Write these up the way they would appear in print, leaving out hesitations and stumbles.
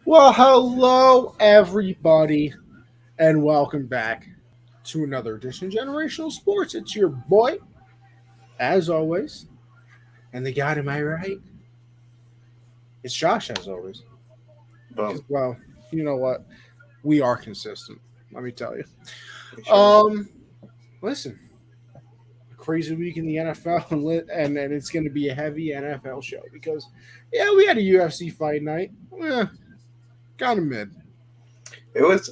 Well, hello, everybody, and welcome back to another edition of Generational Sports. It's your boy, as always, and the guy to my right, it's Josh, as always. Because, Boom. well, you know what? We are consistent, let me tell you. You sure? Um, Listen, crazy week in the NFL, and it's going to be a heavy NFL show because, yeah, we had a UFC fight night. Kind of mid. It was,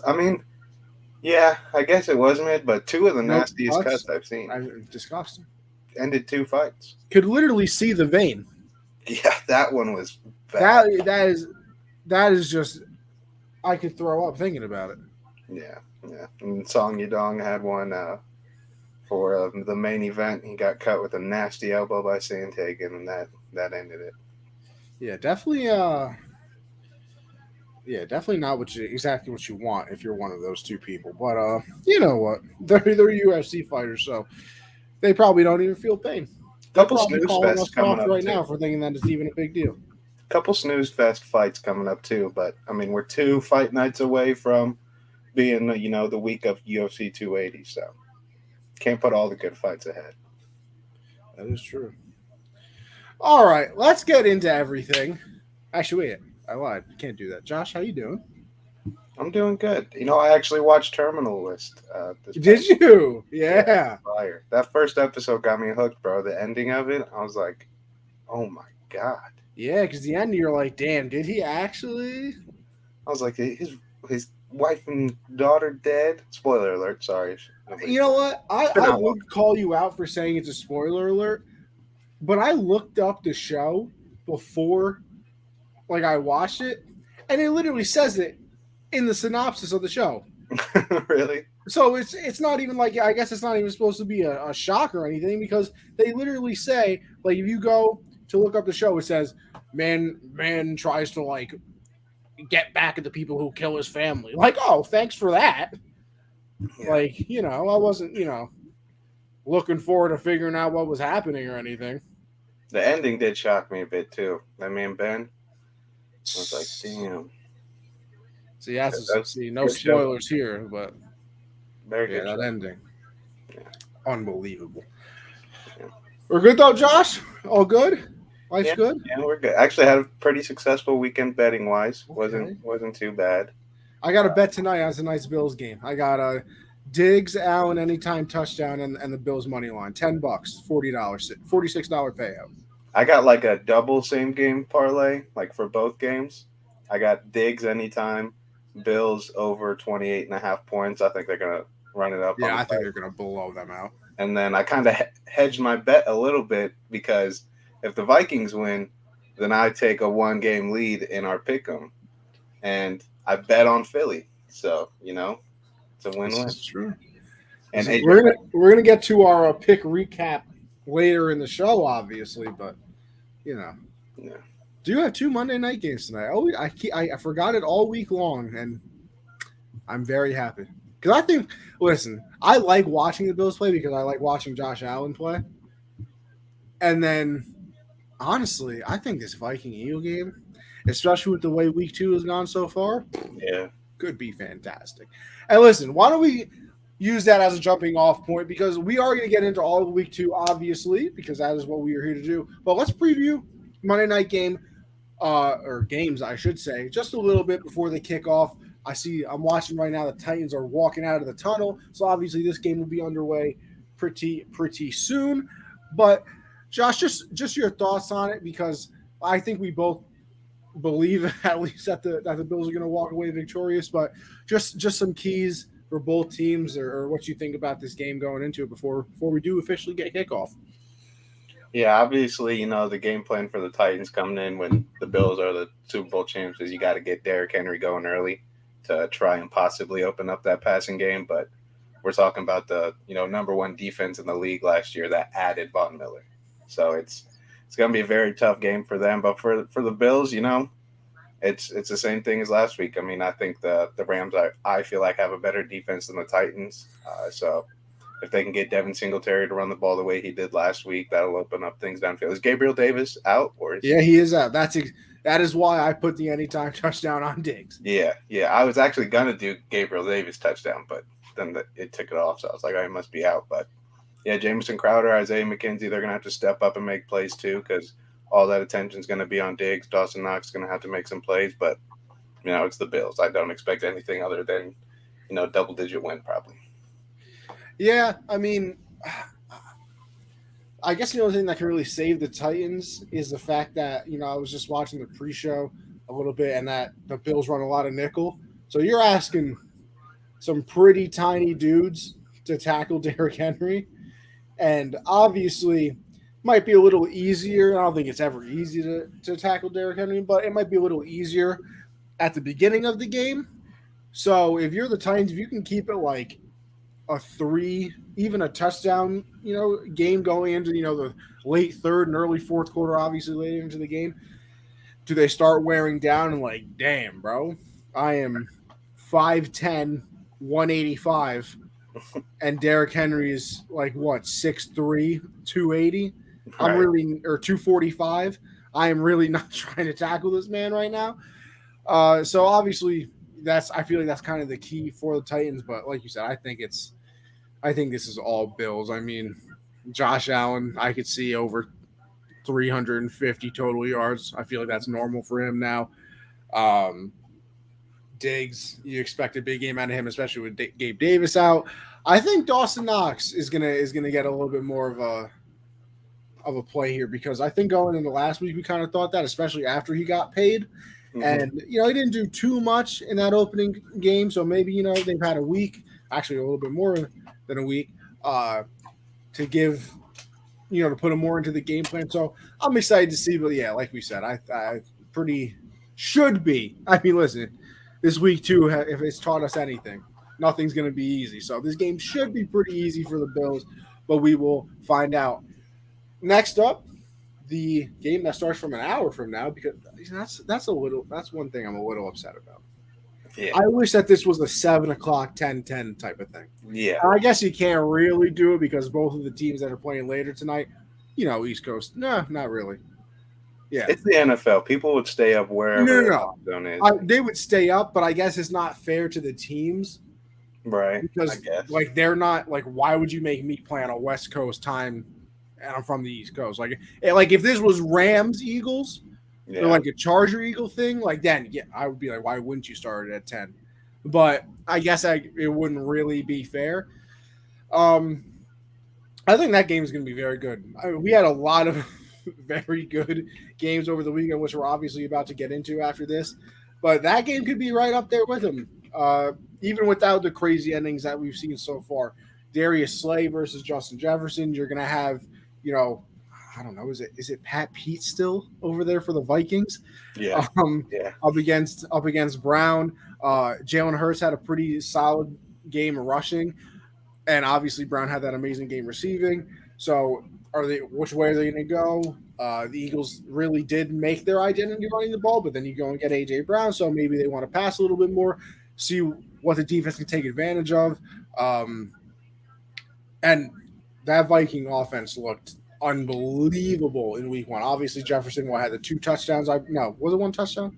yeah, I guess it was mid, but two of the Nope, nastiest cuts cuts. I've seen Disgusting. ended two fights. Could literally see the vein. Yeah, that one was bad. That is just I could throw up thinking about it. Yeah, yeah. And Song Yadong had one for the main event. He got cut with a nasty elbow by Sandhagen, and that ended it. Yeah, definitely. Yeah, definitely not exactly what you want if you're one of those two people. But you know what? They're UFC fighters, so they probably don't even feel pain. They're Couple probably snooze calling us fests coming soft up right too. now for thinking that it's even a big deal. Couple snooze fest fights coming up too. But we're two fight nights away from being the week of UFC 280. So can't put all the good fights ahead. That is true. All right, let's get into everything. Actually, wait, I lied. Can't do that. Josh, how you doing? I'm doing good. I actually watched Terminal List this Did past. you? Yeah, Yeah. fire. That first episode got me hooked, bro. The ending of it, I was like, oh my god. Yeah, because the end you're like, damn, did he actually? I was like, his wife and daughter dead. Spoiler alert. Sorry, You know what? It's been I out long. would call you out for saying it's a spoiler alert, but I looked up the show before, like I watched it, and it literally says it in the synopsis of the show. Really? So it's not even like I guess it's not even supposed to be a shock or anything because they literally say like if you go to look up the show, it says man tries to like get back at the people who kill his family. Like, oh, thanks for that. Yeah. Like, I wasn't, looking forward to figuring out what was happening or anything. The ending did shock me a bit too. I mean, Ben, I was like, damn. See, that's That's see, no good show. spoilers here, but Very yeah, good that show. ending, Yeah. unbelievable. Yeah. We're good though, Josh. All good. Life's Yeah, good. yeah, we're good. Actually, had a pretty successful weekend betting wise. wasn't Okay. wasn't too bad. I got a bet tonight on tonight's Bills game. I got a Diggs Allen anytime touchdown and the Bills money line. $10, $40, $46 payout. I got like a double same game parlay, like for both games. I got Diggs anytime, Bills over 28.5 points. I think they're going to run it up on Yeah, the I think they're fight. gonna blow them out. And then I kind of hedged my bet a little bit because if the Vikings win, then I take a one game lead in our pick 'em. And I bet on Philly. So, it's a win This win. is true. And We're gonna get to our pick recap later in the show, obviously, but you know, yeah. do have two Monday night games tonight. Oh, I forgot it all week long, and I'm very happy because I think. Listen, I like watching the Bills play because I like watching Josh Allen play, and then honestly, I think this Viking Eagle game, especially with the way Week 2 has gone so far, Yeah. could be fantastic. And listen, why don't we use that as a jumping off point because we are going to get into all of Week 2, obviously, because that is what we are here to do. But let's preview Monday night game, or games, I should say, just a little bit before they kick off. I'm watching right now. The Titans are walking out of the tunnel, so obviously this game will be underway pretty soon. But Josh, just your thoughts on it because I think we both believe at least that the Bills are going to walk away victorious. But just some keys for both teams, or what you think about this game going into it before we do officially get kickoff. Yeah, obviously, the game plan for the Titans coming in when the Bills are the Super Bowl champs is you got to get Derrick Henry going early to try and possibly open up that passing game. But we're talking about the number one defense in the league last year that added Von Miller, so it's going to be a very tough game for them. But for the Bills, it's the same thing as last week. I mean, I think the Rams I feel like have a better defense than the Titans. So if they can get Devin Singletary to run the ball the way he did last week, that'll open up things downfield. Is Gabriel Davis out or is Yeah, he is out. That is why I put the anytime touchdown on Diggs. Yeah, yeah. I was actually gonna do Gabriel Davis touchdown, but then it took it off, so I was like, I must be out. But yeah, Jameson Crowder, Isaiah McKenzie, they're gonna have to step up and make plays too, because all that attention's gonna be on Diggs. Dawson Knox is gonna have to make some plays, but it's the Bills. I don't expect anything other than double digit win probably. Yeah, I mean, I guess the only thing that can really save the Titans is the fact that I was just watching the pre-show a little bit, and that the Bills run a lot of nickel. So you're asking some pretty tiny dudes to tackle Derrick Henry, and obviously might be a little easier. I don't think it's ever easy to tackle Derrick Henry, but it might be a little easier at the beginning of the game. So if you're the Titans, if you can keep it like a three, even a touchdown, game going into the late third and early fourth quarter, obviously later into the game, do they start wearing down and like, damn, bro, I am 5'10", 185, and Derrick Henry is like what 6'3", 280. I'm Right. really or 245. I am really not trying to tackle this man right now. So obviously I feel like that's kind of the key for the Titans. But like you said, I think this is all Bills. I mean, Josh Allen, I could see over 350 total yards. I feel like that's normal for him now. Um, Diggs, you expect a big game out of him, especially with Gabe Davis out. I think Dawson Knox is gonna get a little bit more of a play here, because I think going into last week we kind of thought that, especially after he got paid, Hmm. and he didn't do too much in that opening game. So maybe they've had a week, actually a little bit more than a week, uh, to give to put him more into the game plan. So I'm excited to see. But yeah, like we said, I pretty should be. I mean, listen, this week too, if it's taught us anything, nothing's going to be easy. So this game should be pretty easy for the Bills, but we will find out. Next up, the game that starts from an hour from now, because that's one thing I'm a little upset about. Yeah. I wish that this was a 7 o'clock, 10-10 type of thing. Yeah. I guess you can't really do it because both of the teams that are playing later tonight, East Coast. No, not really. Yeah. It's the NFL. People would stay up wherever No, no, their no. hot zone is. They would stay up, but I guess it's not fair to the teams Right. I because, guess. like, they're not like. Why would you make me play on a West Coast time, and I'm from the East Coast? Like if this was Rams Eagles or Yeah. like a Charger Eagle thing, like then yeah, I would be like, why wouldn't you start it at 10? But I guess it wouldn't really be fair. Um, I think that game is going to be very good. We had a lot of very good games over the weekend, which we're obviously about to get into after this. But that game could be right up there with them, even without the crazy endings that we've seen so far. Darius Slay versus Justin Jefferson. You're going to have, you know, I don't know, is it Pat Pete still over there for the Vikings? Yeah. Um, Yeah. up against Brown. Jalen Hurts had a pretty solid game rushing, and obviously Brown had that amazing game receiving. So which way are they going to go? The Eagles really did make their identity running the ball, but then you go and get AJ Brown, so maybe they want to pass a little bit more, see what the defense can take advantage of. Um, and that Viking offense looked unbelievable in week one. Obviously Jefferson had the two touchdowns. No, was it one touchdown?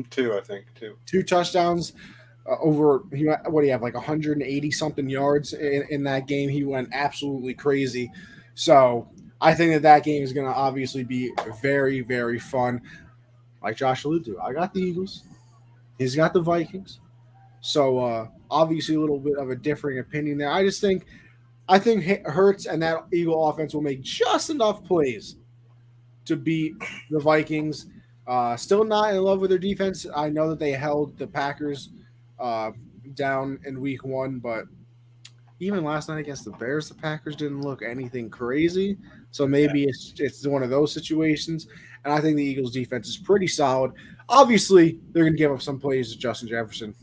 Two, I think. Two. Two touchdowns. What do you have, like 180 something yards in that game? He went absolutely crazy. So I think that game is going to obviously be very, very fun. Like Josh alluded to, I got the Eagles. He's got the Vikings. So obviously a little bit of a differing opinion there. I think Hurts and that Eagle offense will make just enough plays to beat the Vikings. Still not in love with their defense. I know that they held the Packers uh, down in week one, but even last night against the Bears, the Packers didn't look anything crazy. So Yeah. maybe it's one of those situations. And I think the Eagles' defense is pretty solid. Obviously, they're going to give up some plays to Justin Jefferson.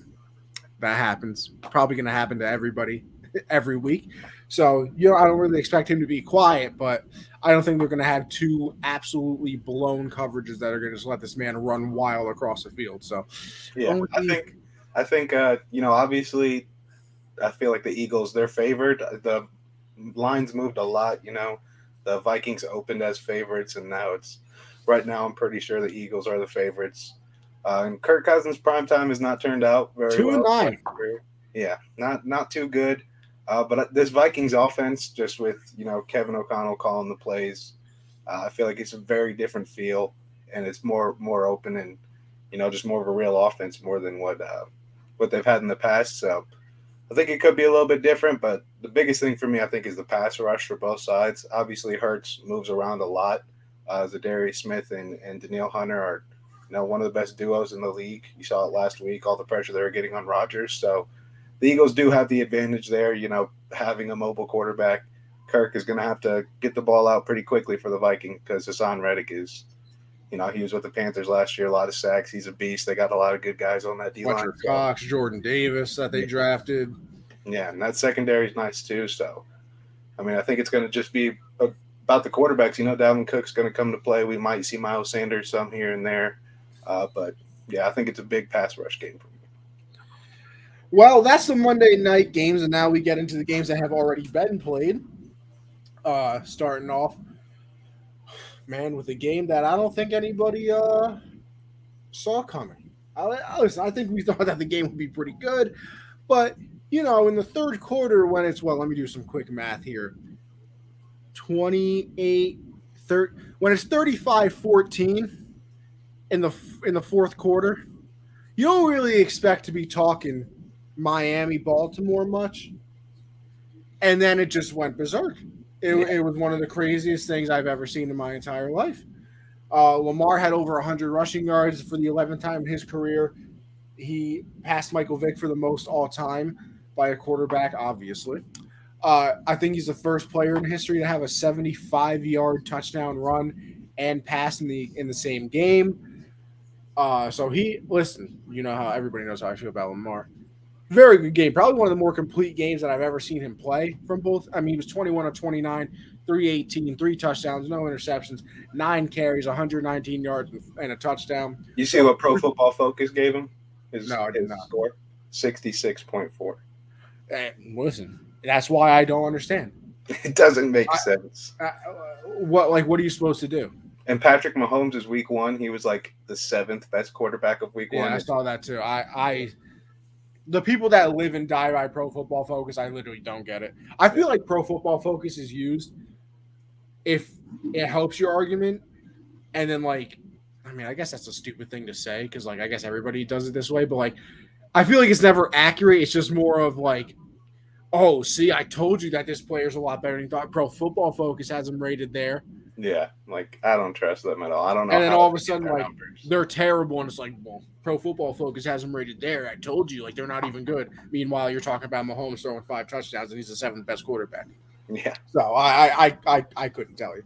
That happens. Probably going to happen to everybody every week. So, I don't really expect him to be quiet, but I don't think they're going to have two absolutely blown coverages that are going to just let this man run wild across the field. So, Yeah. going with I the think. I think. Obviously, I feel like the Eagles, they're favored. The lines moved a lot. The Vikings opened as favorites, and now it's right now, I'm pretty sure the Eagles are the favorites. And Kirk Cousins' prime time has not turned out very Two and well. nine. Yeah, not too good. But this Vikings offense, just with Kevin O'Connell calling the plays, I feel like it's a very different feel, and it's more open and just more of a real offense more than what they've had in the past. So I think it could be a little bit different, but the biggest thing for me, I think, is the pass rush for both sides. Obviously, Hurts moves around a lot. Zadarius Smith and Danielle Hunter are, one of the best duos in the league. You saw it last week, all the pressure they were getting on Rodgers. So the Eagles do have the advantage there. Having a mobile quarterback, Kirk is going to have to get the ball out pretty quickly for the Viking because Hassan Reddick is, he was with the Panthers last year, a lot of sacks. He's a beast. They got a lot of good guys on that D line. Fletcher Cox, Jordan Davis that they drafted. Yeah, and that secondary is nice too. So, I mean, I think it's going to just be about the quarterbacks. Dalvin Cook's going to come to play. We might see Miles Sanders some here and there. But, yeah, I think it's a big pass rush game for me. Well, that's the Monday night games, and now we get into the games that have already been played. Starting off, man, with a game that I don't think anybody saw coming. Listen, I think we thought that the game would be pretty good, but in the third quarter, when it's let me do some quick math here. 28 30, when it's 35-14 in the fourth quarter, you don't really expect to be talking Miami Baltimore much, and then it just went berserk. It was one of the craziest things I've ever seen in my entire life. Lamar had over 100 rushing yards for the 11th time in his career. He passed Michael Vick for the most all time by a quarterback, obviously. I think he's the first player in history to have a 75-yard touchdown run and pass in the same game. So listen, how everybody knows how I feel about Lamar. Very good game. Probably one of the more complete games that I've ever seen him play from both. I mean, he was 21 of 29, 318, 3 touchdowns, no interceptions, 9 carries, 119 yards, and a touchdown. You see what Pro Football Focus gave him? No, I did not. Score? 66.4. Listen, that's why I don't understand. It doesn't make sense. What are you supposed to do? And Patrick Mahomes is week 1. He was like the 7th best quarterback of week 1. Yeah, I saw that too. The people that live and die by Pro Football Focus, I literally don't get it. I feel like Pro Football Focus is used if it helps your argument, and then I guess that's a stupid thing to say because I guess everybody does it this way, but I feel like it's never accurate. It's just more of oh, see, I told you that this player's a lot better than you thought. Pro Football Focus has him rated there. Yeah, I don't trust them at all. I don't know. And then all of a sudden, they're terrible, and it's well, Pro Football Focus has them rated there. I told you, they're not even good. Meanwhile, you're talking about Mahomes throwing 5 touchdowns, and he's the 7th best quarterback. Yeah. So I couldn't tell you,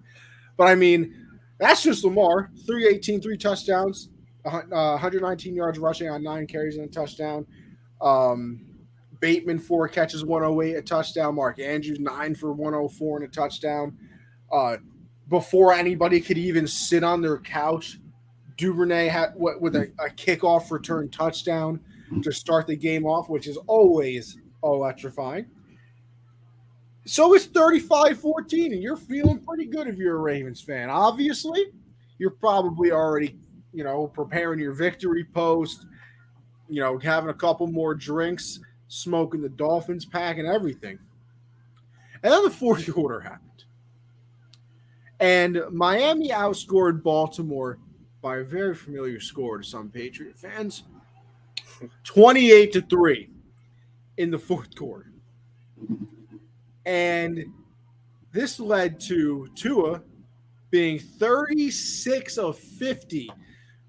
but I mean, that's just Lamar. 318, 3 touchdowns, 119 yards rushing on 9 carries and a touchdown. Bateman 4 catches, 108, a touchdown. Mark Andrews 9 for 104 and a touchdown. Before anybody could even sit on their couch, Duvernay had with a kickoff return touchdown to start the game off, which is always electrifying. So it's 35-14, and you're feeling pretty good if you're a Ravens fan. Obviously, you're probably already, preparing your victory post, having a couple more drinks, smoking the Dolphins pack and everything. And then the fourth quarter happened. And Miami outscored Baltimore by a very familiar score to some Patriot fans, 28-3 in the fourth quarter. And this led to Tua being 36 of 50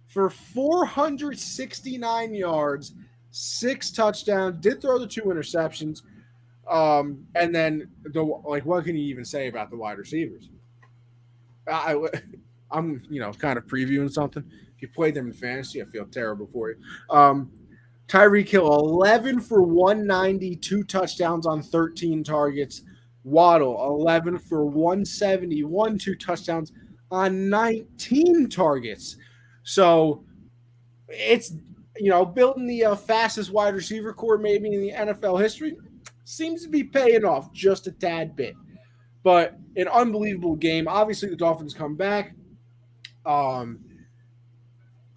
for 469 yards, 6 touchdowns, did throw the 2 interceptions. And then what can you even say about the wide receivers? I'm kind of previewing something. If you played them in fantasy, I feel terrible for you. Tyreek Hill 11 for 190, 2 touchdowns on 13 targets. Waddle 11 for 171, 2 touchdowns on 19 targets. So it's building the fastest wide receiver core maybe in the NFL history seems to be paying off just a tad bit. But an unbelievable game. Obviously, the Dolphins come back. Um,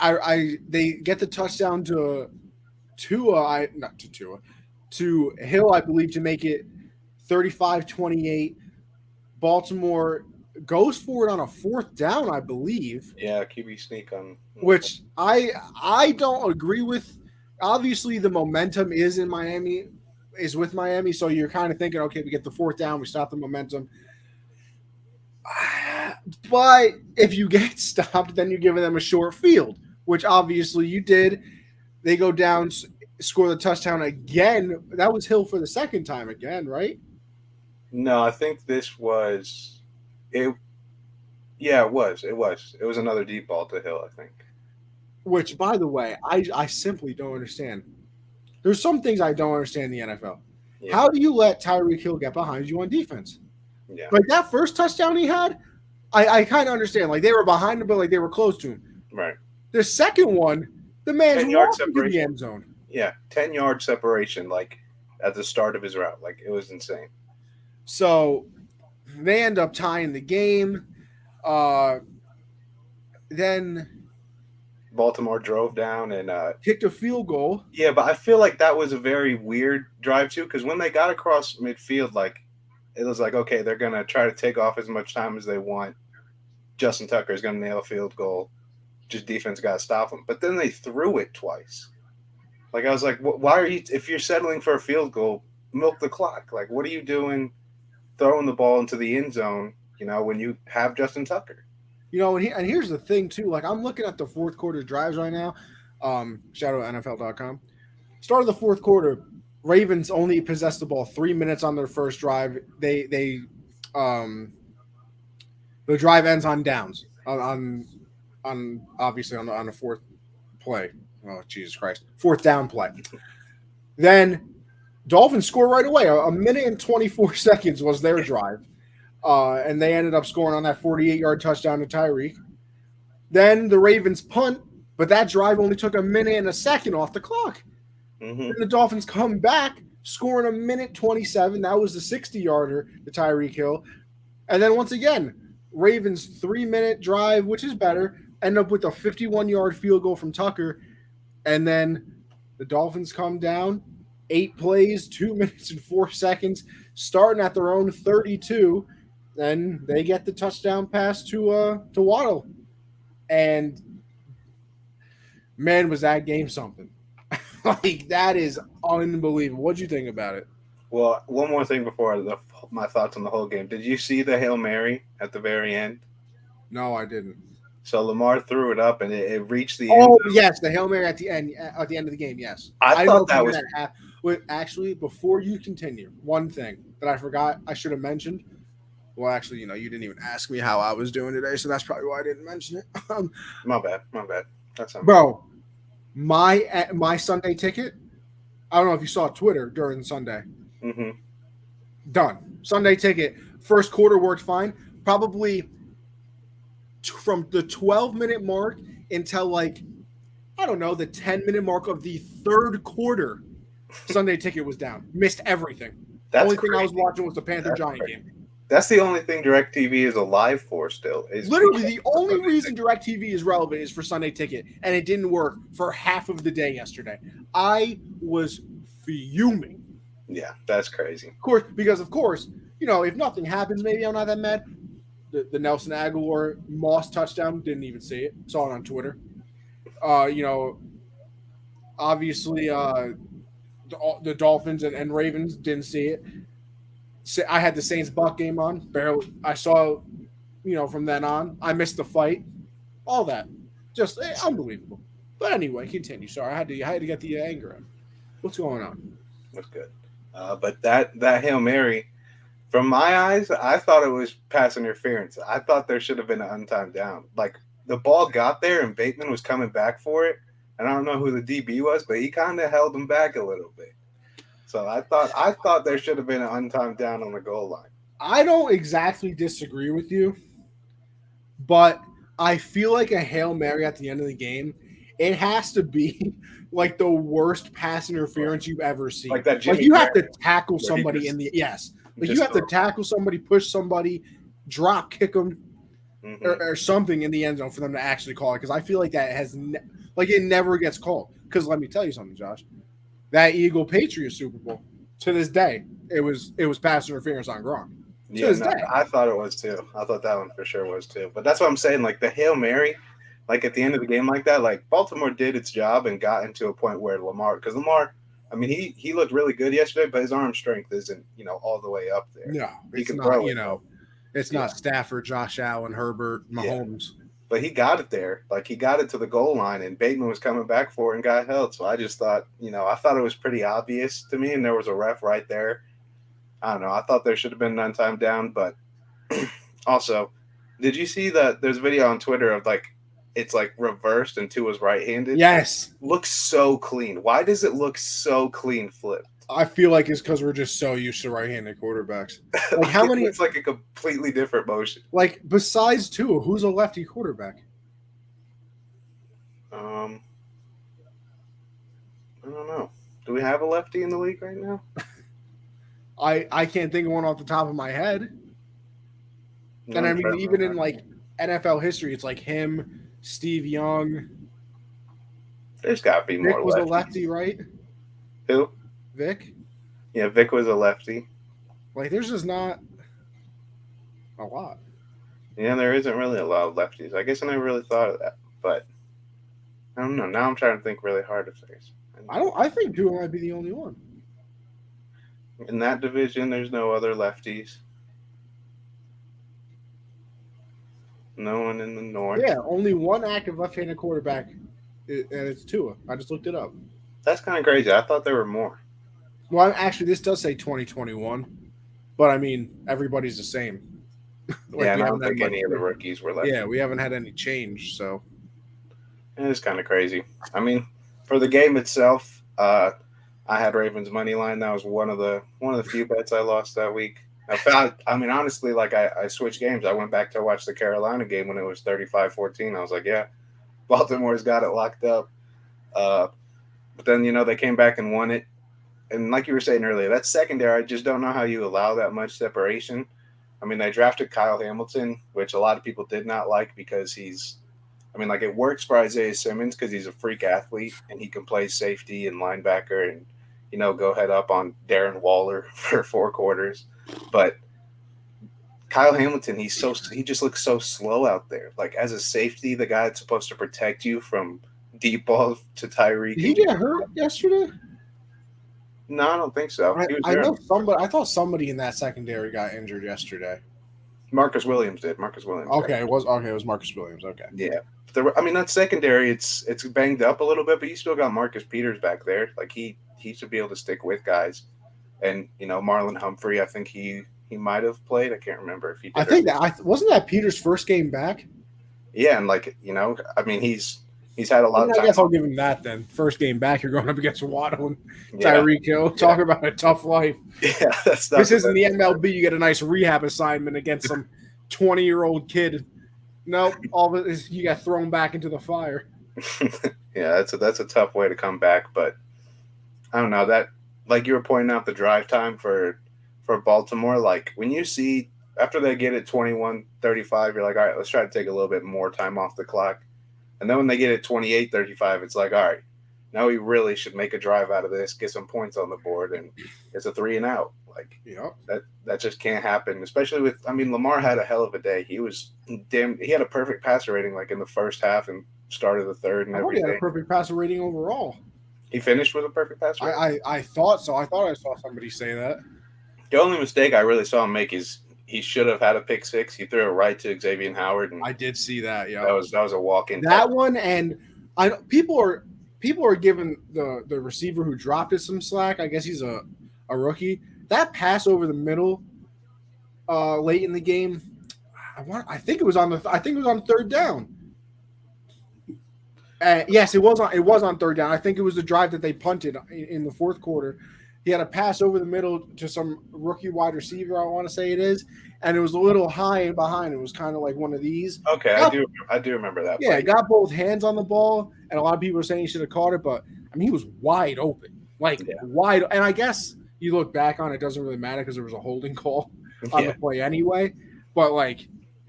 I they get the touchdown to Tua, not to Tua, to Hill, I believe, to make it 35-28. Baltimore goes for it on a fourth down, I believe, Yeah, QB sneak on. which I don't agree with. Obviously, the momentum is with Miami, so you're kind of thinking, okay, we get the fourth down, we stop the momentum. But if you get stopped, then you're giving them a short field, which obviously you did. They go down, score the touchdown again. That was Hill for the second time again, right? No, I think this was it. Yeah, it was. It was. It was another deep ball to Hill, I think. Which, by the way, I simply don't understand. There's some things I don't understand in the NFL. Yeah. How do you let Tyreek Hill get behind you on defense? Yeah. Like that first touchdown he had, I kind of understand. Like they were behind him, but like they were close to him. Right. The second one, the man's 10-yard walking to the separation. end zone. Yeah, 10-yard separation, like at the start of his route. Like it was insane. So they end up tying the game. Then Baltimore drove down and kicked a field goal. yeah, but I feel like that was a very weird drive too, because when they got across midfield, like it was like, okay, they're gonna try to take off as much time as they want. Justin Tucker is gonna nail a field goal. Just defense got to stop him. But then they threw it twice. Like I was like, why are you? If you're settling for a field goal, milk the clock. Like what are you doing, throwing the ball into the end zone? You know, when you have Justin Tucker. You know, and here's the thing too. Like I'm looking at the fourth quarter drives right now. Shout out NFL.com. Start of the fourth quarter, Ravens only possessed the ball 3 minutes on their first drive. The drive ends on downs on obviously on the fourth play. Oh Jesus Christ, fourth down play. Then Dolphins score right away. A minute and 24 seconds was their drive. And they ended up scoring on that 48-yard touchdown to Tyreek. Then the Ravens punt, but that drive only took a minute and a second off the clock. Mm-hmm. Then the Dolphins come back, scoring a minute 27. That was the 60-yarder to Tyreek Hill. And then once again, Ravens 3-minute drive, which is better, end up with a 51-yard field goal from Tucker. And then the Dolphins come down, 8 plays, 2 minutes and 4 seconds, starting at their own 32. Then they get the touchdown pass to Waddle. And man, was that game something. Like, that is unbelievable. What'd you think about it? Well, one more thing before my thoughts on the whole game. Did you see the Hail Mary at the very end? No, I didn't. So Lamar threw it up and it reached the end. Oh, yes, the Hail Mary at the end of the game, yes. I thought that was Wait, actually, before you continue, one thing that I forgot I should have mentioned. Well, actually, you didn't even ask me how I was doing today, so that's probably why I didn't mention it. My bad. That's bro. My Sunday ticket. I don't know if you saw Twitter during Sunday. Mm-hmm. Done. Sunday ticket. First quarter worked fine. Probably from the 12-minute mark until I don't know, the 10-minute mark of the third quarter. Sunday ticket was down. Missed everything. The only thing I was watching was the Panther-Giant game. That's the only thing DirecTV is alive for still. Literally, the only reason DirecTV is relevant is for Sunday Ticket, and it didn't work for half of the day yesterday. I was fuming. Yeah, that's crazy. Of course, because if nothing happens, maybe I'm not that mad. The Nelson Aguilar Moss touchdown, didn't even see it. Saw it on Twitter. Obviously, the Dolphins and Ravens didn't see it. I had the Saints-Buck game on. Barely. I saw, from then on. I missed the fight. All that. Just unbelievable. But anyway, continue. Sorry, I had to get the anger out. What's going on? That's good. But that Hail Mary, from my eyes, I thought it was pass interference. I thought there should have been an untimed down. Like, the ball got there and Bateman was coming back for it. And I don't know who the DB was, but he kind of held him back a little bit. So I thought there should have been an untimed down on the goal line. I don't exactly disagree with you, but I feel like a Hail Mary at the end of the game, it has to be like the worst pass interference you've ever seen. Like that you have to tackle somebody you have to tackle somebody, push somebody, drop kick them. or something in the end zone for them to actually call it, because I feel like that has it never gets called. Because let me tell you something, Josh, that Eagle Patriots Super Bowl, to this day, it was pass interference on Gronk. To this day. I thought it was too. I thought that one for sure was too. But that's what I'm saying. Like the Hail Mary, like at the end of the game, like that, like Baltimore did its job and got into a point where because Lamar, I mean, he looked really good yesterday, but his arm strength isn't, all the way up there. No, he it's can not. throw it, it's not Stafford, Josh Allen, Herbert, Mahomes. Yeah. But he got it there. Like he got it to the goal line, and Bateman was coming back for it and got held. So I just thought, I thought it was pretty obvious to me, and there was a ref right there. I don't know. I thought there should have been none time down, but also, did you see that there's a video on Twitter of it's reversed and Tua's right-handed? Yes. Looks so clean. Why does it look so clean flipped? I feel like it's because we're just so used to right-handed quarterbacks. Like how many? It's like a completely different motion. Like besides Tua, who's a lefty quarterback? I don't know. Do we have a lefty in the league right now? I can't think of one off the top of my head. No, and I mean, even in NFL history, it's like him, Steve Young. There's got to be more. Vic was a lefty, right? Who? Vic? Yeah, Vic was a lefty. Like, there's just not a lot. Yeah, there isn't really a lot of lefties. I guess I never really thought of that, but I don't know. Now I'm trying to think really hard if there's. I think Tua might be the only one. In that division, there's no other lefties. No one in the North. Yeah, only one active left-handed quarterback, and it's Tua. I just looked it up. That's kind of crazy. I thought there were more. Well, actually, this does say 2021, but I mean, everybody's the same. I don't think any of the rookies were left. Yeah, we haven't had any change, so. It's kind of crazy. I mean, for the game itself, I had Ravens money line. That was one of the few bets I lost that week. Honestly, I switched games. I went back to watch the Carolina game when it was 35-14. I was like, yeah, Baltimore's got it locked up. But then, they came back and won it. And like you were saying earlier, that secondary, I just don't know how you allow that much separation. I mean, they drafted Kyle Hamilton, which a lot of people did not like because it works for Isaiah Simmons because he's a freak athlete and he can play safety and linebacker and, go head up on Darren Waller for 4 quarters. But Kyle Hamilton, he just looks so slow out there. Like as a safety, the guy that's supposed to protect you from deep balls to Tyreek. Did he get hurt yesterday? No, I don't think so. I thought somebody in that secondary got injured yesterday. Marcus Williams did. Okay, it was Marcus Williams. Okay. Yeah. That secondary, it's banged up a little bit, but you still got Marcus Peters back there. Like he should be able to stick with guys. And Marlon Humphrey, I think he might have played. I can't remember if he did. I think wasn't that Peters' first game back. Yeah, and he's had a lot of time. I guess I'll give him that then. First game back, you're going up against Waddle and Tyreek Hill. Talk about a tough life. Yeah, this isn't the MLB. You get a nice rehab assignment against some 20-year-old kid. Nope, all of it you got thrown back into the fire. Yeah, that's a tough way to come back, but I don't know that. Like you were pointing out the drive time for Baltimore, like when you see after they get it 21-35, you're like, all right, let's try to take a little bit more time off the clock. And then when they get it 28-35, it's like, all right, now we really should make a drive out of this, get some points on the board, and it's a 3-and-out. Like, that just can't happen, especially with, Lamar had a hell of a day. He had a perfect passer rating like in the first half and started the third and everything. He had a perfect passer rating overall. He finished with a perfect passer rating? I thought so. I thought I saw somebody say that. The only mistake I really saw him make is he should have had a pick six. He threw it right to Xavier Howard. And I did see that. Yeah, that was a walk-in. That one, and people are giving the receiver who dropped it some slack. I guess he's a rookie. That pass over the middle, late in the game. I think it was on third down. Yes, it was on third down. I think it was the drive that they punted in the fourth quarter. He had a pass over the middle to some rookie wide receiver, I want to say it is, and it was a little high and behind. It was kind of like one of these. Okay, I do remember that. Yeah, got both hands on the ball, and a lot of people are saying he should have caught it, but he was wide open, wide. And I guess you look back on it, doesn't really matter because there was a holding call on the play anyway. But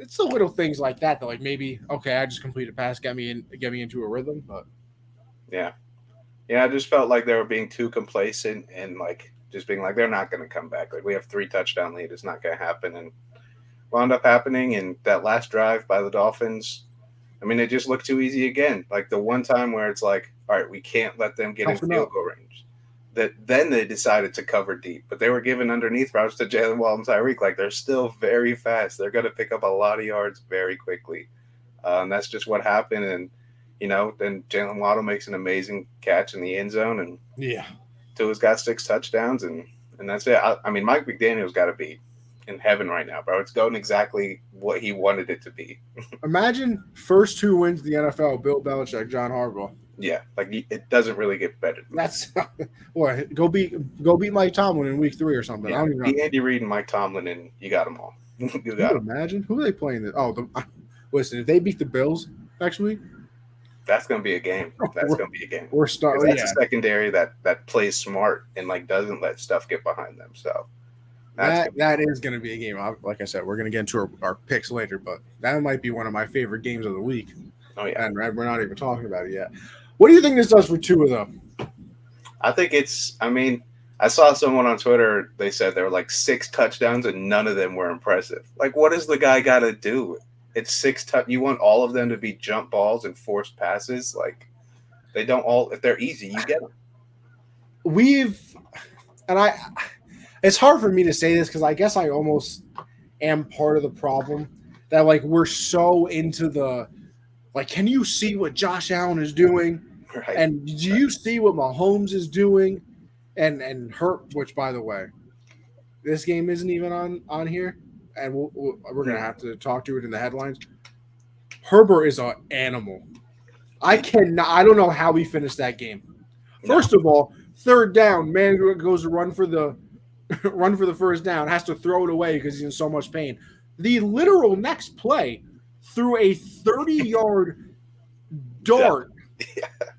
it's the little things like that like maybe okay, I just completed a pass, get me into a rhythm, but Yeah. Yeah, I just felt like they were being too complacent and like just being like they're not going to come back. Like we have 3 touchdown lead, it's not going to happen, and wound up happening. And that last drive by the Dolphins, I mean, it just looked too easy again. Like the one time where it's like, all right, we can't let them get in toughen field up. goal range. That then they decided to cover deep, but they were giving underneath routes to Jalen Wall and Tyreek. Like they're still very fast. They're going to pick up a lot of yards very quickly, and that's just what happened. And then Jalen Waddle makes an amazing catch in the end zone, and Yeah. Tua's got 6 touchdowns, and that's it. I mean, Mike McDaniel's got to be in heaven right now, bro. It's going exactly what he wanted it to be. Imagine first 2 wins of the NFL, Bill Belichick, John Harbaugh. Yeah, like it doesn't really get better than that. That's what go beat Mike Tomlin in week 3 or something. I Yeah, don't even know. beat Andy Reid and Mike Tomlin, and you got them all. You Can you got them. imagine who are they playing? Listen, if they beat the Bills next week, That's going to be a game. That's going to be a game. we're 'Cause starting. that's Yeah, a secondary that plays smart and like doesn't let stuff get behind them. So that's that is going to be a game. Like I said, we're going to get into our picks later, but that might be one of my favorite games of the week. oh yeah. And we're not even talking about it yet. What do you think this does for Tua though? I think it's. I mean, I saw someone on Twitter. They said there were like 6 touchdowns and none of them were impressive. Like, what does the guy got to do? It's 6 You want all of them to be jump balls and forced passes? Like, they don't all. If they're easy, you get them. It's hard for me to say this because I guess I almost am part of the problem that like we're so into the like, can you see what Josh Allen is doing? Right. And do you see what Mahomes is doing? And Hurt, which by the way, this game isn't even on here, and we're gonna have to talk to it in the headlines. Herbert is an animal. I don't know how he finished that game. First of all, 3rd down, man goes to run for the first down, has to throw it away because he's in so much pain. The literal next play threw a 30-yard dart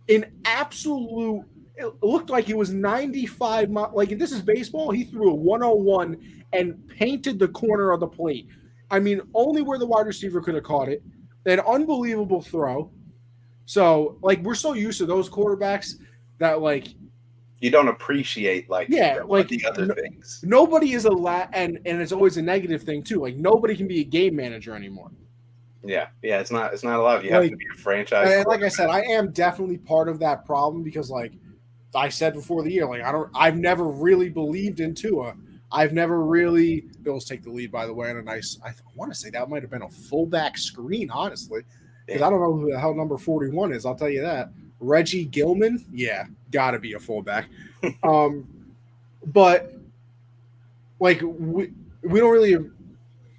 in absolute. It looked like it was 95 miles. Like if this is baseball, he threw a 101 and painted the corner of the plate. I mean, only where the wide receiver could have caught it. An unbelievable throw. So, like, we're so used to those quarterbacks that, like, you don't appreciate like the other things. Nobody is and it's always a negative thing too. Like nobody can be a game manager anymore. Yeah, it's not allowed. You have to be a franchise. And like I said, I am definitely part of that problem because, like I said before the year, like I've never really believed in Tua. I've never really. Bills take the lead, by the way, on a nice. I want to say that might have been a fullback screen, honestly, because I don't know who the hell number 41 is. I'll tell you that. Reggie Gilman, yeah, gotta be a fullback. But like we don't really,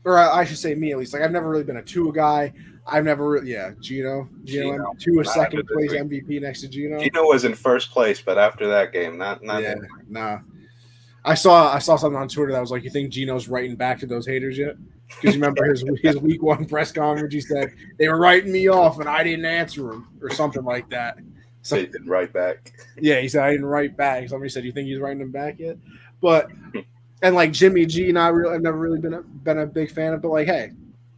or I should say me at least. Like I've never really been a Tua guy. I've never really, Gino, Tua second place MVP next to Gino. Gino was in first place, but after that game, not yeah, nah. I saw something on Twitter that was like, you think Gino's writing back to those haters yet? Because you remember his week 1 press conference, he said they were writing me off and I didn't answer them or something like that. So he didn't write back. Yeah, he said I didn't write back. Somebody said, "You think he's writing them back yet?" But and like Jimmy G, I've never really been a big fan of. But like, hey,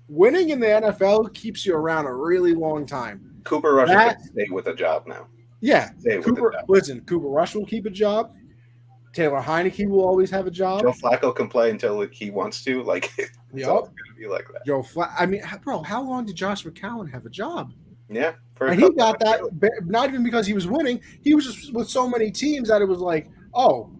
winning in the NFL keeps you around a really long time. Cooper Rush can stay with a job now. Yeah, Cooper Rush will keep a job. Taylor Heineke will always have a job. Joe Flacco can play until he wants to. Like, it's always going to be like that. I mean, bro, how long did Josh McCown have a job? Yeah. And he got that not even because he was winning. He was just with so many teams that it was like, oh,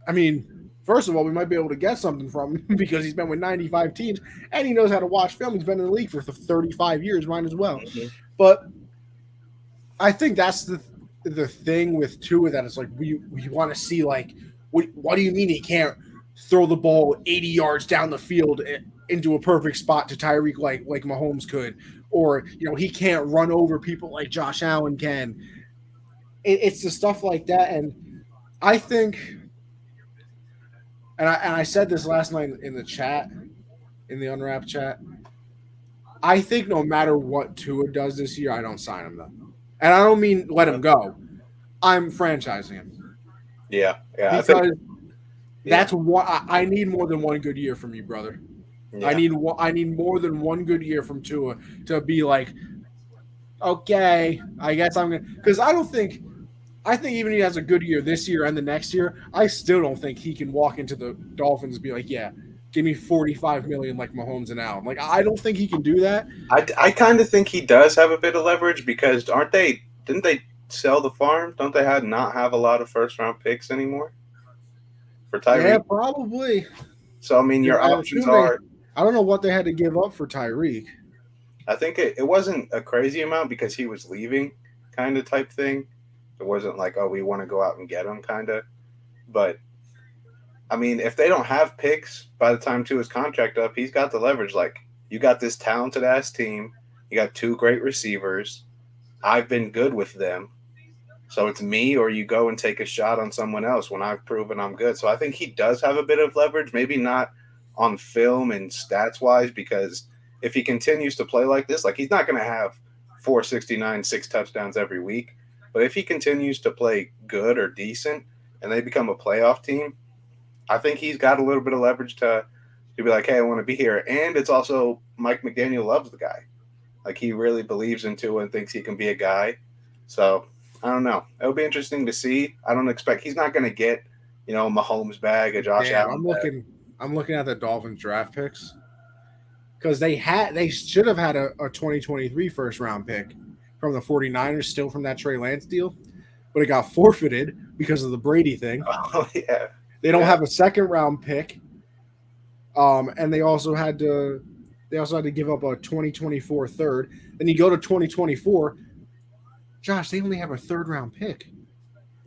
I mean, first of all, we might be able to get something from him because he's been with 95 teams and he knows how to watch film. He's been in the league for 35 years, might as well. Mm-hmm. But I think that's the thing with Tua that it's like we want to see like, what do you mean he can't throw the ball 80 yards down the field into a perfect spot to Tyreek like Mahomes could? Or, he can't run over people like Josh Allen can. It's the stuff like that. And I think, and I said this last night in the chat, in the Unwrapped chat, I think no matter what Tua does this year, I don't sign him though. And I don't mean let him go. I'm franchising him. Yeah. Because that's what I need more than one good year from you, brother. Yeah, I need more than one good year from Tua to be like, okay, I guess I'm gonna. Because I think even if he has a good year this year and the next year, I still don't think he can walk into the Dolphins and be like, yeah, give me 45 million like Mahomes and Allen. Like I don't think he can do that. I kind of think he does have a bit of leverage because aren't they? Didn't they sell the farm? Don't they have not have a lot of first round picks anymore for Yeah, Tyreek? probably. So I mean, your I options assume they. are. I don't know what they had to give up for Tyreek. I think it wasn't a crazy amount because he was leaving, kind of type thing. It wasn't like, oh, we want to go out and get him, kind of. But I mean, if they don't have picks by the time to his contract up, he's got the leverage. Like, you got this talented ass team. You got two great receivers. I've been good with them. So it's me or you go and take a shot on someone else when I've proven I'm good. So I think he does have a bit of leverage, maybe not on film and stats wise, because if he continues to play like this, like he's not going to have 469, 6 touchdowns every week. But if he continues to play good or decent and they become a playoff team, I think he's got a little bit of leverage to be like, hey, I want to be here. And it's also Mike McDaniel loves the guy. Like he really believes into it and thinks he can be a guy. So I don't know. It'll be interesting to see. I don't expect he's not going to get, a Mahomes bag, a Josh Damn, Allen bag. I'm looking at the Dolphins draft picks because they should have had a 2023 first round pick from the 49ers still from that Trey Lance deal, but it got forfeited because of the Brady thing. Oh yeah, They don't yeah, have a second round pick, and they also had to give up a 2024 third. Then you go to 2024. Josh, they only have a third round pick.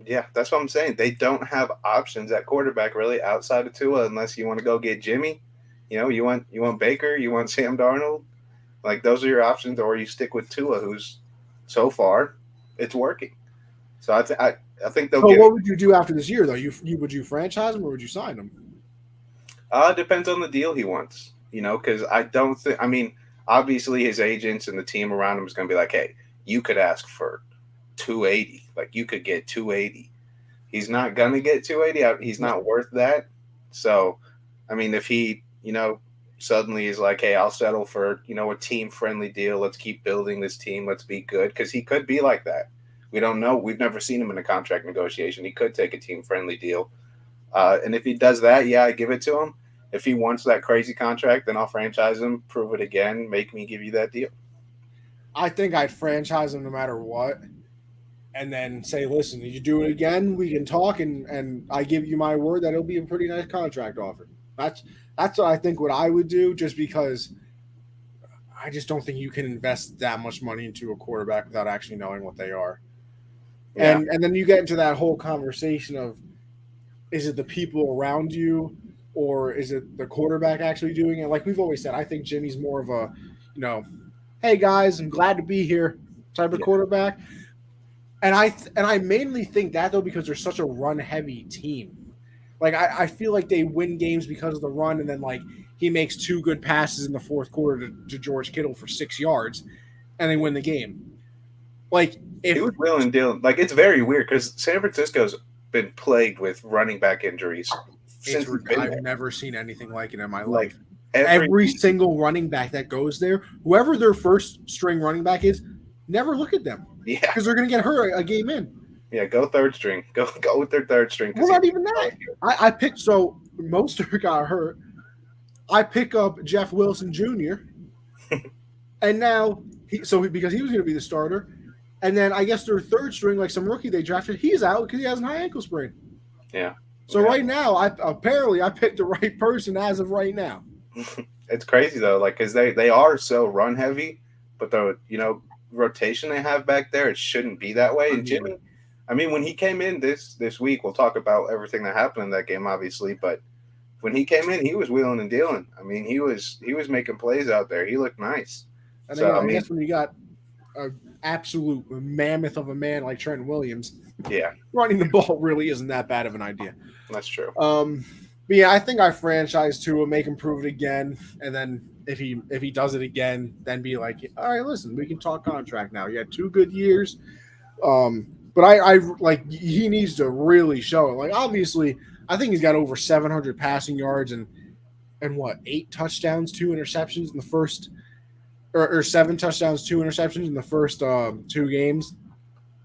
yeah. That's what I'm saying. They don't have options at quarterback really outside of Tua unless you want to go get Jimmy. You want Baker, you want Sam Darnold. Like those are your options, or you stick with Tua, who's so far it's working. So I think they'll So give it. what would you do after this year though? You would you franchise him or would you sign him? Depends on the deal he wants, because I don't think, I mean, obviously his agents and the team around him is going to be like, hey, you could ask for 280. Like, you could get 280. He's not going to get 280. He's No. not worth that. So, I mean, if he, suddenly is like, hey, I'll settle for, a team friendly deal. Let's keep building this team. Let's be good. Because he could be like that. We don't know. We've never seen him in a contract negotiation. He could take a team friendly deal. And if he does that, yeah, I give it to him. If he wants that crazy contract, then I'll franchise him, prove it again, make me give you that deal. I think I'd franchise him no matter what, and then say, listen, if you do it again, we can talk, and I give you my word that it'll be a pretty nice contract offer. That's what I think what I would do, just because I just don't think you can invest that much money into a quarterback without actually knowing what they are. Yeah, And then you get into that whole conversation of, is it the people around you or is it the quarterback actually doing it? Like we've always said, I think Jimmy's more of a, you know, hey guys, I'm glad to be here type of yeah, quarterback. And I mainly think that though because they're such a run heavy team. Like I feel like they win games because of the run, and then like he makes two good passes in the fourth quarter to George Kittle for 6 yards, and they win the game. Like he if was willing to deal. Like it's very weird because San Francisco's been plagued with running back injuries since he's been I've there. never seen anything like it in my Like life. every Every week, single running back that goes there, whoever their first string running back is, never look at them yeah, because they're going to get hurt a game in. yeah, go third string, go with their third string because Well, he. not even that. I picked so Mostert got hurt. I pick up Jeff Wilson Jr. and now because he was going to be the starter, and then I guess their third string, like some rookie they drafted, he's out because he has an high ankle sprain. Yeah, So yeah. right now, I picked the right person as of right now. It's crazy though, like because they are so run heavy, but the rotation they have back there, it shouldn't be that way. I And mean, Jimmy, I mean, when he came in this week, we'll talk about everything that happened in that game, obviously. But when he came in, he was wheeling and dealing. I mean, he was making plays out there. He looked nice. and So again, I I mean, guess when you got an absolute mammoth of a man like Trent Williams, yeah, running the ball really isn't that bad of an idea. that's true. But yeah, I think I franchise Tua, make him prove it again, and then if he does it again, then be like, all right, listen, we can talk contract now. You had 2 good years, but I like he needs to really show it. Like obviously, I think he's got over 700 passing yards, and and what, 8 touchdowns, 2 interceptions in the first, or 7 touchdowns, 2 interceptions in the first 2 games.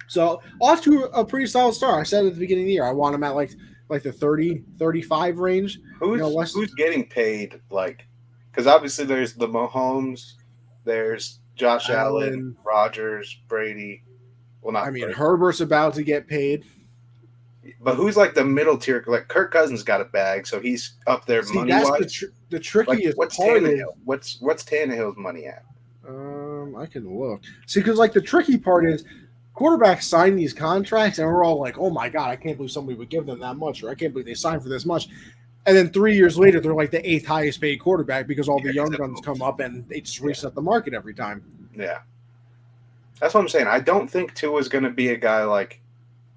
So off to a pretty solid start. I said at the beginning of the year, I want him at like the 30-35 range. Less Who's getting paid? Like, because obviously there's the Mahomes, there's Josh Allen, Allen. Rodgers, Brady. Well, I not mean, Brady, Herbert's about to get paid. but who's like the middle tier? Like Kirk Cousins got a bag, so he's up there See, money that's wise. the Like, trickiest what's part is. Tannehill? What's Tannehill's money at? I can look. See, because like the tricky part is quarterbacks sign these contracts, and we're all like, "Oh my god, I can't believe somebody would give them that much," or "I can't believe they signed for this much." And then 3 years later, they're like the eighth highest paid quarterback because all the young guns come up and they just reset the market every time. Yeah, that's what I'm saying. I don't think Tua's going to be a guy like,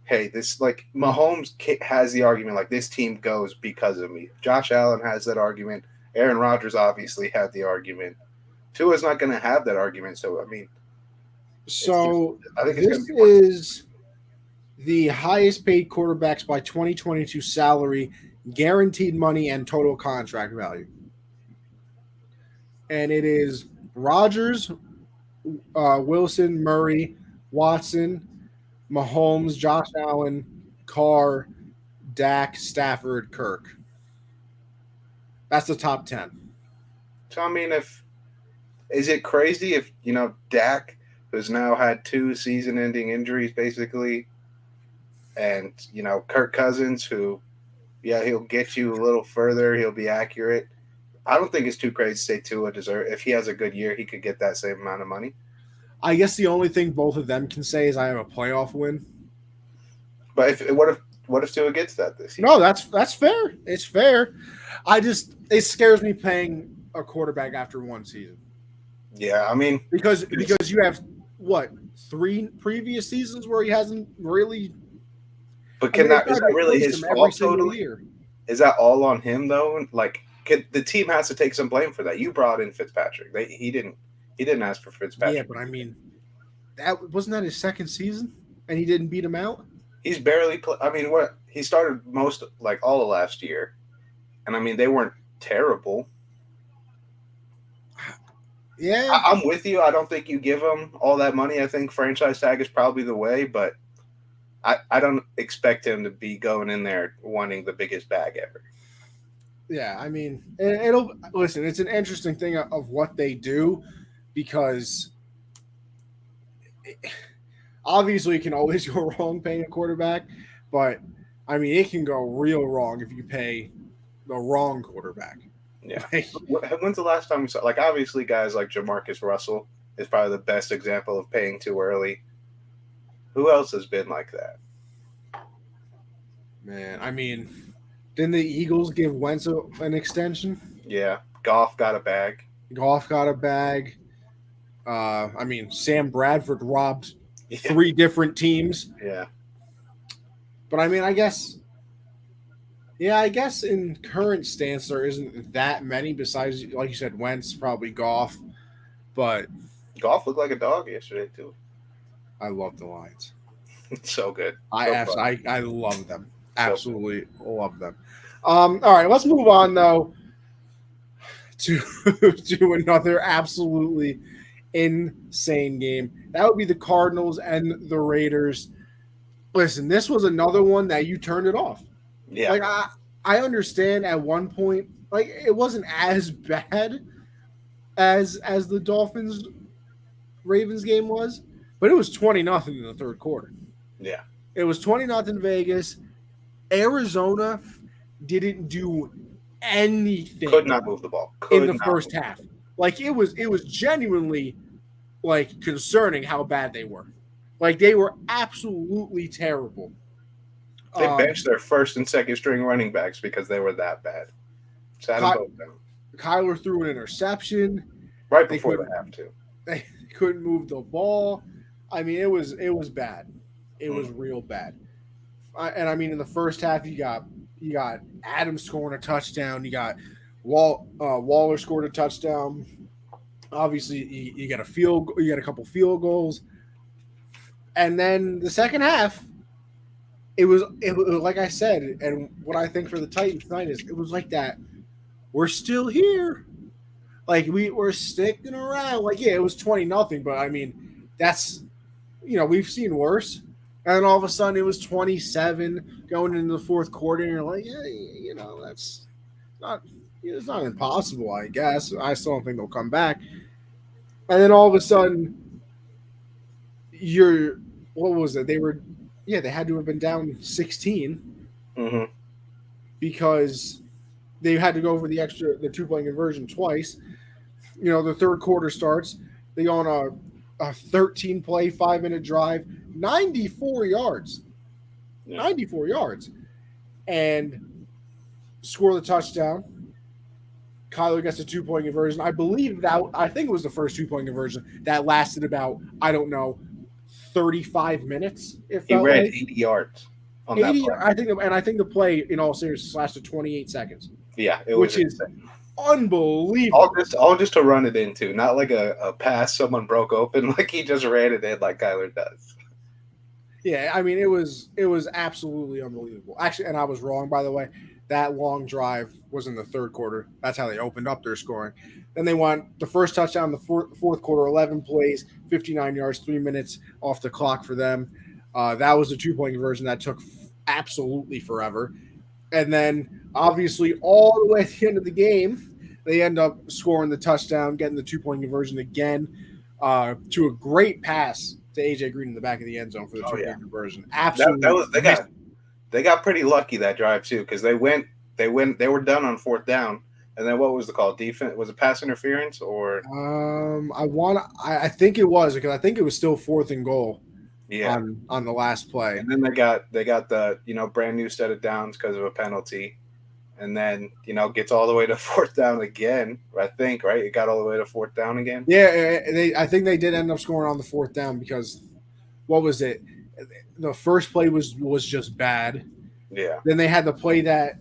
hey, this like Mahomes has the argument like this team goes because of me. Josh Allen has that argument. Aaron Rodgers obviously had the argument. Tua's not going to have that argument. So I mean, so I think it's this going to be is the highest paid quarterbacks by 2022 salary, guaranteed money, and total contract value. And it is Rodgers, Wilson, Murray, Watson, Mahomes, Josh Allen, Carr, Dak, Stafford, Kirk. That's the top 10. So I mean, is it crazy if Dak, who's now had 2 season-ending injuries basically, and Kirk Cousins, who he'll get you a little further, he'll be accurate. I don't think it's too crazy to say Tua if he has a good year, he could get that same amount of money. I guess the only thing both of them can say is I have a playoff win. But what if Tua gets that this year? No, that's fair. It's fair. It scares me paying a quarterback after one season. Yeah, I mean because you have what, 3 previous seasons where he hasn't really. But is that really his fault totally? Year. Is that all on him though? Like the team has to take some blame for that. You brought in Fitzpatrick. He didn't ask for Fitzpatrick. Yeah, but I mean, wasn't that his second season, and he didn't beat him out. He's barely. I mean, what he started most like all of last year, and I mean they weren't terrible. Yeah, I'm with you. I don't think you give him all that money. I think franchise tag is probably the way, but I don't expect him to be going in there wanting the biggest bag ever. Yeah, I mean, it'll listen. It's an interesting thing of what they do because obviously it can always go wrong paying a quarterback, but I mean it can go real wrong if you pay the wrong quarterback. Yeah. When's the last time we saw? Like obviously, guys like Jamarcus Russell is probably the best example of paying too early. Who else has been like that? Man, I mean, didn't the Eagles give Wentz an extension? Yeah, Goff got a bag. I mean, Sam Bradford robbed 3 different teams. Yeah. But I mean, I guess in current stance there isn't that many besides, like you said, Wentz, probably Goff. But Goff looked like a dog yesterday too. I love the Lions. It's so good. I love them. Absolutely love them. All right, let's move on though to another absolutely insane game. That would be the Cardinals and the Raiders. Listen, this was another one that you turned it off. Yeah. Like I understand at one point, like it wasn't as bad as the Dolphins Ravens game was, but it was 20-0 in the third quarter. Yeah. It was 20-0 Vegas. Arizona didn't do anything. Could not move the ball. In the first half. Like it was genuinely like concerning how bad they were. Like they were absolutely terrible. They benched their first and second string running backs because they were that bad. Kyler threw an interception right before the half too. They couldn't move the ball. I mean, it was bad. It was real bad. And I mean, in the first half, you got Adams scoring a touchdown. You got Waller scored a touchdown. Obviously, you got a couple field goals. And then the second half, it was like I said, and what I think for the Titans tonight is it was like that we're still here. Like we were sticking around. Like yeah, it was 20-0, but I mean, that's we've seen worse. And then all of a sudden it was 27 going into the fourth quarter, and you're like, yeah, that's not it's not impossible. I guess I still don't think they'll come back. And then all of a sudden you're what was it? They had to have been down 16 Mm-hmm. because they had to go for the 2 point conversion twice. The third quarter starts. They go on a 13 play, 5 minute drive, 94 yards. Yeah. 94 yards. And score the touchdown. Kyler gets a 2 point conversion. I think it was the first 2 point conversion that lasted about, I don't know, 35 minutes. It He felt ran like 80 yards on that 80. play. I think the play in all seriousness lasted 28 seconds, Yeah, it was which is insane. unbelievable. All just to run it into, not like a pass someone broke open, like he just ran it in like Kyler does. Yeah, I mean it was absolutely unbelievable. Actually, and I was wrong, by the way. That long drive was in the third quarter. That's how they opened up their scoring. Then they won the first touchdown in the fourth quarter, 11 plays, 59 yards, 3 minutes off the clock for them. That was a 2 point conversion that took absolutely forever. And then, obviously, all the way at the end of the game, they end up scoring the touchdown, getting the 2 point conversion again to a great pass to AJ Green in the back of the end zone for the 2 point conversion. Absolutely. That was they got pretty lucky that drive too, because they were done on fourth down, and then what was the call? Defense, was it pass interference or? I think it was, because I think it was still 4th and goal. Yeah. On the last play. And then they got the brand new set of downs because of a penalty, and then gets all the way to fourth down again. I think right, it got all the way to fourth down again. Yeah, I think they did end up scoring on the fourth down because what was it? The first play was just bad. Yeah. Then they had the play that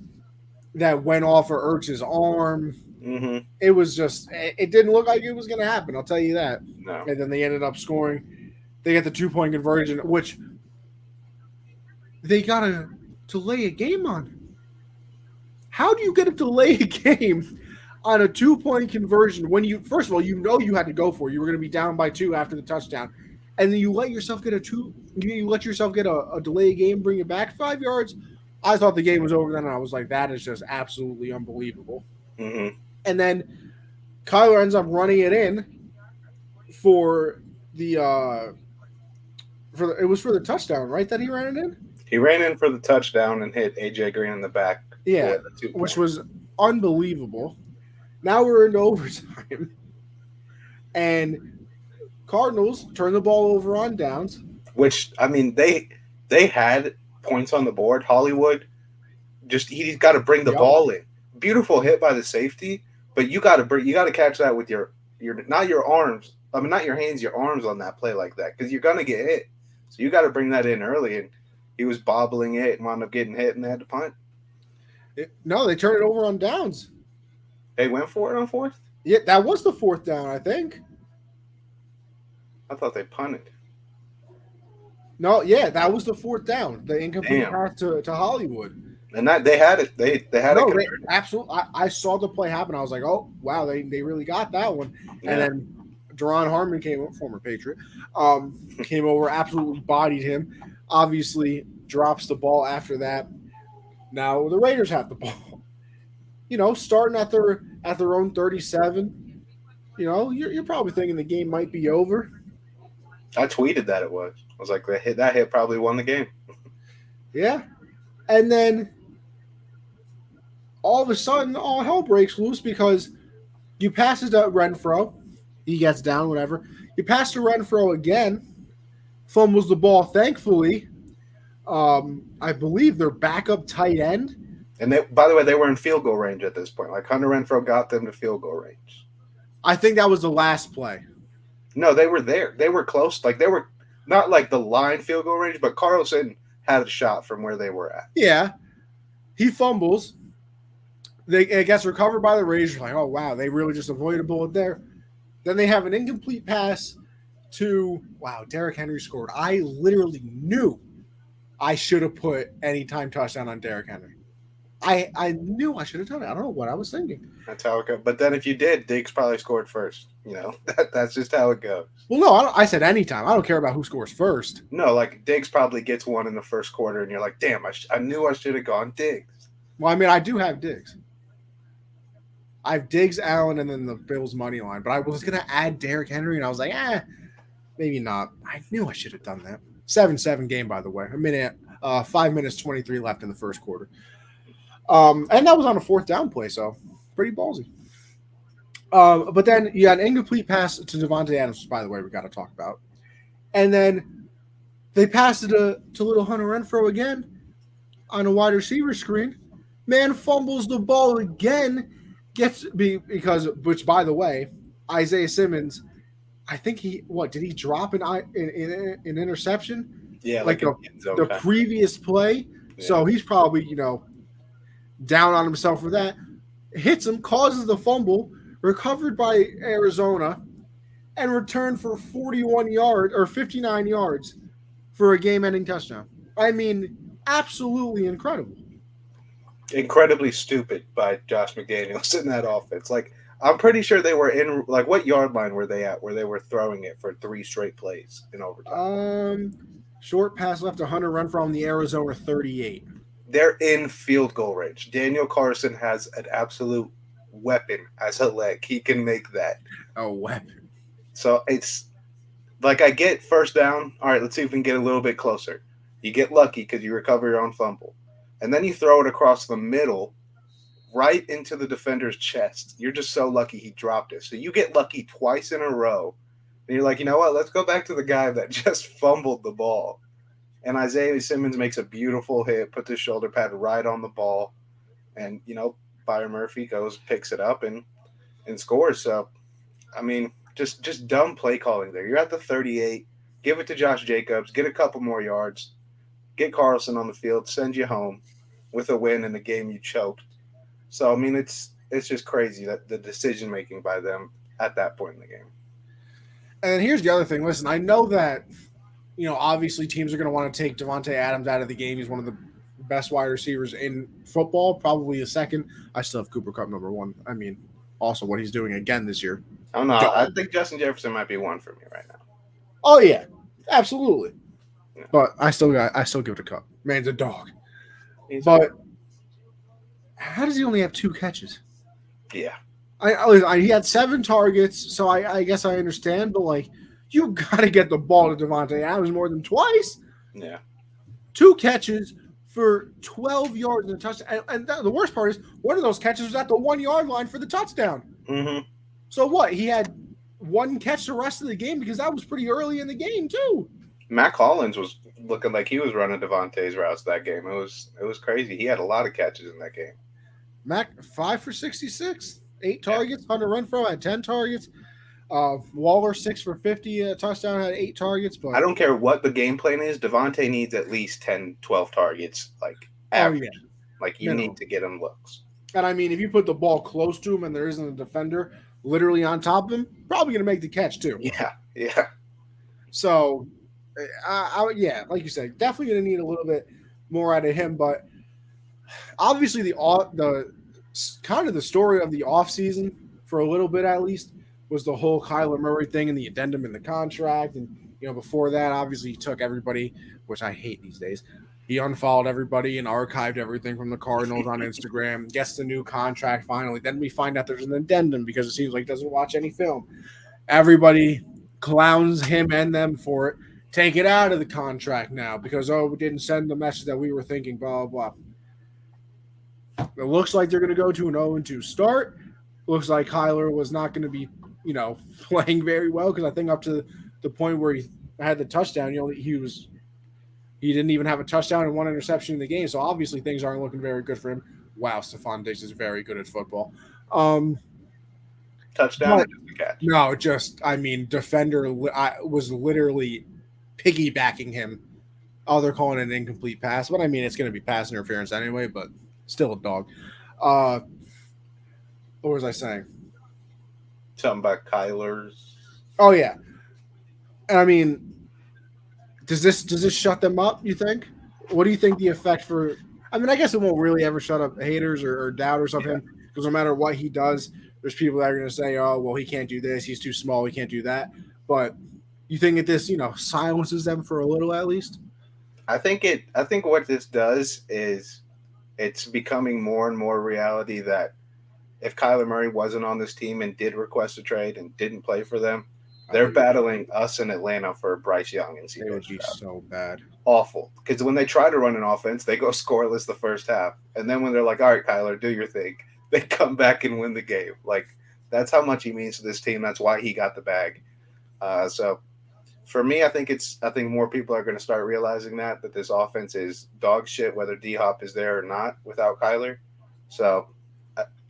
went off of Ertz's arm. Mm-hmm. It was just it didn't look like it was going to happen. I'll tell you that. No. And then they ended up scoring. They get the 2 point conversion, which they got to lay a game on. How do you get a delay a game on a 2 point conversion when you, first of all, you had to go for it. You were going to be down by 2 after the touchdown, and then you let yourself get a delay game, bring it back 5 yards. I thought the game was over then, and I was like, that is just absolutely unbelievable. Mm-hmm. And then Kyler ends up running it in for the it was for the touchdown, right? That he ran it in. He ran in for the touchdown and hit AJ Green in the back. Yeah, which was unbelievable. Now we're into overtime, and Cardinals turn the ball over on downs. Which, I mean, they had points on the board. Hollywood, he's got to bring the ball in. Beautiful hit by the safety, but you got to catch that with your not your arms. I mean, not your hands, your arms on that play like that, because you're gonna get hit. So you got to bring that in early, and he was bobbling it and wound up getting hit, and they had to punt. No, they turned it over on downs. They went for it on fourth? Yeah, that was the fourth down, I think. I thought they punted. No, yeah, that was the fourth down. The incomplete pass to Hollywood. And that they had it. They had it. Absolutely. I saw the play happen. I was like, oh, wow, they really got that one. Yeah. And then Duron Harmon former Patriot, came over, absolutely bodied him. Obviously, drops the ball after that. Now the Raiders have the ball. Starting at their own 37. You're probably thinking the game might be over. I tweeted that it was. I was like, that hit probably won the game. Yeah. And then all of a sudden, all hell breaks loose because you pass it to Renfro. He gets down, whatever. You pass to Renfro again. Fumbles the ball, thankfully. I believe their backup tight end. And by the way, they were in field goal range at this point. Like Hunter Renfro got them to field goal range. I think that was the last play. No, they were there. They were close. Like they were not like the line field goal range, but Carlson had a shot from where they were at. Yeah. He fumbles. It gets recovered by the Raiders. Like, oh, wow, they really just avoided a bullet there. Then they have an incomplete pass to, Derrick Henry scored. I literally knew I should have put anytime touchdown on Derrick Henry. I knew I should have done it. I don't know what I was thinking. That's how it goes. But then if you did, Diggs probably scored first. That's just how it goes. Well, no, I said anytime. I don't care about who scores first. No, like Diggs probably gets one in the first quarter, and you're like, damn, I knew I should have gone Diggs. Well, I mean, I do have Diggs. I have Diggs, Allen, and then the Bills money line. But I was gonna add Derrick Henry, and I was like, maybe not. I knew I should have done that. 7-7 game, by the way. 5 minutes 23 left in the first quarter. And that was on a fourth down play, so pretty ballsy. But then you had an incomplete pass to Devontae Adams, by the way, we got to talk about. And then they passed it to little Hunter Renfrow again on a wide receiver screen. Man fumbles the ball again, which, by the way, Isaiah Simmons, I think did he drop an interception? Yeah, like the previous play. Yeah. So he's probably, down on himself for that. Hits him, causes the fumble, recovered by Arizona, and returned for 41 yards or 59 yards for a game-ending touchdown. I mean, absolutely incredible. Incredibly stupid by Josh McDaniels in that offense. Like, I'm pretty sure they were in, like, what yard line were they at where they were throwing it for 3 straight plays in overtime? Short pass left to Hunter Renfrow on the Arizona 38. They're in field goal range. Daniel Carlson has an absolute weapon as a leg. He can make that. A weapon. So it's like, I get first down. All right, let's see if we can get a little bit closer. You get lucky because you recover your own fumble. And then you throw it across the middle, right into the defender's chest. You're just so lucky he dropped it. So you get lucky twice in a row. And you're like, you know what? Let's go back to the guy that just fumbled the ball. And Isaiah Simmons makes a beautiful hit, puts his shoulder pad right on the ball. And, Byron Murphy picks it up and scores. So, I mean, just dumb play calling there. You're at the 38. Give it to Josh Jacobs. Get a couple more yards. Get Carlson on the field. Send you home with a win in the game you choked. So, I mean, it's just crazy that the decision-making by them at that point in the game. And here's the other thing. Listen, I know that – obviously teams are going to want to take Devontae Adams out of the game. He's one of the best wide receivers in football, probably the second. I still have Cooper Kupp number 1. I mean, also what he's doing again this year. I don't know. I think Justin Jefferson might be 1 for me right now. Oh, yeah. Absolutely. Yeah. But I still give it to Kupp. Man's a dog. But how does he only have 2 catches? Yeah. He had 7 targets, so I guess I understand, but, like, you got to get the ball to Devontae Adams more than twice. Yeah. 2 catches for 12 yards and a touchdown. And the worst part is one of those catches was at the 1-yard line for the touchdown. Mm-hmm. So what? He had 1 catch the rest of the game because that was pretty early in the game too. Matt Collins was looking like he was running Devontae's routes that game. It was crazy. He had a lot of catches in that game. Mac 5 for 66, 8 targets. Hunter Renfrow had 10 targets. Waller 6 for 50, touchdown, had 8 targets. But I don't care what the game plan is. Devontae needs at least 10, 12 targets, like average. Oh, yeah. Like you need to get him looks. And I mean, if you put the ball close to him and there isn't a defender literally on top of him, probably going to make the catch too. Yeah. So, yeah, like you said, definitely going to need a little bit more out of him. But obviously, the kind of the story of the offseason for a little bit at least was the whole Kyler Murray thing and the addendum in the contract. And, before that, obviously, he took everybody, which I hate these days. He unfollowed everybody and archived everything from the Cardinals on Instagram, gets the new contract finally. Then we find out there's an addendum because it seems like he doesn't watch any film. Everybody clowns him and them for it. Take it out of the contract now because, we didn't send the message that we were thinking, blah, blah, blah. It looks like they're going to go to an 0-2 start. Looks like Kyler was not going to be playing very well because I think up to the point where he had the touchdown, he didn't even have a touchdown and 1 interception in the game. So obviously things aren't looking very good for him. Wow, Stephon Diggs is very good at football. Touchdown or just a catch? No, defender was literally piggybacking him. Oh, they're calling it an incomplete pass, but it's going to be pass interference anyway. But still a dog. What was I saying? Something about Kyler's. Oh yeah, and does this shut them up? You think? What do you think the effect for I mean, I guess it won't really ever shut up haters or doubters of Yeah. him because no matter what he does, there's people that are going to say, "Oh, well, he can't do this. He's too small. He can't do that." But you think that this, silences them for a little at least? I think what this does is it's becoming more and more reality that if Kyler Murray wasn't on this team and did request a trade and didn't play for them, Oh, they're battling us in Atlanta for Bryce Young and it CJ would be Stroud. so bad. Awful. Because when they try to run an offense, they go scoreless the first half. And then when they're like, all right, Kyler, do your thing, they come back and win the game. Like, that's how much he means to this team. That's why he got the bag. So for me, I think more people are going to start realizing that this offense is dog shit, whether D Hop is there or not without Kyler. So,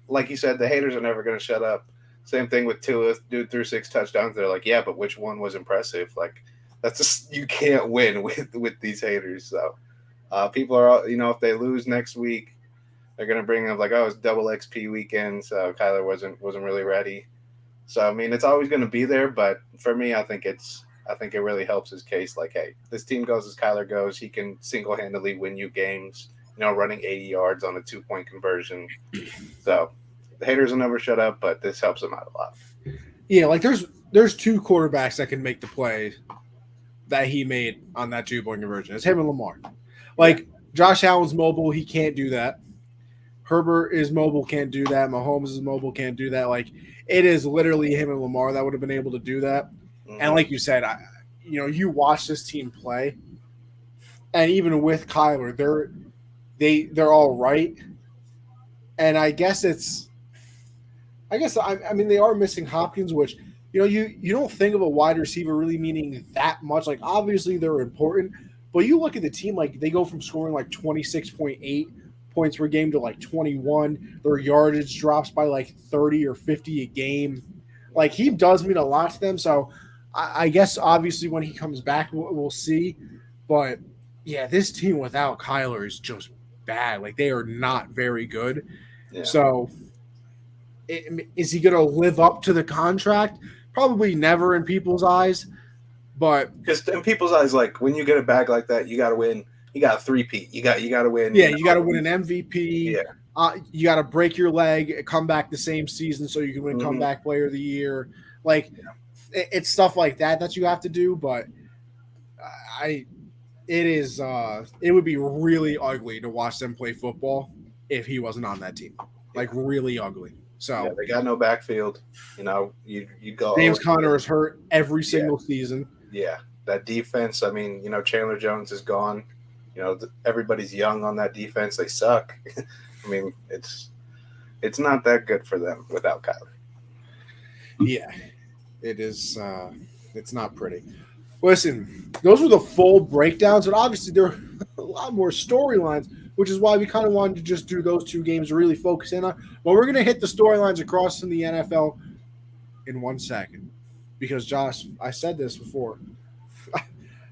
like you said, the haters are never going to shut up. Same thing with Tua, dude threw 6 touchdowns. They're like, yeah, but which one was impressive? Like, that's just you can't win with these haters. So, people are, if they lose next week, they're going to bring up like, oh, it's double XP weekend, so Kyler wasn't really ready. So I mean, it's always going to be there, but for me, I think it really helps his case. Like, hey, this team goes as Kyler goes. He can single handedly win you games. Running 80 yards on a 2-point conversion. So the haters will never shut up, but this helps him out a lot. Yeah, like there's 2 quarterbacks that can make the play that he made on that 2-point conversion. It's him and Lamar. Like Josh Allen's mobile, he can't do that. Herbert is mobile, can't do that. Mahomes is mobile, can't do that. Like it is literally him and Lamar that would have been able to do that. Mm-hmm. And like you said, you watch this team play, and even with Kyler, they're all right. And I mean they are missing Hopkins, which you don't think of a wide receiver really meaning that much. Like obviously they're important, but you look at the team, like they go from scoring like 26.8 points per game to like 21. Their yardage drops by like 30 or 50 a game. Like he does mean a lot to them. So I guess obviously when he comes back, we'll see. But yeah, this team without Kyler is just bad. Like they are not very good. Yeah. So is he going to live up to the contract? Probably never in people's eyes. But because in people's eyes, like when you get a bag like that, you got to win. You got a 3-peat. You got to win. Yeah, you got to win an MVP. Yeah. You got to break your leg, come back the same season so you can win comeback player of the year. Like it's stuff like that you have to do. But it would be really ugly to watch them play football if he wasn't on that team. Like really ugly. So they got no backfield. You go. James Conner is hurt every single season. Yeah, that defense. I mean, Chandler Jones is gone. Everybody's young on that defense. They suck. I mean, it's not that good for them without Kyler. Yeah, it is. It's not pretty. Listen, those were the full breakdowns, and obviously there are a lot more storylines, which is why we kind of wanted to just do those 2 games to really focus in on. But we're going to hit the storylines across in the NFL in 1 second. Because, Josh, I said this before.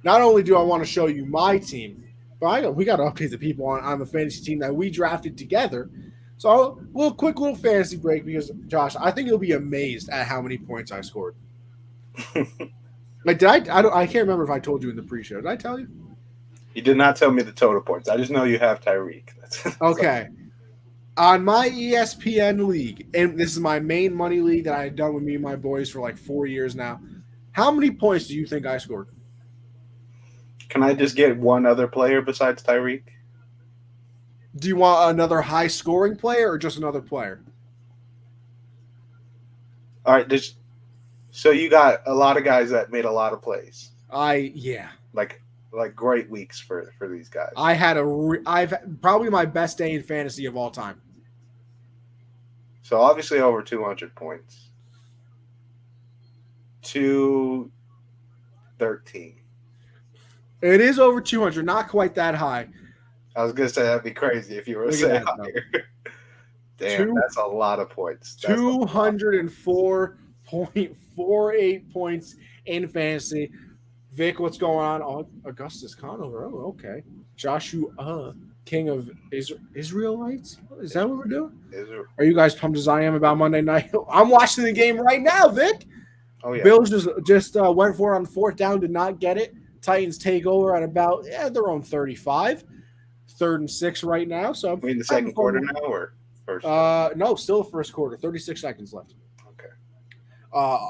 Not only do I want to show you my team, but we got to update the people on the fantasy team that we drafted together. So a quick little fantasy break because, Josh, I think you'll be amazed at how many points I scored. Like, I can't remember if I told you in the pre-show. Did I tell you? You did not tell me the total points. I just know you have Tyreek. Okay. On my ESPN league, and this is my main money league that I had done with me and my boys for like 4 years now, how many points do you think I scored? Can I just get one other player besides Tyreek? Do you want another high-scoring player or just another player? All right, so you got a lot of guys that made a lot of plays. Yeah. Like great weeks for these guys. I've probably my best day in fantasy of all time. So obviously over 200 points. 213. It is over 200, not quite that high. I was going to say that'd be crazy if you were to say higher. Damn, that's a lot of points. 204.48 points in fantasy. Vic, what's going on? Oh, Augustus Conover. Oh, okay. Joshua, king of Israelites? Is that what we're doing? Are you guys pumped as I am about Monday night? I'm watching the game right now, Vic. Oh, yeah. Bills just went for it on 4th down, did not get it. Titans take over at about their own 35. 3rd and 6 right now. So I mean, the second quarter now or first? No, still first quarter. 36 seconds left. Okay.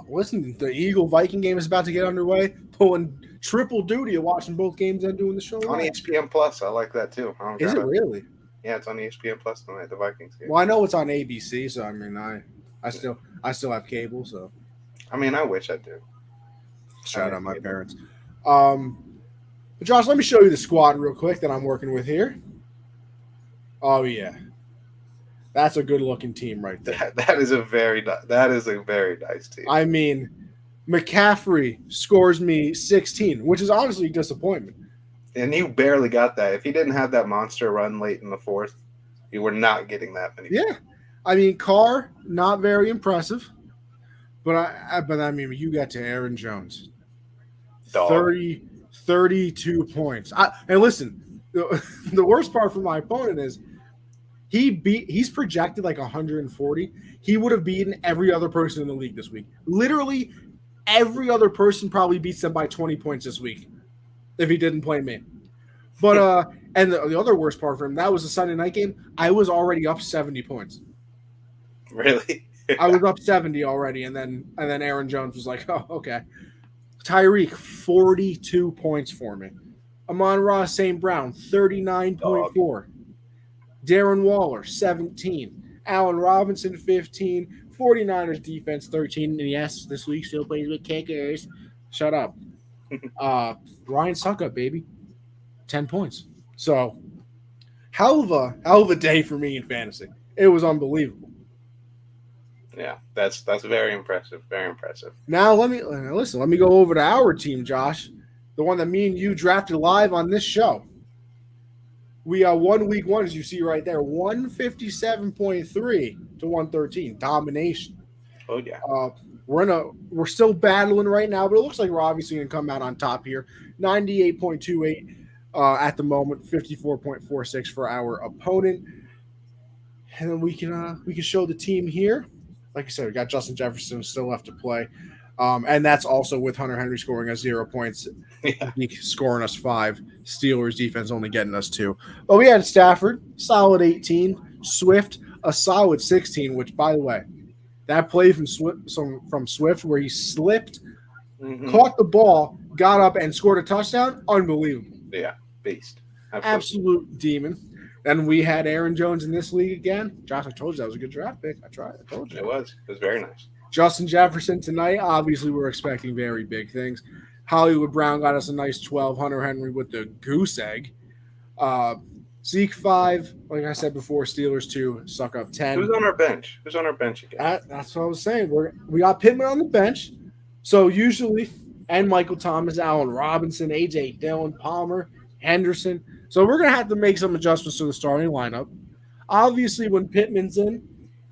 Listen, the Eagle Viking game is about to get underway. Pulling triple duty of watching both games and doing the show On live. ESPN Plus, I like that too. Is it really? Yeah, it's on ESPN Plus tonight. The Vikings game. Well, I know it's on ABC, so I mean, I still have cable, so. I mean, I wish I do. Shout out my parents. But Josh, let me show you the squad real quick that I'm working with here. Oh yeah, that's a good looking team right there. That is a very nice team. I mean, McCaffrey scores me 16, which is honestly a disappointment. And you barely got that. If he didn't have that monster run late in the fourth, you were not getting that many. Yeah, I mean, Carr not very impressive, but I mean, you got to Aaron Jones, 32 points. And listen, the worst part for my opponent is he's projected like 140. He would have beaten every other person in the league this week. Literally, every other person probably beats them by 20 points this week if he didn't play me. But and the other worst part for him, that was a Sunday night game. I was already up 70 points. Really? I was up 70 already, and then Aaron Jones was like, "Oh, okay." Tyreek, 42 points for me. Amon-Ra St. Brown, 39.4. Darren Waller, 17. Allen Robinson, 15. 49ers defense, 13. And yes, this week still plays with kickers. Shut up. Ryan Suckup, baby. 10 points. So, hell of a day for me in fantasy. It was unbelievable. Yeah, that's very impressive. Very impressive. Now let me go over to our team, Josh, the one that me and you drafted live on this show. We are week one, as you see right there, 157.3 to 113 domination. Oh yeah. We're still battling right now, but it looks like we're obviously going to come out on top here. 98.28 at the moment, 54.46 for our opponent, and then we can show the team here. Like I said, we got Justin Jefferson still left to play. And that's also with Hunter Henry scoring us 0 points. Yeah. Scoring us 5. Steelers defense only getting us 2. But we had Stafford, solid 18. Swift, a solid 16, which, by the way, that play from Swift where he slipped, caught the ball, got up, and scored a touchdown, unbelievable. Yeah, beast. Absolute demon. Then we had Aaron Jones in this league again. Josh, I told you that was a good draft pick. I told you. It was very nice. Justin Jefferson tonight. Obviously, we're expecting very big things. Hollywood Brown got us a nice 12. Hunter Henry with the goose egg. Zeke 5. Like I said before, Steelers 2. Suck up 10. Who's on our bench? Again? That's what I was saying. We got Pittman on the bench. So usually, and Michael Thomas, Allen Robinson, A.J. Dillon, Palmer, Henderson. So we're going to have to make some adjustments to the starting lineup. Obviously, when Pittman's in,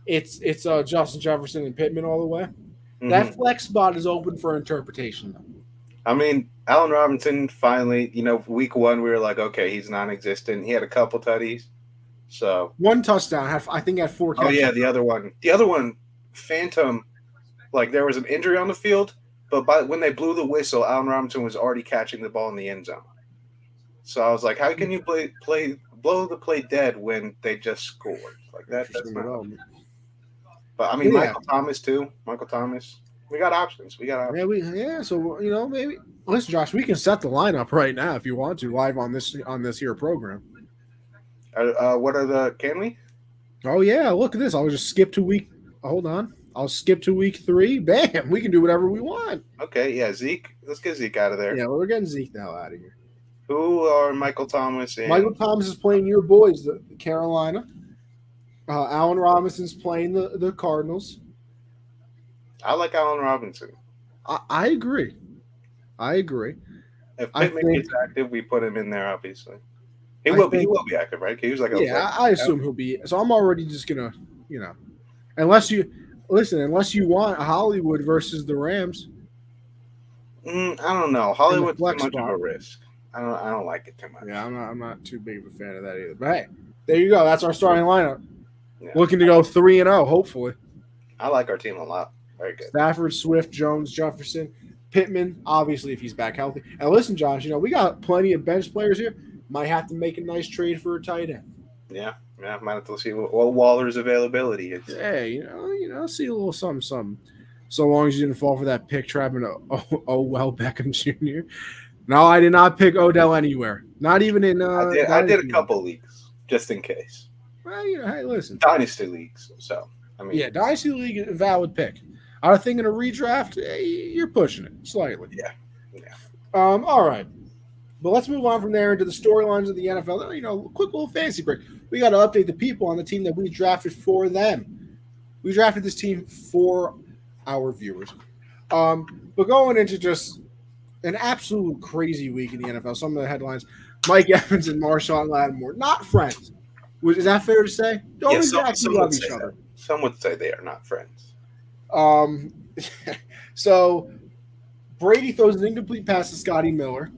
it's Justin Jefferson and Pittman all the way. Mm-hmm. That flex spot is open for interpretation, though. I mean, Allen Robinson finally, week 1 we were like, okay, he's non-existent. He had a couple tutties. So 1 touchdown. I think he had 4 catches. Oh yeah, the other one, phantom. Like there was an injury on the field, but when they blew the whistle, Allen Robinson was already catching the ball in the end zone. So I was like, how can you blow the play dead when they just scored? Like that. That's not. But I mean, yeah. Michael Thomas too. We got options. Yeah. So maybe listen, Josh. We can set the lineup right now if you want to live on this here program. Can we? Oh yeah. Look at this. I'll just skip to week. Hold on. I'll skip to week 3. Bam. We can do whatever we want. Okay. Yeah. Zeke. Let's get Zeke out of there. Yeah. We're getting Zeke the hell out of here. Who are Michael Thomas and Michael Thomas is playing your boys, the Carolina. Allen Robinson's playing the Cardinals. I like Allen Robinson. I agree. If Pittman gets active, we put him in there, obviously. He will be active, right? He was like I assume he'll be. So I'm already just going to, unless you want Hollywood versus the Rams. I don't know. Hollywood's too much of a risk. I don't like it too much. Yeah, I'm not too big of a fan of that either. But hey, there you go. That's our starting lineup. Yeah. Looking to go 3-0, hopefully. I like our team a lot. Very good. Stafford, Swift, Jones, Jefferson, Pittman, obviously if he's back healthy. And listen, Josh, we got plenty of bench players here. Might have to make a nice trade for a tight end. Yeah, yeah. Might have to see what Waller's availability is. Hey, see a little something, something. So long as you didn't fall for that pick trap and well Beckham Jr. No, I did not pick Odell anywhere. Not even in I did a Dynasty. couple leagues just in case. Well, hey, listen. Dynasty leagues. So I mean, Yeah, Dynasty League, a valid pick. I was thinking a redraft. You're pushing it slightly. yeah, yeah. All right. But let's move on from there into the storylines of the NFL. Quick little fantasy break. We got to update the people on the team that we drafted for them. We drafted this team for our viewers. But going into just an absolute crazy week in the NFL, some of the headlines: Mike Evans and Marshawn Lattimore, not friends. Is that fair to say? Don't exactly love each other. Some would say they are not friends. So Brady throws an incomplete pass to Scotty Miller.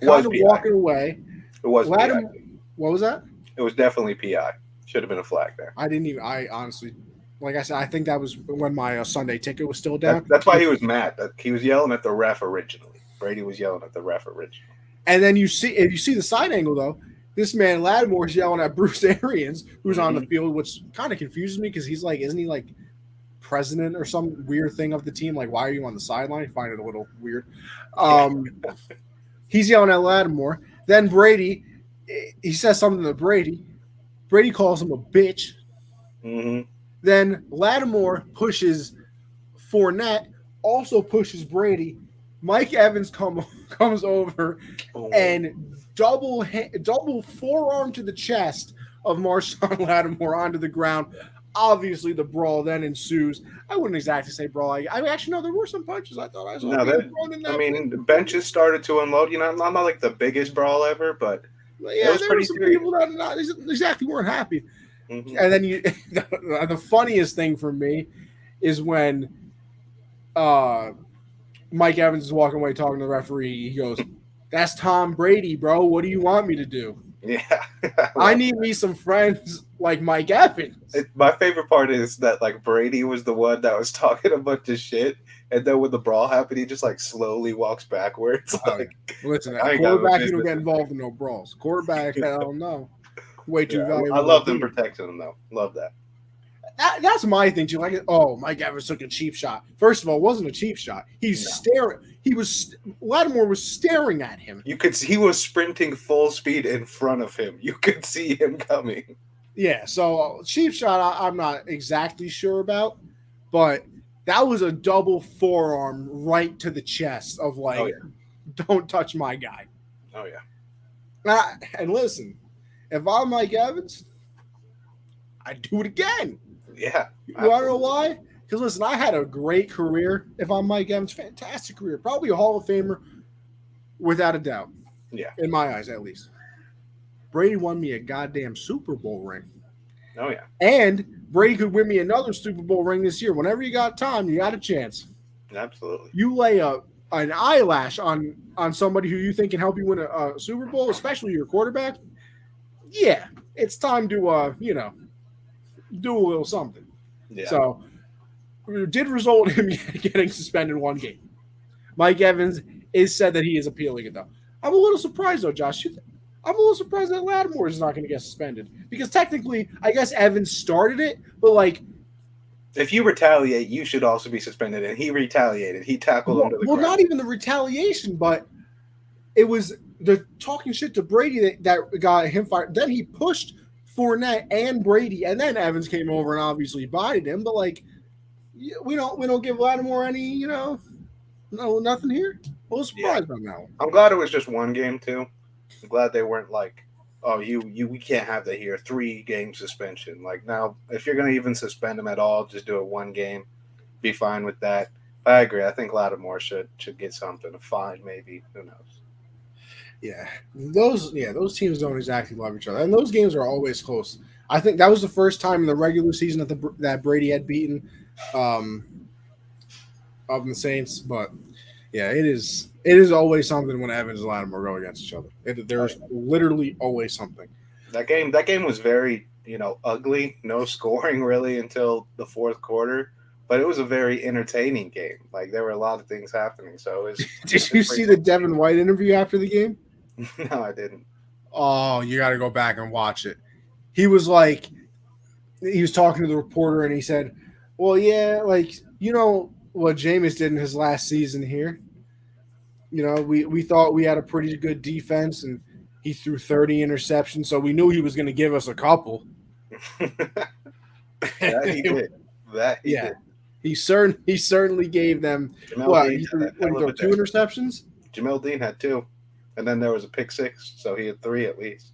Kind of walking away. It was Lattimore. What was that? It was definitely PI. Should have been a flag there. I honestly, like I said, I think that was when my Sunday ticket was still down. That's why he was mad. He was yelling at the ref originally. Brady was yelling at the ref originally. And then if you see the side angle though, this man Lattimore is yelling at Bruce Arians, who's on the field, which kind of confuses me because he's like, isn't he like president or some weird thing of the team? Like, why are you on the sideline? I find it a little weird. He's yelling at Lattimore. Then Brady, he says something to Brady. Brady calls him a bitch. Mm-hmm. Then Lattimore pushes Fournette, also pushes Brady. Mike Evans comes over and double forearm to the chest of Marshawn Lattimore onto the ground. Obviously, the brawl then ensues. I wouldn't exactly say brawl. Actually, no, there were some punches. I thought I saw. The benches started to unload. I'm not like the biggest brawl ever, but yeah, there were some people that not exactly weren't happy. Mm-hmm. And then the funniest thing for me is when Mike Evans is walking away talking to the referee. He goes, "That's Tom Brady, bro. What do you want me to do?" Yeah, I need me some friends like Mike Evans. My favorite part is that like Brady was the one that was talking a bunch of shit, and then when the brawl happened, he just like slowly walks backwards. Listen, quarterback, you don't get involved in no brawls. Quarterback, hell no. Way too valuable. I love them protecting him though. Love that. That's my thing too. Like, Mike Evans took a cheap shot. First of all, it wasn't a cheap shot. He's staring. Lattimore was staring at him. You could see he was sprinting full speed in front of him. You could see him coming. Yeah, so cheap shot, I'm not exactly sure about, but that was a double forearm right to the chest of like, don't touch my guy. Oh yeah. And listen, if I'm Mike Evans, I'd do it again. Yeah. You want to know why? Because listen, I had a great career. If I'm Mike Evans, fantastic career. Probably a Hall of Famer without a doubt. Yeah. In my eyes, at least. Brady won me a goddamn Super Bowl ring. Oh, yeah. And Brady could win me another Super Bowl ring this year. Whenever you got time, you got a chance. Absolutely. You lay an eyelash on somebody who you think can help you win a Super Bowl, especially your quarterback. Yeah, it's time to, do a little something. Yeah. So it did result in him getting suspended one game. Mike Evans is said that he is appealing it, though. I'm a little surprised, though, Josh. I'm a little surprised that Lattimore is not going to get suspended. Because technically, I guess Evans started it, but like... If you retaliate, you should also be suspended. And he retaliated. He tackled him to the ground. Well, not even the retaliation, but it was the talking shit to Brady that got him fired. Then he pushed Fournette and Brady, and then Evans came over and obviously bodied him. But like, we don't give Lattimore any, nothing here. I was surprised on that one. I'm glad it was just one game too. I'm glad they weren't like, we can't have that here. 3-game suspension. Like now, if you're gonna even suspend him at all, just do it one game. Be fine with that. But I agree. I think Lattimore should get something, a fine maybe. Who knows? Yeah, those teams don't exactly love each other, and those games are always close. I think that was the first time in the regular season that Brady had beaten of the Saints. But yeah, it is always something when Evans and Lattimore go against each other. There's literally always something. That game was very ugly. No scoring really until the fourth quarter. But it was a very entertaining game. Like there were a lot of things happening. So it was. Did you see the Devin White interview after the game? No, I didn't. Oh, you got to go back and watch it. He was like, he was talking to the reporter and he said, "Well, yeah, like you know what Jameis did in his last season here. You know, we thought we had a pretty good defense, and he threw 30 interceptions, so we knew he was going to give us a couple." That he did. That he Yeah, did. he certainly gave them Jamel what Dean he had threw. a What he hell of threw a two day. interceptions? Jamel Dean had two, and then there was a pick six, so he had three at least,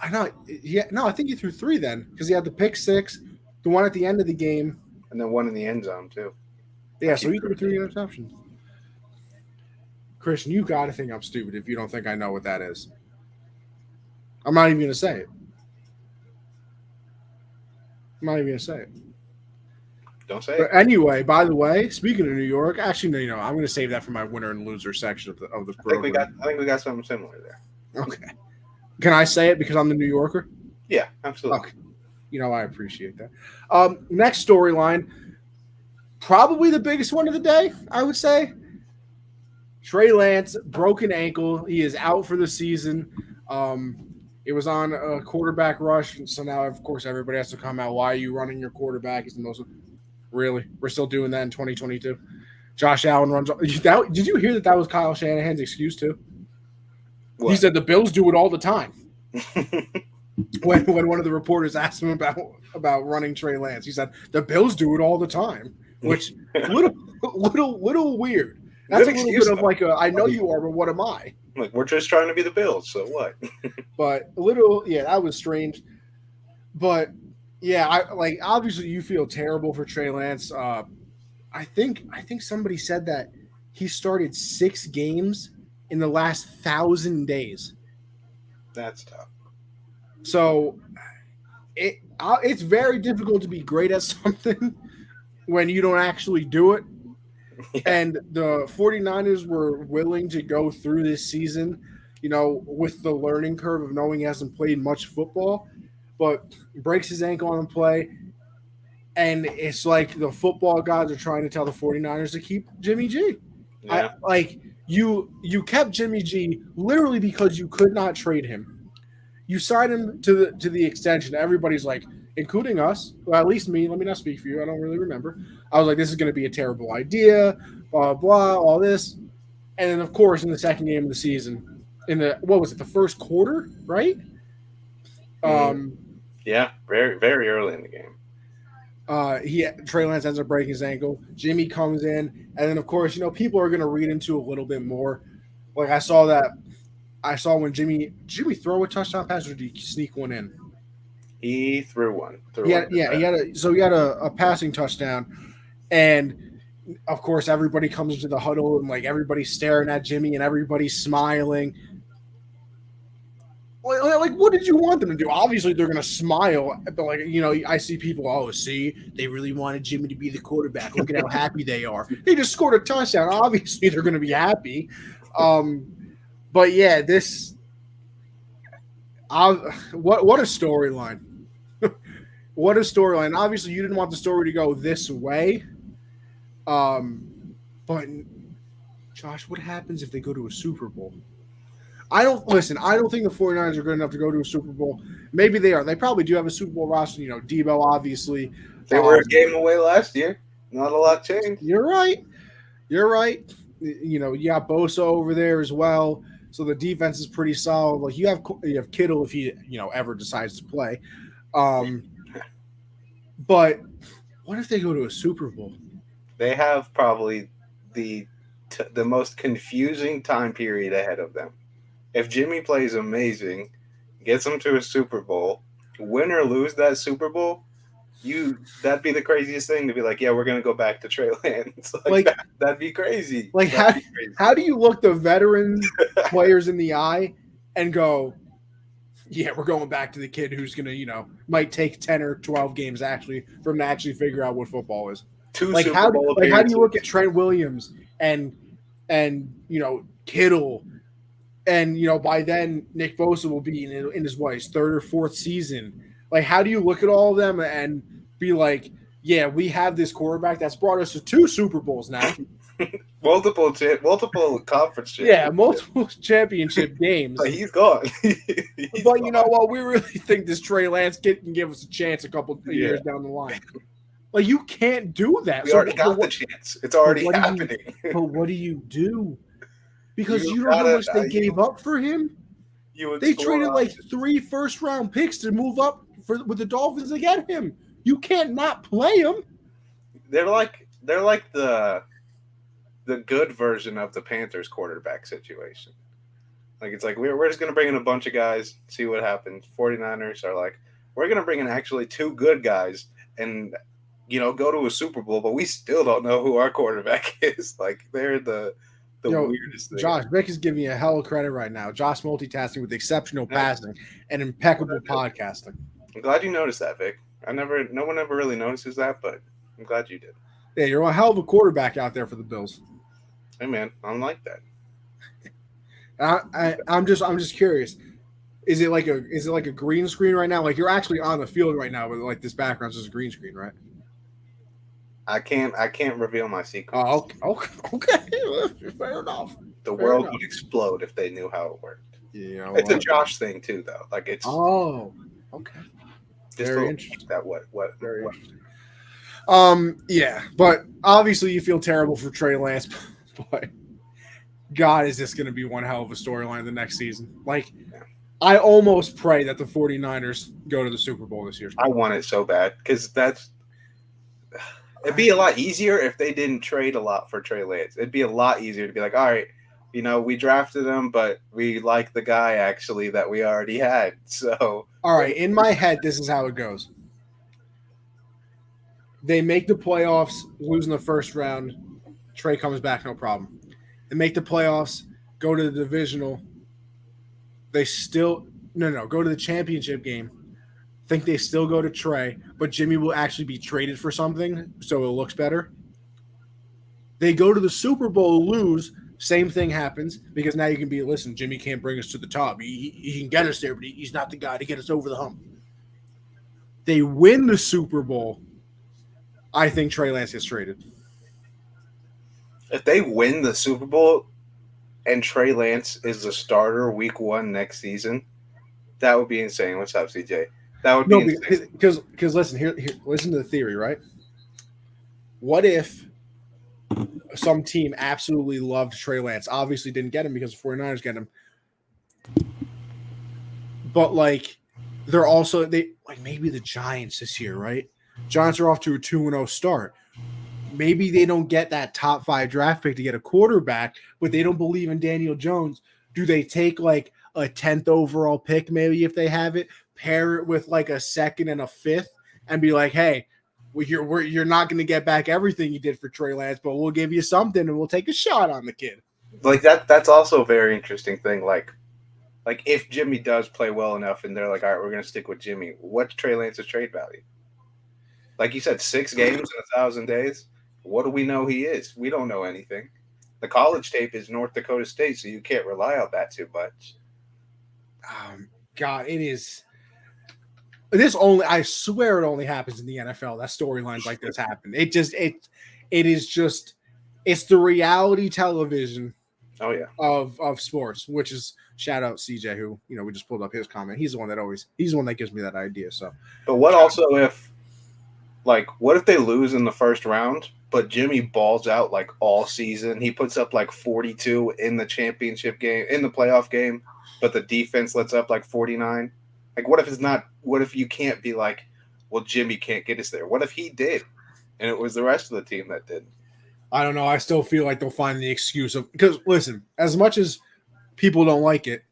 I know. Yeah, no, I think he threw three then because he had the pick six, the one at the end of the game. and then one in the end zone too. Yeah, so he threw three interceptions. Christian, you got to think I'm stupid if you don't think I know what that is. I'm not even going to say it. I'm not even going to say it. Don't say But it. anyway, by the way, speaking of New York, actually, no, I'm going to save that for my winner and loser section of the program. I think we got something similar there. Okay. Can I say it because I'm the New Yorker? Yeah, absolutely. Okay. I appreciate that. Next storyline, probably the biggest one of the day, I would say. Trey Lance, broken ankle. He is out for the season. It was on a quarterback rush. So now, of course, everybody has to come out. Why are you running your quarterback? He's the most. Really? We're still doing that in 2022? Josh Allen runs. Did you hear that was Kyle Shanahan's excuse, too? What? He said the Bills do it all the time. When one of the reporters asked him about running Trey Lance, he said the Bills do it all the time, which little weird. That's Good a little excuse, bit of though. like a I know you are, but what am I? Like, we're just trying to be the Bills, so what? But a little, yeah, that was strange. But yeah, I like obviously you feel terrible for Trey Lance. I think somebody said that he started 6 games in the last 1,000 days. That's tough. So it's very difficult to be great at something when you don't actually do it. Yeah. And the 49ers were willing to go through this season, with the learning curve of knowing he hasn't played much football, but breaks his ankle on the play. And it's like the football gods are trying to tell the 49ers to keep Jimmy G. Yeah. You kept Jimmy G literally because you could not trade him. You signed him to the extension. Everybody's like, including us, well, at least me. Let me not speak for you. I don't really remember. I was like, this is going to be a terrible idea. Blah blah. All this, and then of course in the second game of the season, in the what was it? The first quarter, right? Mhm. Yeah, very very early in the game. Trey Lance ends up breaking his ankle. Jimmy comes in, and then of course people are going to read into a little bit more. Like I saw when Jimmy throw a touchdown pass or did he sneak one in? He threw one. He had a passing touchdown, and of course everybody comes into the huddle and like everybody's staring at Jimmy and everybody's smiling. Like, what did you want them to do? Obviously, they're gonna smile, but I see people. Oh, see, they really wanted Jimmy to be the quarterback. Look at how happy they are. They just scored a touchdown. Obviously, they're gonna be happy. But yeah, what a storyline. What a storyline. Obviously, you didn't want the story to go this way. But Josh, what happens if they go to a Super Bowl? I don't think the 49ers are good enough to go to a Super Bowl. Maybe they are. They probably do have a Super Bowl roster. Debo, obviously. They were a game away last year. Not a lot changed. You're right. You got Bosa over there as well. So the defense is pretty solid. Like you have Kittle if he ever decides to play. But what if they go to a Super Bowl? They have probably the most confusing time period ahead of them. If Jimmy plays amazing, gets them to a Super Bowl, win or lose that Super Bowl, that'd be the craziest thing to be like, yeah, we're gonna go back to Trey Lance. That'd be crazy. Like how do you look the veteran players in the eye and go, yeah, we're going back to the kid who's gonna, might take 10 or 12 games actually for him to actually figure out what football is. How do you look at Trent Williams and Kittle? And by then Nick Bosa will be in his 3rd or 4th season. Like, how do you look at all of them and be like, yeah, we have this quarterback that's brought us to 2 Super Bowls now. multiple conference Yeah, champions. multiple championship games. But he's gone. But you know what? We really think this Trey Lance kid can give us a chance a couple of years down the line. Like, you can't do that. We already got the chance. It's already happening. But what do you do? Because you know gotta, how much they gave up for him? They traded like 3 first-round picks to move up with the Dolphins to get him. You can't not play him. They're like the good version of the Panthers quarterback situation. Like, it's like we're just going to bring in a bunch of guys, see what happens. 49ers are like, we're going to bring in actually 2 good guys and, go to a Super Bowl, but we still don't know who our quarterback is. Like, they're the weirdest thing. Josh, Vic is giving you a hell of credit right now. Josh multitasking with exceptional passing and impeccable podcasting. I'm glad you noticed that, Vic. No one ever really notices that, but I'm glad you did. Yeah, you're a hell of a quarterback out there for the Bills. Hey, man, I'm like that. I'm just curious. Is it like a green screen right now? Like, you're actually on the field right now, but like this background's just a green screen, right? I can't reveal my secrets. Oh, okay. Fair enough. The world would explode if they knew how it worked. Yeah, it's a Josh thing too, though. Like, it's okay. Very interesting. Very interesting. Yeah, but obviously you feel terrible for Trey Lance, but God, is this going to be one hell of a storyline the next season? Like, I almost pray that the 49ers go to the Super Bowl this year. I want it so bad because it'd be a lot easier if they didn't trade a lot for Trey Lance. It'd be a lot easier to be like, all right, we drafted him, but we like the guy actually that we already had. So, all right, in my head, this is how it goes. They make the playoffs, losing the first round. Trey comes back, no problem. They make the playoffs, go to the divisional. They still go to the championship game. Think they still go to Trey, but Jimmy will actually be traded for something, so it looks better. They go to the Super Bowl, lose. Same thing happens because now you can be, listen, Jimmy can't bring us to the top. He can get us there, but he's not the guy to get us over the hump. They win the Super Bowl. I think Trey Lance gets traded. If they win the Super Bowl and Trey Lance is the starter week 1 next season, that would be insane. What's up, CJ? That would be insane. Because listen, here, listen to the theory, right? What if some team absolutely loved Trey Lance? Obviously didn't get him because the 49ers get him. But they're also maybe the Giants this year, right? Giants are off to a 2-0 start. Maybe they don't get that top 5 draft pick to get a quarterback, but they don't believe in Daniel Jones. Do they take a 10th overall pick, maybe if they have it, pair it with a 2nd and a 5th, and be like, hey, you're not going to get back everything you did for Trey Lance, but we'll give you something and we'll take a shot on the kid. That's also a very interesting thing. Like if Jimmy does play well enough and they're like, all right, we're going to stick with Jimmy, what's Trey Lance's trade value? Like you said, 6 games in 1,000 days. What do we know he is? We don't know anything. The college tape is North Dakota State, so you can't rely on that too much. God, it is. I swear it only happens in the NFL. That storylines like this happen. It's the reality television. Oh yeah. Of sports, which is shout out CJ, who we just pulled up his comment. He's the one that gives me that idea. So, but what if they lose in the first round, but Jimmy balls out all season? He puts up 42 in the championship game, in the playoff game, but the defense lets up 49. What if you can't be well, Jimmy can't get us there? What if he did, and it was the rest of the team that did? I don't know. I still feel like they'll find the excuse because listen, as much as people don't like it,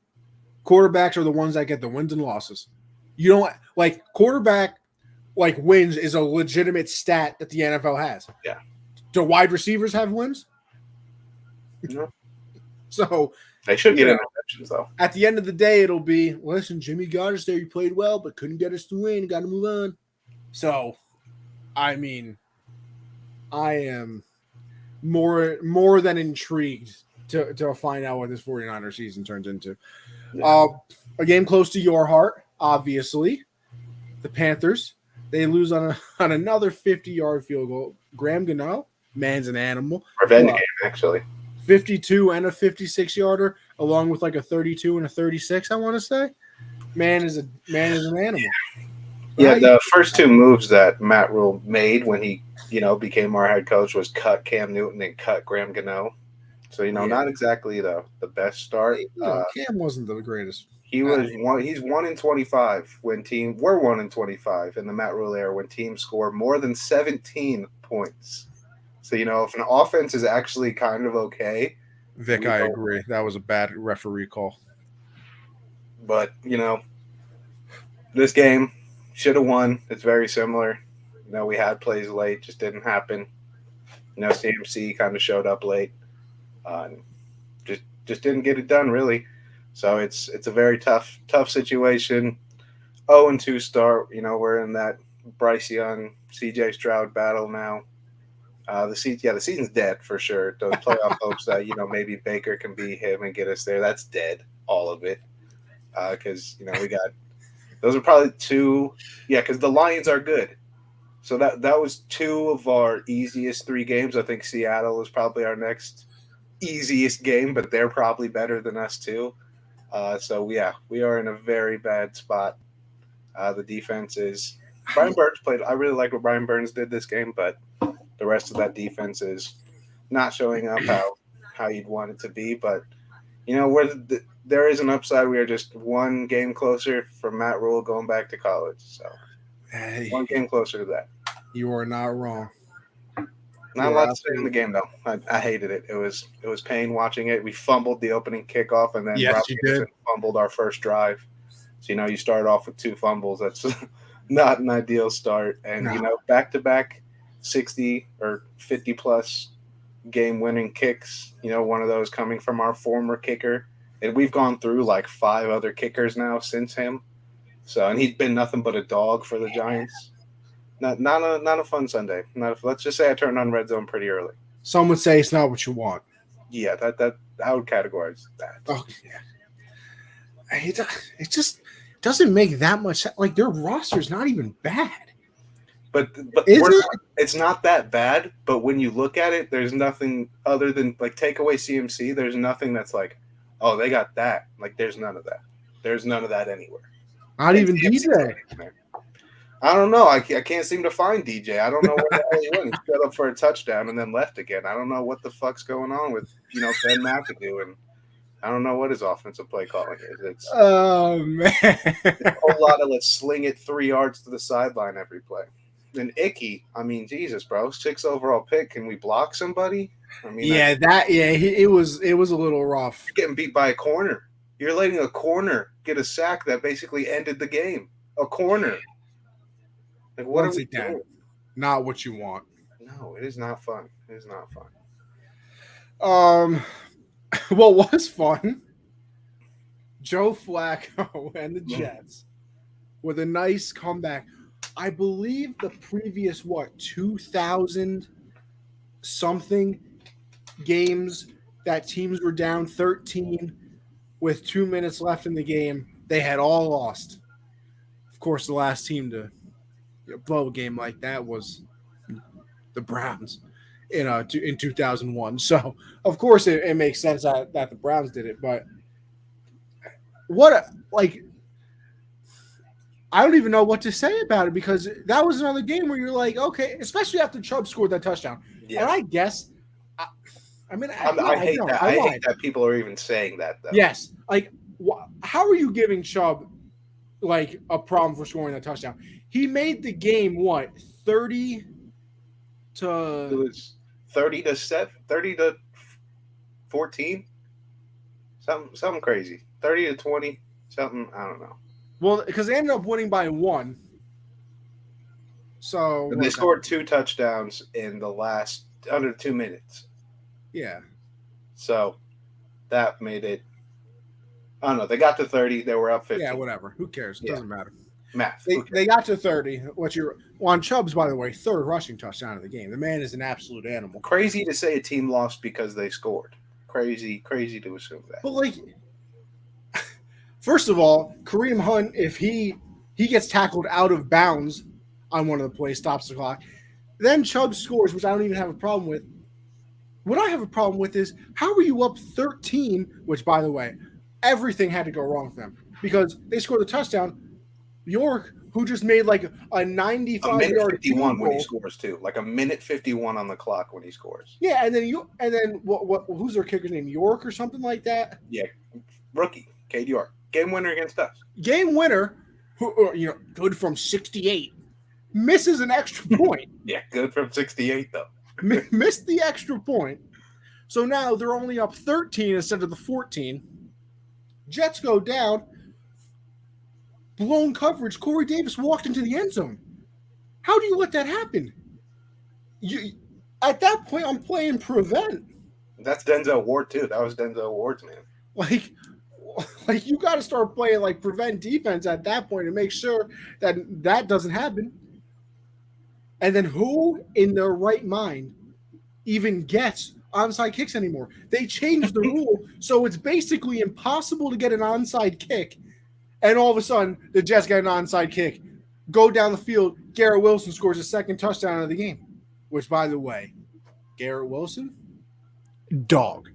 quarterbacks are the ones that get the wins and losses. You don't quarterback wins is a legitimate stat that the NFL has. Yeah. Do wide receivers have wins? No. So they should get interceptions though. At the end of the day, it'll be, listen, Jimmy got us there. He played well, but couldn't get us to win. Got to move on. So, I mean, I am more than intrigued to find out what this 49er season turns into. Yeah. A game close to your heart, obviously. The Panthers They lose on another 50-yard field goal. Graham Gano, man's an animal. Revenge game, actually. 52 and a 56-yarder, along with like a 32 and a 36, I want to say. Man is an animal. Yeah, the first two moves that Matt Rule made when he, became our head coach was cut Cam Newton and cut Graham Gano. So, not exactly the best start. Cam wasn't the greatest. He's 1-25 when we're 1-25 in the Matt Rule era when teams score more than 17 points. So, if an offense is actually kind of okay. Vic, I agree. That was a bad referee call. But, this game should have won. It's very similar. We had plays late, just didn't happen. CMC kind of showed up late. Just didn't get it done, really. So it's a very tough situation. 0-2 start. We're in that Bryce Young, CJ Stroud battle now. The season's dead for sure. Those playoff hopes that maybe Baker can beat him and get us there. That's dead, all of it. Because we got those are probably two. Yeah, because the Lions are good. So that was two of our easiest three games. I think Seattle is probably our next easiest game, but they're probably better than us too. So yeah, we are in a very bad spot. The defense is Brian Burns played. I really like what Brian Burns did this game, but the rest of that defense is not showing up how you'd want it to be. But there is an upside. We are just one game closer from Matt Rule going back to college. So one game closer to that. You are not wrong. Not a lot to say in the game though. I hated it. It was pain watching it. We fumbled the opening kickoff, and then Rob fumbled our first drive. So you start off with two fumbles. That's not an ideal start. And back to back 60 or 50 plus game winning kicks. One of those coming from our former kicker, and we've gone through like 5 other kickers now since him. So and he's been nothing but a dog for the Giants. Not a fun Sunday. Let's just say I turned on Red Zone pretty early. Some would say it's not what you want. Yeah, that I would categorize that. Oh yeah. It just doesn't make that much sense. Like their roster's not even bad. But it's not that bad. But when you look at it, there's nothing other than like take away CMC. There's nothing that's like, oh, they got that. Like there's none of that. There's none of that anywhere. Not even DJ. I don't know. I can't seem to find DJ. I don't know where the hell he went. He showed up for a touchdown and then left again. I don't know what the fuck's going on with Ben McAdoo, and I don't know what his offensive play calling is. It's man, a whole lot of let's sling it 3 yards to the sideline every play. And Icky, I mean, Jesus, bro, 6th overall pick. Can we block somebody? I mean, it was a little rough. You're getting beat by a corner. You're letting a corner get a sack that basically ended the game. A corner. Like, what are we doing? Not what you want. No, it is not fun. It is not fun. What was fun? Joe Flacco and the Jets with a nice comeback. I believe the previous 2,000 something games that teams were down 13 with 2 minutes left in the game, they had all lost. Of course, the last team to blow a game like that was the Browns in 2001. So, of course, it makes sense that the Browns did it. But I don't even know what to say about it because that was another game where you're like, okay, especially after Chubb scored that touchdown. Yeah. And I guess, I hate that. I hate that people are even saying that, though. Yes. Like, how are you giving Chubb, like, a problem for scoring that touchdown? He made the game, 30 to... It was 30 to 14? Something crazy. 30 to 20, something, I don't know. Well, because they ended up winning by 1. So... And they scored 2 touchdowns in the last under 2 minutes. Yeah. So that made it... I don't know. They got to 30. They were up 50. Yeah, whatever. Who cares? It doesn't matter. Math. They got to 30. Juan Chubb's, by the way, 3rd rushing touchdown of the game. The man is an absolute animal. Crazy to say a team lost because they scored. Crazy to assume that. But first of all, Kareem Hunt, if he gets tackled out of bounds on one of the plays, stops the clock. Then Chubb scores, which I don't even have a problem with. What I have a problem with is how are you up 13, which, by the way, everything had to go wrong for them because they scored the touchdown. York, who just made like a A 95-yard minute field 51 when he goal. scores too. Like a minute 51 on the clock when he scores. Yeah, and then what? Who's their kicker name? York or something like that. Yeah, rookie Cade York, game winner against us. Game winner, who good from 68, misses an extra point. Yeah, good from 68 though. Missed the extra point. So now they're only up 13 instead of the 14. Jets go down. Blown coverage. Corey Davis walked into the end zone. How do you let that happen? At that point, I'm playing prevent. That's Denzel Ward too. That was Denzel Ward's man. Like you got to start playing like prevent defense at that point and make sure that doesn't happen. And then who in their right mind even gets onside kicks anymore? They changed the rule, so it's basically impossible to get an onside kick. And all of a sudden, the Jets get an onside kick, go down the field. Garrett Wilson scores a second touchdown of the game, which, by the way, Garrett Wilson, dog.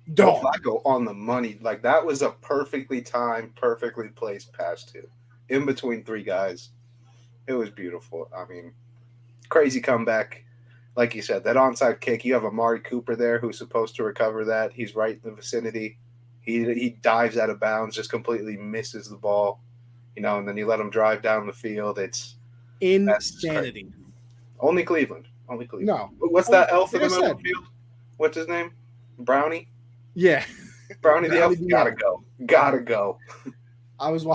Flacco on the money. Like that was a perfectly timed, perfectly placed pass too, in between three guys. It was beautiful. I mean, crazy comeback. Like you said, that onside kick. You have Amari Cooper there who's supposed to recover that. He's right in the vicinity. He dives out of bounds, just completely misses the ball, and then you let him drive down the field. It's insanity. Only Cleveland. No. What's that elf in the middle of the field? What's his name? Brownie? Yeah. Brownie the elf. Gotta go. I was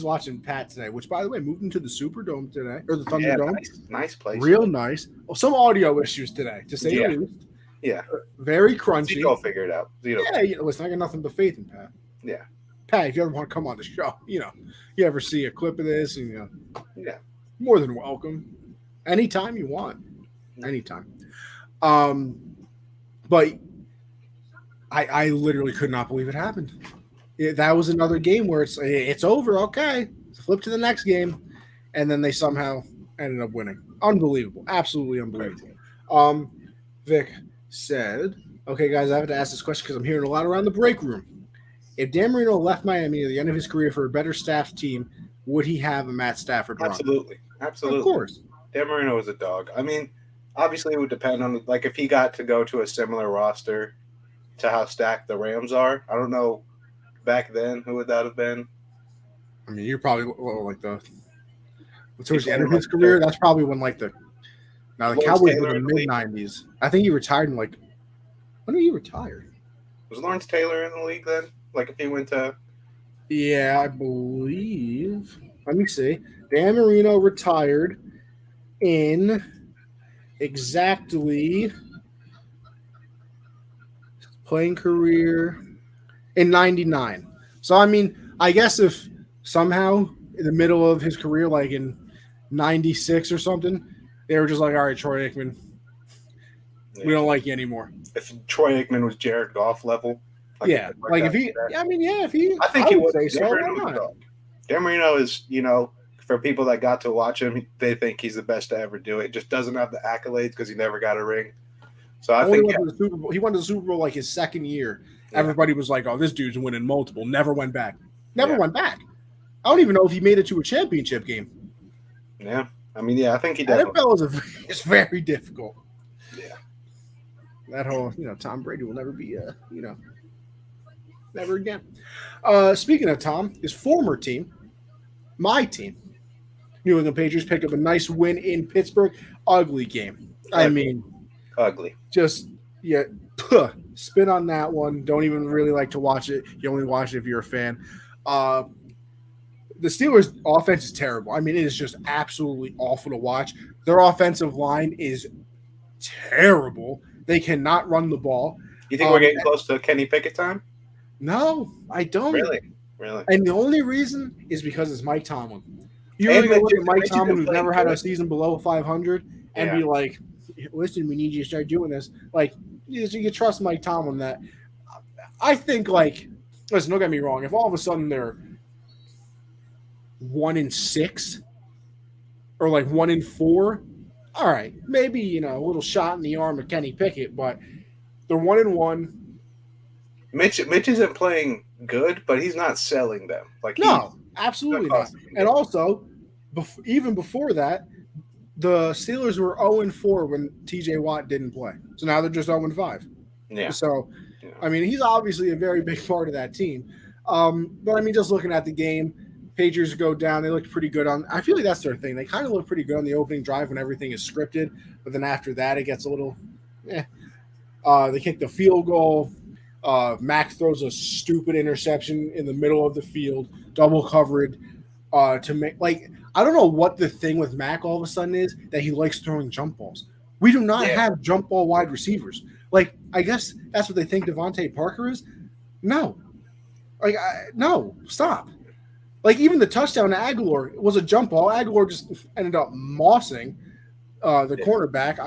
watching Pat today, which, by the way, moved into the Superdome today, or the Thunderdome. Nice place. Real nice. Well, some audio issues today, to say the least. Yeah. Very crunchy. Zito figure it out. Listen, I got nothing but faith in Pat. Yeah. Pat, if you ever want to come on the show, you ever see a clip of this, and yeah, more than welcome. Anytime you want. Anytime. But I literally could not believe it happened. That was another game where it's over. Okay, flip to the next game, and then they somehow ended up winning. Unbelievable, absolutely unbelievable. Vic said, "Okay, guys, I have to ask this question because I'm hearing a lot around the break room. If Dan Marino left Miami at the end of his career for a better staffed team, would he have a Matt Stafford run?" Absolutely. Of course. Dan Marino is a dog. I mean, obviously, it would depend on if he got to go to a similar roster to how stacked the Rams are. I don't know. Back then, who would that have been? I mean, you're probably towards the end of his career. That's probably when the Cowboys were in the mid '90s. I think he retired in when did he retire? Was Lawrence Taylor in the league then? If he went to? Yeah, I believe. Let me see. Dan Marino retired in exactly playing career in '99. So, I mean, I guess if somehow in the middle of his career, like in '96 or something, they were just like, all right, Troy Aikman, we don't like you anymore. If Troy Aikman was Jared Goff level. If he – I think he would say so. Dan Marino is, for people that got to watch him, they think he's the best to ever do it. Just doesn't have the accolades because he never got a ring. So I think he went to the Super Bowl his second year. Yeah. Everybody was like, "Oh, this dude's winning multiple." Never went back. Went back. I don't even know if he made it to a championship game. Yeah, I mean, I think he did. NFL is very difficult. Yeah, that whole Tom Brady will never be never again. Speaking of Tom, his former team, my team, New England Patriots picked up a nice win in Pittsburgh. Ugly game. I mean, ugly. Just spin on that one. Don't even really like to watch it. You only watch it if you're a fan. The Steelers' offense is terrible. I mean, it is just absolutely awful to watch. Their offensive line is terrible. They cannot run the ball. You think we're getting close to Kenny Pickett time? No, I don't. Really? And the only reason is because it's Mike Tomlin. You really look at Mike Tomlin, who's never had a season below 500, and be like, listen, we need you to start doing this. You trust Mike Tomlin that I think, listen, don't get me wrong. If all of a sudden they're 1-6, or like 1-4. All right, maybe a little shot in the arm of Kenny Pickett, but they're 1-1. Mitch isn't playing good, but he's not selling them. Like he's No, not absolutely not. costing them And games. also, even before that, the Steelers were 0-4 when T.J. Watt didn't play. So now they're just 0-5. Yeah. So, Yeah. I mean, he's obviously a very big part of that team. But I mean, just looking at the game, Patriots go down. They looked pretty good on. I feel like that's their thing. They kind of look pretty good on the opening drive when everything is scripted. But then after that, it gets a little. They kick the field goal. Max throws a stupid interception in the middle of the field, double covered. To make I don't know what the thing with Mac all of a sudden is that he likes throwing jump balls. We do not have jump ball wide receivers. Like I guess that's what they think Devontae Parker is. No, no, stop. Like even the touchdown to Aguilar was a jump ball. Aguilar just ended up mossing the cornerback.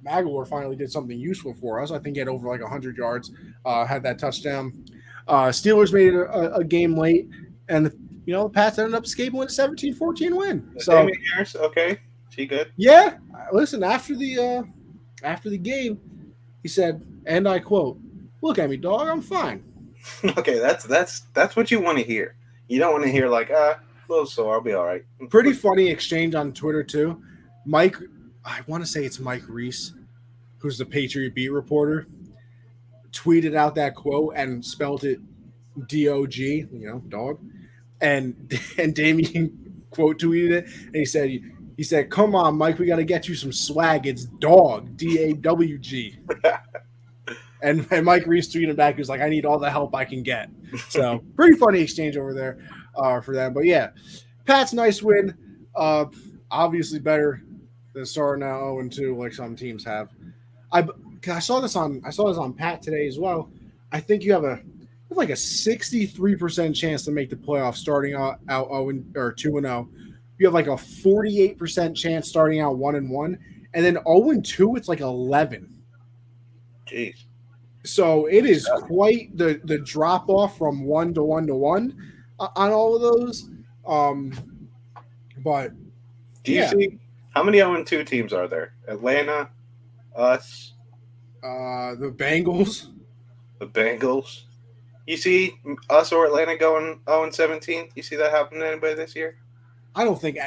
Aguilar finally did something useful for us. I think he had over like 100 yards. Had that touchdown. Steelers made it a game late, and the Pats ended up escaping with a 17-14 win. So Damian Harris, okay, is he good? Yeah, listen. After the game, he said, and I quote, "Look at me, dog. I'm fine." Okay, that's what you want to hear. You don't want to hear like a little sore. I'll be all right. Pretty funny exchange on Twitter too. Mike, I want to say it's Mike Reese, who's the Patriot beat reporter, tweeted out that quote and spelled it D-O-G, dog. And Damien quote tweeted it, and he said, "Come on, Mike, we got to get you some swag. It's dog, D-A-W-G." And Mike Reese tweeted back, he was like, "I need all the help I can get." So pretty funny exchange over there for them. But yeah, Pat's nice win. Obviously better than starting now 0-2 like some teams have. I saw this on Pat today as well. I think you have like a 63% chance to make the playoffs starting out 2-0. You have like a 48% chance starting out 1-1, and then 0-2. It's like 11. Jeez. So it is quite the drop off from 1 to 1 to 1 on all of those. But do you see how many 0-2 teams are there? Atlanta, us, the Bengals. The Bengals. You see us or Atlanta going 0-17? You see that happen to anybody this year? I don't think.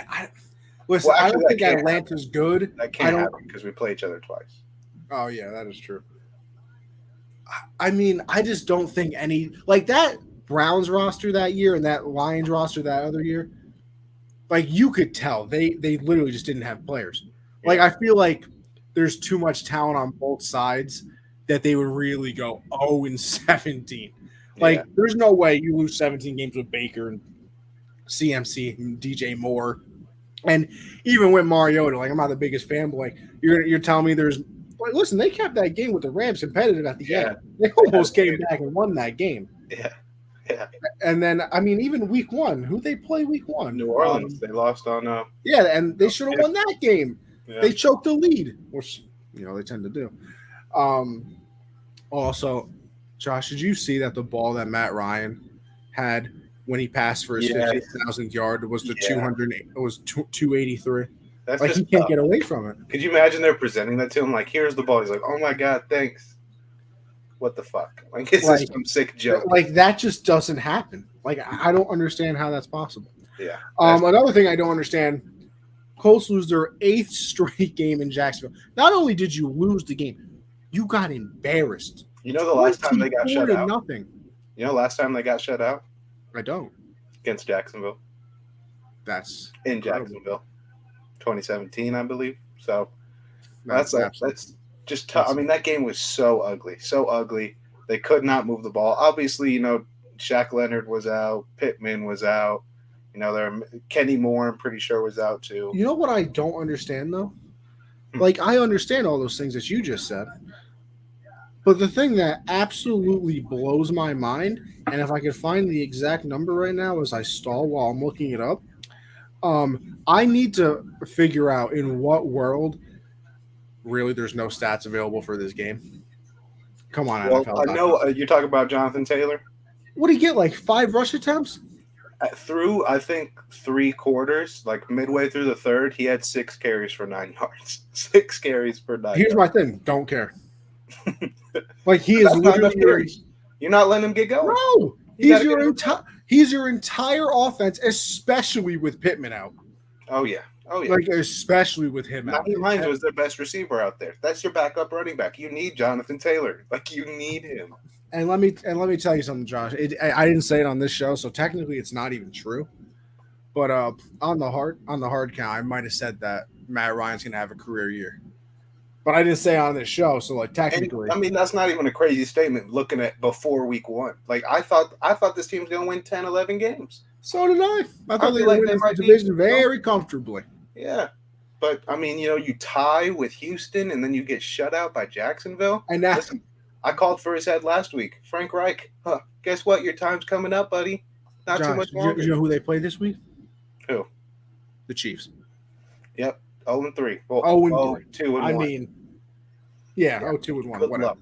Listen, I don't think Atlanta's good. That can't happen because we play each other twice. Oh yeah, that is true. I mean, I just don't think any like that Browns roster that year and that Lions roster that other year. Like you could tell they literally just didn't have players. Yeah. Like I feel like there's too much talent on both sides that they would really go 0-17. Like there's no way you lose 17 games with Baker and CMC and DJ Moore, and even with Mariota. Like I'm not the biggest fan, but like you're telling me there's. Like, listen, they kept that game with the Rams competitive at the end. They almost came back and won that game. Yeah. And then, I mean, even week 1, who'd they play week 1? New Orleans. They lost on. And they should have won that game. Yeah. They choked the lead, which they tend to do. Also, Josh, did you see that the ball that Matt Ryan had when he passed for his 50,000th yard was the 200? It was 283. That's like he can't get away from it. Could you imagine they're presenting that to him? Like, here's the ball. He's like, "Oh my god, thanks." What the fuck? Like, is this some sick joke? Like that just doesn't happen. Like I don't understand how that's possible. Yeah. Another thing I don't understand: Colts lose their 8th straight game in Jacksonville. Not only did you lose the game, you got embarrassed. You know the last time they got shut out? Nothing. You know last time they got shut out? I don't. Against Jacksonville. That's in Jacksonville. 2017, I believe. So that's just tough. I mean, that game was so ugly. They could not move the ball. Obviously, Shaq Leonard was out. Pittman was out. Kenny Moore, I'm pretty sure, was out too. You know what I don't understand, though? Like, I understand all those things that you just said. But the thing that absolutely blows my mind, and if I could find the exact number right now as I stall while I'm looking it up, I need to figure out in what world really there's no stats available for this game. Come on, NFL. I know you're talking about Jonathan Taylor. What did he get, like 5 rush attempts? through I think 3 quarters, like midway through the third, he had 6 carries for 9 yards. 6 carries for 9 Here's my yards. thing. Don't care. Like he is That's not enough literally carries. You're not letting him get going. no. You gotta get him going. He's your entire offense, especially with Pittman out. Oh yeah. Oh yeah. Like especially with him out. Matthew Hines was their best receiver out there. That's your backup running back. You need Jonathan Taylor. Like you need him. And let me tell you something, Josh. I didn't say it on this show, so technically it's not even true. But on the hard count, I might have said that Matt Ryan's gonna have a career year. But I didn't say it on this show, so like technically, And, I mean that's not even a crazy statement. Looking at before week 1, like I thought this team's gonna win 10, 11 games. so did I. I thought they feel like were they winning might the be- division very comfortably. Yeah. But I mean, you tie with Houston and then you get shut out by Jacksonville. And now, Listen, I called for his head last week. Frank Reich. Guess what? Your time's coming up, buddy. Not Josh, too much longer. you know who they played this week? Who? The Chiefs. Yep. 0-3. Well, 0-3. 2-1. I mean, yeah, 0-2-1. Good Whatever. luck.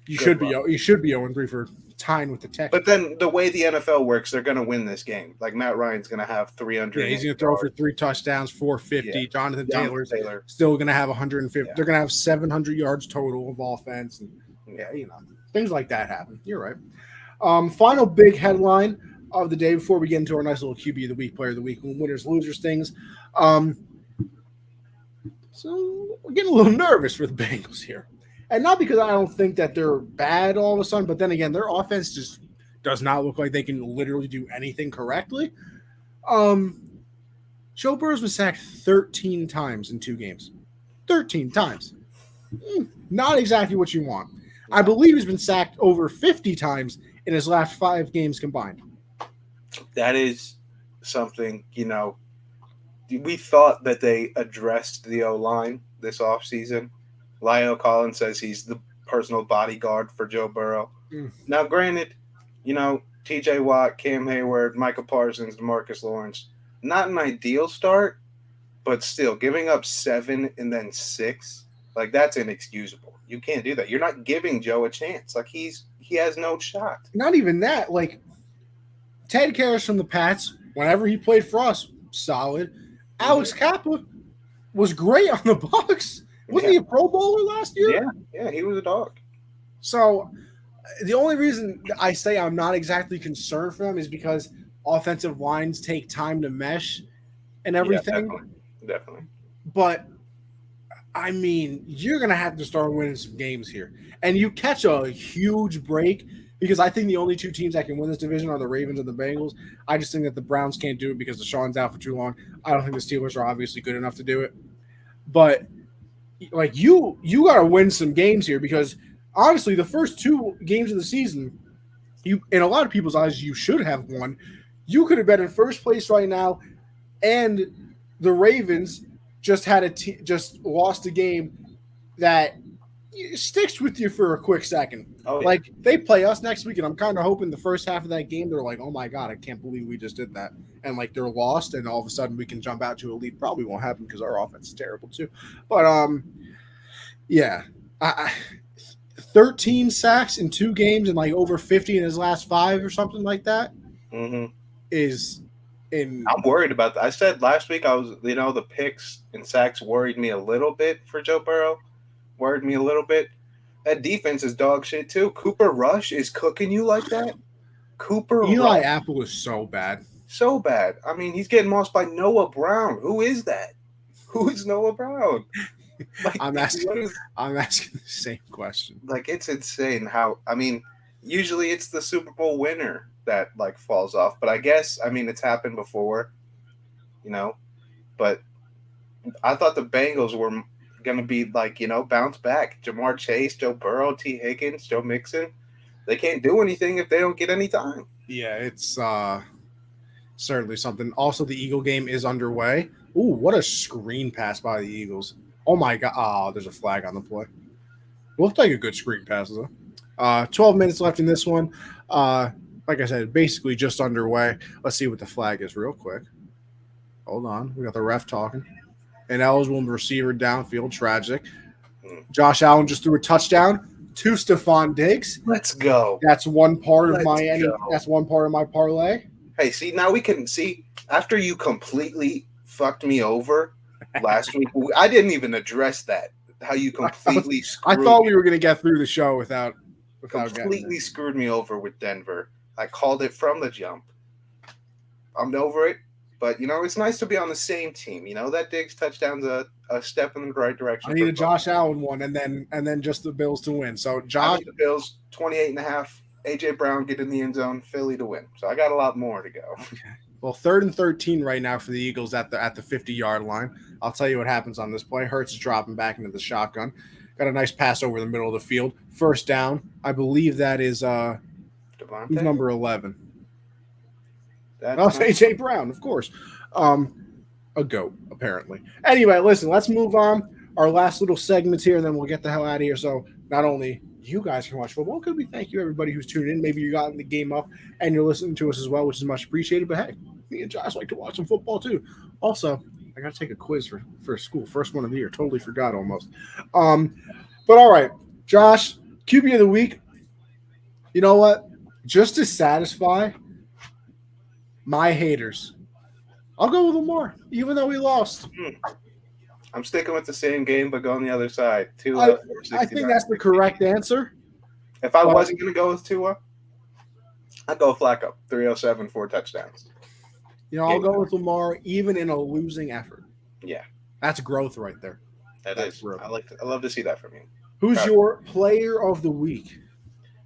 You Good should luck. be 0-3 for tying with the Texans. But then the way the NFL works, they're going to win this game. Like Matt Ryan's going to have 300. yeah, he's going to throw for 3 touchdowns, 450. Yeah. Jonathan Taylor. Taylor's still going to have 150. Yeah. They're going to have 700 yards total of offense, and things like that happen. You're right. Final big headline of the day before we get into our nice little QB of the week, player of the week, winners, losers things. So we're getting a little nervous for the Bengals here. And not because I don't think that they're bad all of a sudden, but then again, their offense just does not look like they can literally do anything correctly. Joe Burrow's been sacked 13 times in 2 games. 13 times. Not exactly what you want. I believe he's been sacked over 50 times in his last 5 games combined. That is something, we thought that they addressed the O-line this offseason. Lyle Collins says he's the personal bodyguard for Joe Burrow. Now, granted, TJ Watt, Cam Hayward, Micah Parsons, DeMarcus Lawrence, not an ideal start, but still giving up 7 and then 6, like that's inexcusable. You can't do that. You're not giving Joe a chance. Like he has no shot. Not even that. Like Ted Karras from the Pats, whenever he played for us, solid. Alex Kappa was great on the Bucs. Wasn't he a Pro Bowler last year? Yeah, he was a dog. So the only reason I say I'm not exactly concerned for them is because offensive lines take time to mesh and everything. Yeah, definitely. But I mean, you're going to have to start winning some games here. And you catch a huge break because I think the only 2 teams that can win this division are the Ravens and the Bengals. I just think that the Browns can't do it because Deshaun's out for too long. I don't think the Steelers are obviously good enough to do it. But like you got to win some games here because honestly, the first 2 games of the season, in a lot of people's eyes, you should have won. You could have been in first place right now, and the Ravens just just lost a game that sticks with you for a quick second. Oh, yeah. Like they play us next week, and I'm kind of hoping the first half of that game they're like, "Oh my god, I can't believe we just did that," and like they're lost, and all of a sudden we can jump out to a lead. Probably won't happen because our offense is terrible too. But yeah, 13 sacks in 2 games and like over 50 in his last 5 or something like that is in. I'm worried about that. I said last week the picks and sacks worried me a little bit for Joe Burrow. Worried me a little bit. That defense is dog shit too. Cooper Rush is cooking you like that. Eli Rush. Apple is so bad. So bad. I mean, he's getting mossed by Noah Brown. Who is that? Who is Noah Brown? Like, I'm asking the same question. Like, it's insane how, I mean, usually it's the Super Bowl winner that, like, falls off. But I guess, I mean, it's happened before, But I thought the Bengals were going to be, like, bounce back. Jamar Chase, Joe Burrow, T. Higgins, Joe Mixon. They can't do anything if they don't get any time. Yeah, it's certainly something. Also, the Eagle game is underway. Ooh, what a screen pass by the Eagles. Oh, my God. Oh, there's a flag on the play. Looked like a good screen pass, though. 12 minutes left in this one. Like I said, basically just underway. Let's see what the flag is real quick. Hold on. We got the ref talking. Ineligible receiver downfield. Tragic. Josh Allen just threw a touchdown to Stephon Diggs. Let's go. That's one part of my parlay. Hey, see, now we can see after you completely fucked me over last week. I didn't even address that. How you completely I screwed thought we were going to get through the show without completely screwed me over with Denver. I called it from the jump. I'm over it. But, it's nice to be on the same team. That Diggs touchdown's a step in the right direction. I need a Josh Allen one and then just the Bills to win. So, Josh. The Bills, 28.5. A.J. Brown get in the end zone, Philly to win. So, I got a lot more to go. Okay. Well, 3rd and 13 right now for the Eagles at the 50-yard line. I'll tell you what happens on this play. Hurts is dropping back into the shotgun. Got a nice pass over the middle of the field. First down. I believe that is who's number 11. That's A.J. Brown, of course. A goat, apparently. Anyway, listen, let's move on. Our last little segments here, and then we'll get the hell out of here. So not only you guys can watch football, could we thank you, everybody who's tuned in. Maybe you got the game up and you're listening to us as well, which is much appreciated. But hey, me and Josh like to watch some football too. Also, I got to take a quiz for school. First one of the year. Totally forgot almost. But all right, Josh, QB of the week. You know what? Just to satisfy my haters, I'll go with Lamar, even though we lost. I'm sticking with the same game, but going the other side. I think that's the correct answer. If I wasn't going to go with Tua, I'd go Flacco. 307, 4 touchdowns. I'll go with Lamar, even in a losing effort. Yeah. That's growth right there. That's growth. I love to see that from you. Who's your player of the week?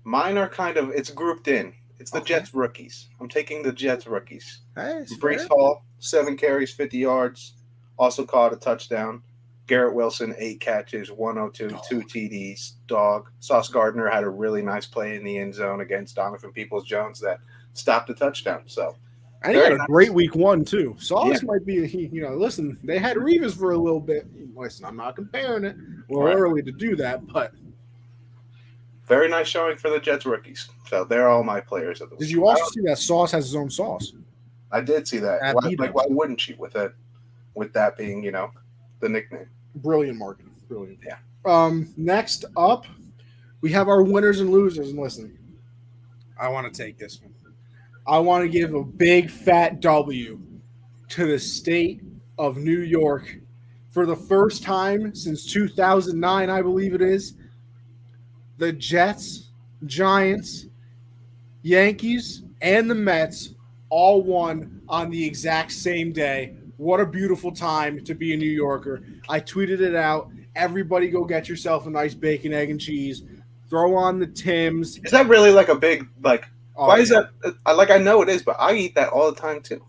Mine are it's grouped in. It's the Jets rookies. I'm taking the Jets rookies. Hey, Breece Hall, 7 carries, 50 yards. Also caught a touchdown. Garrett Wilson, 8 catches, 102, 2 TDs. Dog. Sauce Gardner had a really nice play in the end zone against Donovan Peoples-Jones that stopped a touchdown. So, and he had a great week 1 too. Sauce might be, listen, they had Revis for a little bit. Listen, I'm not comparing it. We're early to do that, but very nice showing for the Jets rookies. So they're all my players of the week. Did you also see that Sauce has his own sauce? I did see that. Why wouldn't you with that being, the nickname? Brilliant marketing. Brilliant. Yeah. Next up, we have our winners and losers. And listen, I want to take this one. I want to give a big fat W to the state of New York for the first time since 2009, I believe it is. The Jets, Giants, Yankees, and the Mets all won on the exact same day. What a beautiful time to be a New Yorker. I tweeted it out. Everybody go get yourself a nice bacon, egg, and cheese. Throw on the Tims. Is that really a big, why is that? I know it is, but I eat that all the time too.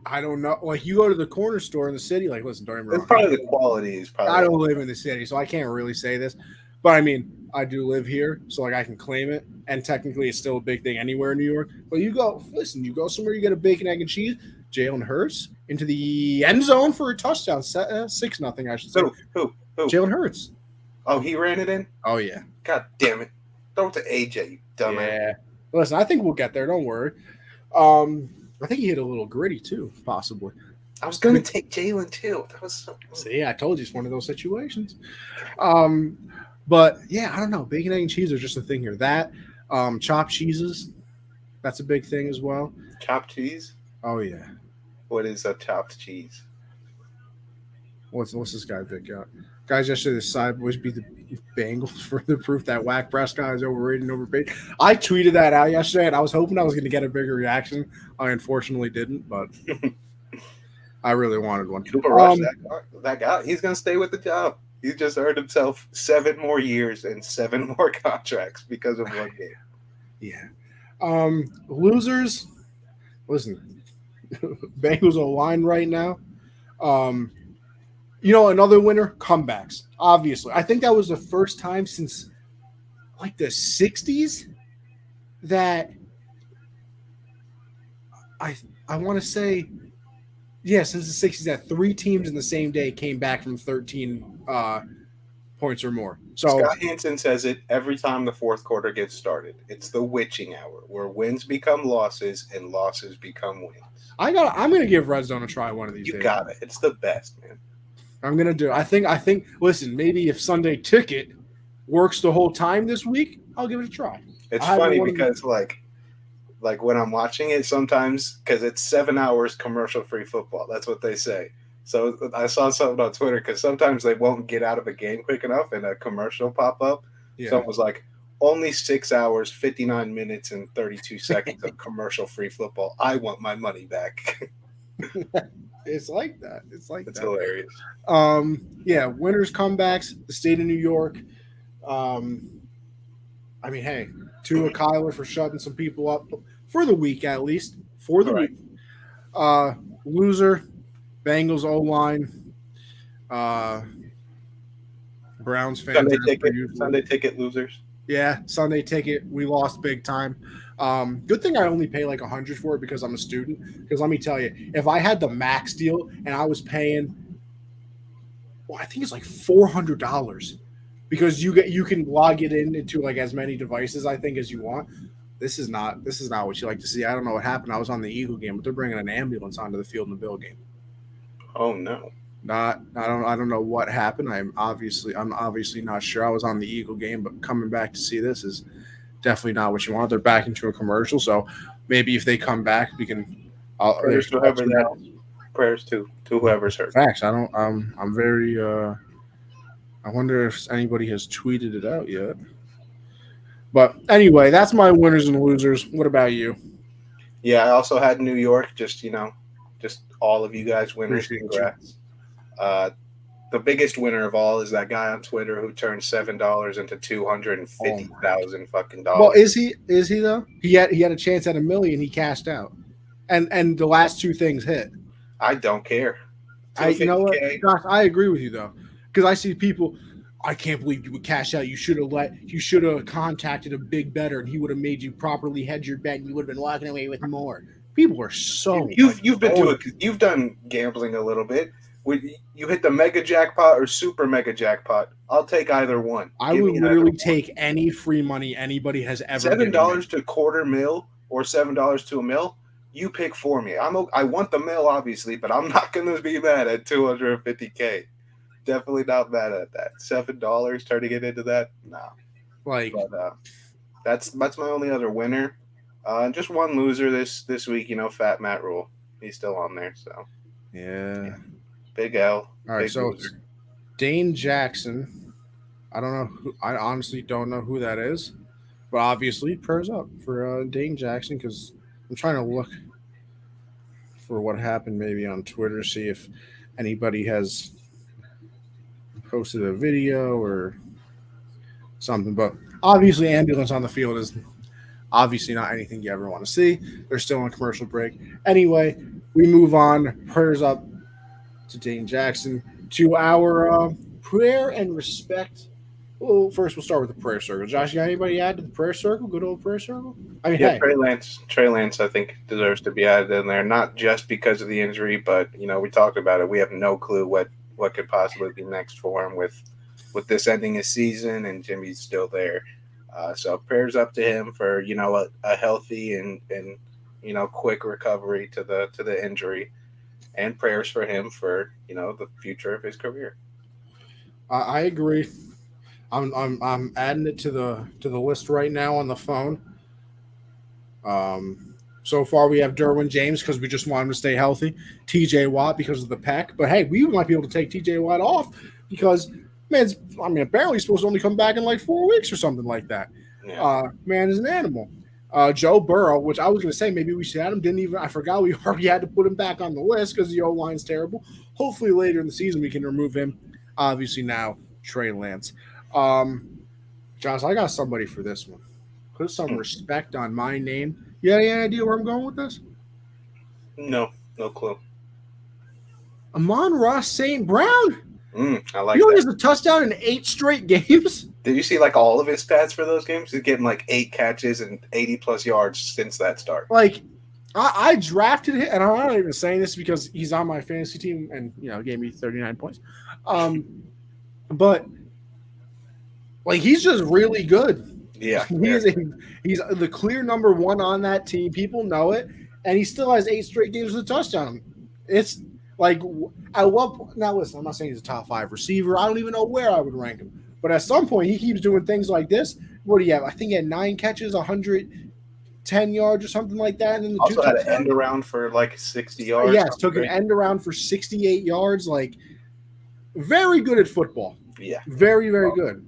I don't know. You go to the corner store in the city, listen, don't get me wrong. It's probably the quality is probably. I don't live in the city, so I can't really say this. But I mean, I do live here, so I can claim it. And technically, it's still a big thing anywhere in New York. But you go somewhere, you get a bacon, egg, and cheese. Jalen Hurts into the end zone for a touchdown, 6-0, I should say. Who? Jalen Hurts. Oh, he ran it in? Oh, yeah. God damn it. Throw it to AJ, you dumbass. Yeah. Listen, I think we'll get there. Don't worry. I think he hit a little gritty, too, possibly. I was going to take Jalen, too. That was so cool. See, I told you it's one of those situations. But, yeah, I don't know. Bacon, egg, and cheese are just a thing here. That, chopped cheeses, that's a big thing as well. Chopped cheese? Oh, yeah. What is a chopped cheese? What's this guy pick out? Guys yesterday decided boys beat the Bengals for the proof that Whack Prescott is overrated and overpaid. I tweeted that out yesterday, and I was hoping I was going to get a bigger reaction. I unfortunately didn't, but I really wanted one. That guy, he's going to stay with the job. He just earned himself 7 more years and 7 more contracts because of one game. Yeah. Losers, listen. Bengals O-line right now. Another winner, comebacks. Obviously. I think that was the first time since the 60s that I want to say, since the 60s that 3 teams in the same day came back from 13 points or more. So Scott Hansen says it every time the fourth quarter gets started. It's the witching hour where wins become losses and losses become wins. I'm gonna give Red Zone a try one of these days. You got it. It's the best, man. I'm gonna do it. I think listen, maybe if Sunday Ticket works the whole time this week, I'll give it a try. It's funny because like when I'm watching it sometimes because it's 7 hours commercial free football. That's what they say. So I saw something on Twitter because sometimes they won't get out of a game quick enough and a commercial pop up. So Yeah. it was like only 6 hours, 59 minutes, and 32 seconds of commercial free football. I want my money back. It's like that. It's like It's that. hilarious. Yeah, winners comebacks, the state of New York. Um, I mean, hey, Tua Kyler for shutting some people up for the week at least. For the Right. week. Uh, Loser, Bengals O line. Uh, Browns fans Sunday as per ticket. usual. Sunday ticket losers. Yeah, Sunday ticket. We lost big time. Good thing I only pay like 100 for it because I'm a student. Because let me tell you, if I had the max deal and I was paying, well, I think it's like $400 because you can log it in into like as many devices I think as you want. This is not what you like to see. I don't know what happened. I was on the Eagle game, but they're bringing an ambulance onto the field in the Bill game. Oh no. Not I don't know what happened. I'm obviously not sure. I was on the Eagle game, but coming back to see this is definitely not what you want. They're back into a commercial, so maybe if they come back, we can. Prayers There's to whoever that is. Prayers to whoever's hurt. facts. I don't. I'm very. I wonder if anybody has tweeted it out yet. But anyway, that's my winners and losers. What about you? Yeah, I also had New York. Just just all of you guys winners. Appreciate you. Congrats. Uh, the biggest winner of all is that guy on Twitter who turned $7 into 250,000 fucking Well, dollars. is he though? He had a chance at 1 million. He cashed out, and the last two things hit. I don't care. You know what, 250K. Josh? I agree with you though, because I see people. I can't believe you would cash out. You should have contacted a big better, and he would have made you properly hedge your bet, and you would have been walking away with more. People are so You've been to annoying. you've done gambling a little bit. Would you hit the mega jackpot or super mega jackpot? I'll take either one. I Give would me either literally one. take any free money anybody has ever Seven given me. dollars to quarter mil or $7 to a mil. You pick for me. I want the mil obviously, but I'm not gonna be mad at 250K. Definitely not mad at that. $7 turning it into that. No. Like, But that's my only other winner. And just one loser this week. Fat Matt Rule. He's still on there. So yeah. big L. All right, Big so loser. it's Dane Jackson. I don't know. I honestly don't know who that is, but obviously, prayers up for Dane Jackson because I'm trying to look for what happened maybe on Twitter, see if anybody has posted a video or something. But obviously, ambulance on the field is obviously not anything you ever want to see. They're still on commercial break. Anyway, we move on. Prayers up to Dane Jackson, to our prayer and respect. Well, first we'll start with the prayer circle. Josh, you got anybody add to the prayer circle? Good old prayer circle. I mean, Yeah, hey, Trey Lance. Trey Lance, I think, deserves to be added in there. Not just because of the injury, but we talked about it. We have no clue what could possibly be next for him with this ending his season, and Jimmy's still there. So prayers up to him for a healthy and quick recovery to the injury, and prayers for him for the future of his career. I agree. I'm adding it to the list right now on the phone. So far we have Derwin James because we just want him to stay healthy. T.J. Watt because of the pack, but hey, we might be able to take T.J. Watt off because apparently he's supposed to only come back in like 4 weeks or something like that. Yeah. Man is an animal. Joe Burrow, which I was going to say maybe we should add him. Didn't even. I forgot we already had to put him back on the list because the O line's terrible. Hopefully later in the season we can remove him. Obviously now Trey Lance. Josh, I got somebody for this one. Put some respect on my name. You got any idea where I'm going with this? No clue. Amon-Ra St. Brown. I like You know he that. has a touchdown in 8 straight games. Did you see like all of his stats for those games? He's getting like 8 catches and 80+ yards since that start. Like, I drafted him, and I'm not even saying this because he's on my fantasy team and gave me 39 points. But like he's just really good. Yeah. He's the clear number one on that team. People know it, and he still has 8 straight games with a touchdown. It's like at what point? Now listen, I'm not saying he's a top 5 receiver. I don't even know where I would rank him. But at some point, he keeps doing things like this. What do you have? I think he had 9 catches, 10 yards or something like that, and then the two Also had an touchdowns. end around for like 60 yards. Yes, took an end around for 68 yards. Like, very good at football. Yeah. Very, very good.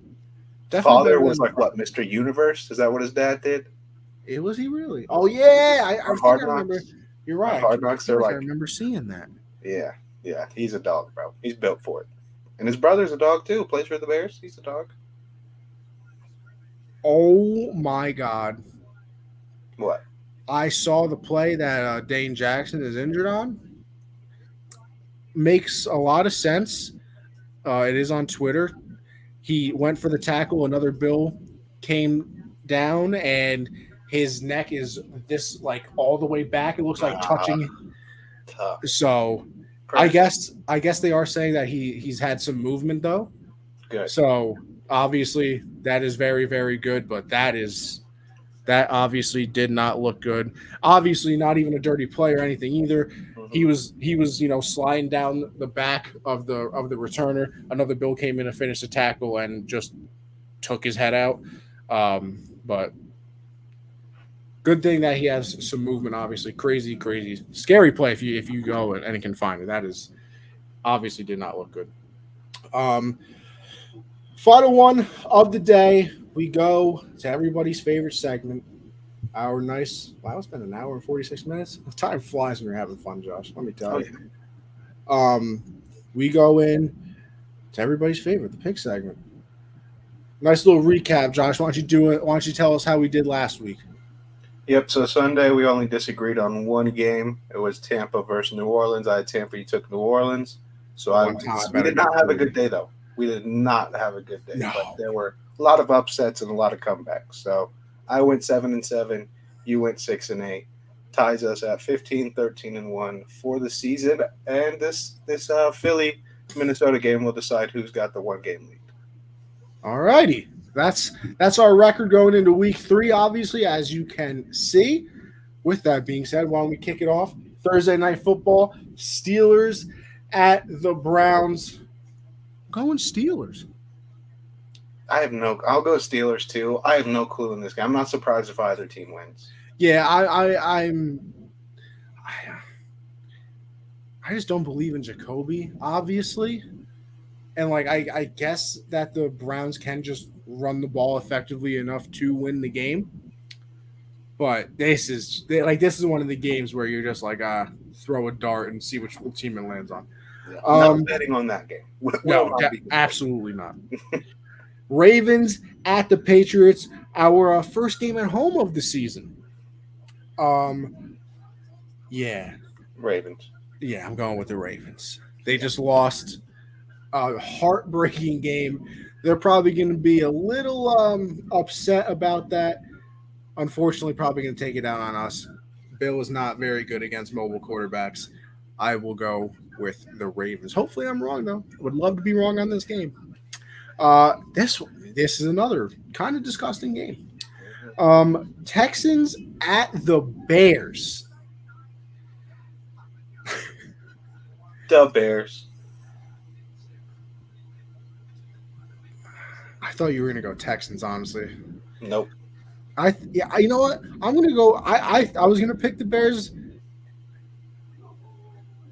Definitely Father better was than like what, Mr. Universe? Is that what his dad did? it was. He really? Oh yeah, I On think Hard I remember. Knocks. You're On right. Hard Knocks, I they're feel like I like, remember seeing that. yeah, yeah. He's a dog, bro. He's built for it. And his brother's a dog too. Plays for the Bears. He's a dog. Oh my God! What? I saw the play that Dane Jackson is injured on. Makes a lot of sense. It is on Twitter. He went for the tackle. Another Bill came down, and his neck is this like all the way back. It looks like touching. Tough. So Pressure. I guess they are saying that he's had some movement though. Good. So obviously that is very, very good, but that obviously did not look good. Obviously not even a dirty play or anything either. He was sliding down the back of the returner. Another Bill came in and finished the tackle and just took his head out. But good thing that he has some movement. Obviously, crazy, crazy, scary play if you go and can find it. That is obviously did not look good. Um, Final one of the day. We go to everybody's favorite segment. Our nice. Wow, it's been an hour and 46 minutes. Time flies when you're having fun, Josh. Let me tell Oh, you. We go in to everybody's favorite, the pick segment. Nice little recap, Josh. Why don't you do it? Why don't you tell us how we did last week? Yep. So Sunday we only disagreed on one game. It was Tampa versus New Orleans. I had Tampa. You took New Orleans. So One time I we better did not go have a for good it. day though. We did not have a good day. No. But there were a lot of upsets and a lot of comebacks. So I went 7-7. You went 6-8. Ties us at 15-13-1 for the season. And this Philly Minnesota game will decide who's got the one game lead. All righty. That's our record going into week 3, obviously, as you can see. With that being said, why don't we kick it off? Thursday night football, Steelers at the Browns. Going Steelers. I'll go Steelers too. I have no clue in this game. I'm not surprised if either team wins. Yeah, I just don't believe in Jacoby, obviously. And I guess that the Browns can just run the ball effectively enough to win the game. But this is one of the games where you're just like throw a dart and see which team it lands on. Yeah. Not betting on that game. No, absolutely not. Ravens at the Patriots, our first game at home of the season. Yeah, Ravens. Yeah, I'm going with the Ravens. They just lost a heartbreaking game. They're probably going to be a little upset about that. Unfortunately, probably going to take it out on us. Bill is not very good against mobile quarterbacks. I will go with the Ravens. Hopefully, I'm wrong though. Would love to be wrong on this game. This is another kind of disgusting game. Texans at the Bears. The Bears. I thought you were going to go Texans, honestly. Nope. You know what? I'm going to go. I was going to pick the Bears,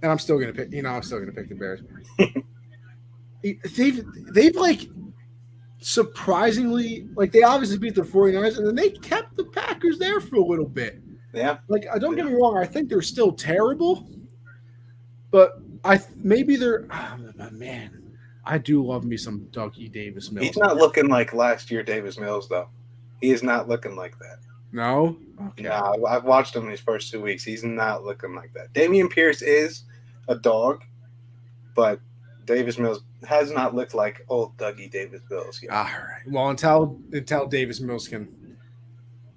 and I'm still going to pick. I'm still going to pick the Bears. they've like surprisingly, like, they obviously beat the 49ers, and then they kept the Packers there for a little bit. Yeah. Like, don't get me wrong, I think they're still terrible, but maybe they're man. I do love me some Dougie Davis Mills. He's not looking like last year Davis Mills though. He is not looking like that. No? Okay. No, I've watched him these first 2 weeks. He's not looking like that. Damian Pierce is a dog, but Davis Mills has not looked like old Dougie Davis Mills yet. All right. Well, until Davis Mills can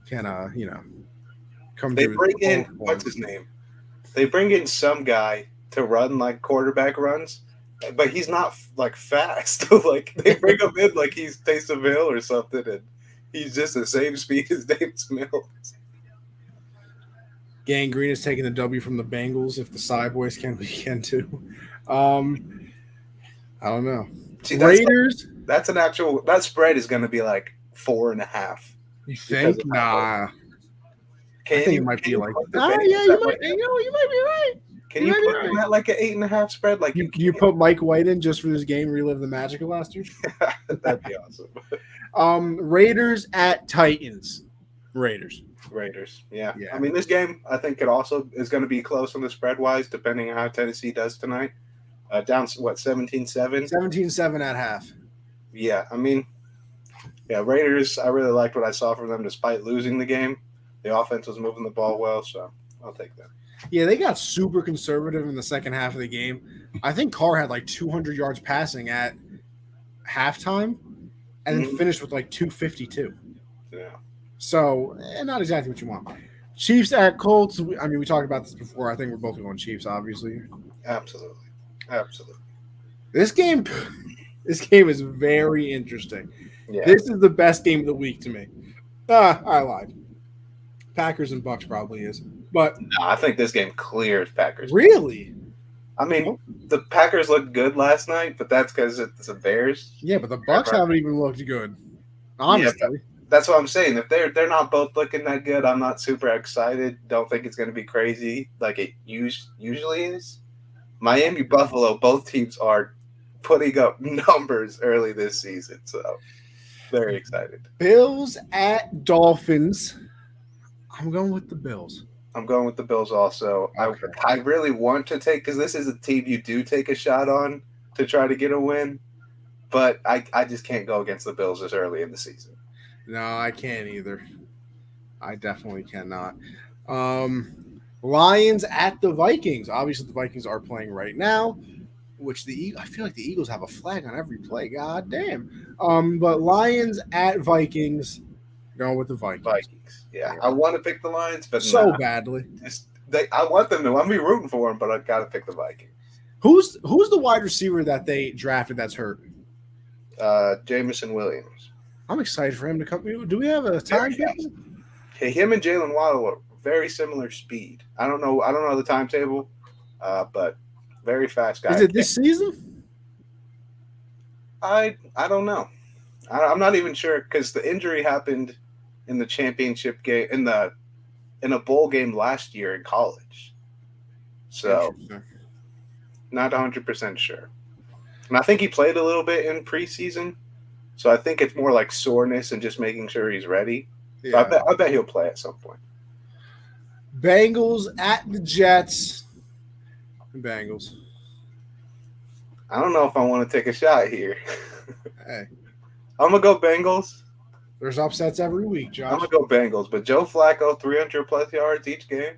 come. They bring in what's his name? They bring in some guy to run like quarterback runs, but he's not like fast. Like they bring him in like he's Taysom Hill or something, and he's just the same speed as Davis Mills. Gang Green is taking the W from the Bengals. If the Cyboys can, we can too. I don't know. See, Raiders. That's an actual. That spread is going to be like 4.5. You think? Nah. I think it might be like, yeah, you might, you might be right. Can you put him at like an 8.5 spread? Like you put Mike White in just for this game, relive the magic of last year. That'd be awesome. Raiders at Titans. Raiders. Yeah. I mean, this game I think it also is going to be close on the spread wise, depending on how Tennessee does tonight. Down what 17-7? 17-7 at half. Yeah, I mean, yeah, Raiders. I really liked what I saw from them, despite losing the game. The offense was moving the ball well, so I'll take that. Yeah, they got super conservative in the second half of the game. I think Carr had like 200 yards passing at halftime, and then finished with like 252. Yeah. So, not exactly what you want. Chiefs at Colts. I mean, we talked about this before. I think we're both going Chiefs, obviously. Absolutely. This game is very interesting. Yeah. This is the best game of the week to me. I lied. Packers and Bucks probably is, but no, I think this game clears Packers. Really? I mean, the Packers looked good last night, but that's because it's the Bears. Yeah, but the Bucks haven't even looked good. Honestly, yeah, that's what I'm saying. If they're not both looking that good, I'm not super excited. Don't think it's going to be crazy like it usually is. Miami, Buffalo, both teams are putting up numbers early this season, so very excited. Bills at Dolphins. I'm going with the Bills. I'm going with the Bills also. Okay. I really want to take, because this is a team you do take a shot on to try to get a win, but I just can't go against the Bills this early in the season. No, I can't either. I definitely cannot. Lions at the Vikings. Obviously, the Vikings are playing right now, which I feel like the Eagles have a flag on every play. God damn. But Lions at Vikings. Going with the Vikings. Yeah. I want to pick the Lions, but badly. I want them to. I'm be rooting for them, but I got to pick the Vikings. Who's the wide receiver that they drafted that's hurt? Jamison Williams. I'm excited for him to come. Do we have a time? Hey, him and Jalen Waddle are very similar speed. I don't know the timetable, but very fast guy. Is it this season? I don't know. I'm not even sure because the injury happened in the championship game in a bowl game last year in college. So not 100% sure. And I think he played a little bit in preseason. So I think it's more like soreness and just making sure he's ready. Yeah. So I bet he'll play at some point. Bengals at the Jets. Bengals. I don't know if I want to take a shot here. Hey. I'm going to go Bengals. There's upsets every week, Josh. I'm going to go Bengals. But Joe Flacco, 300-plus yards each game.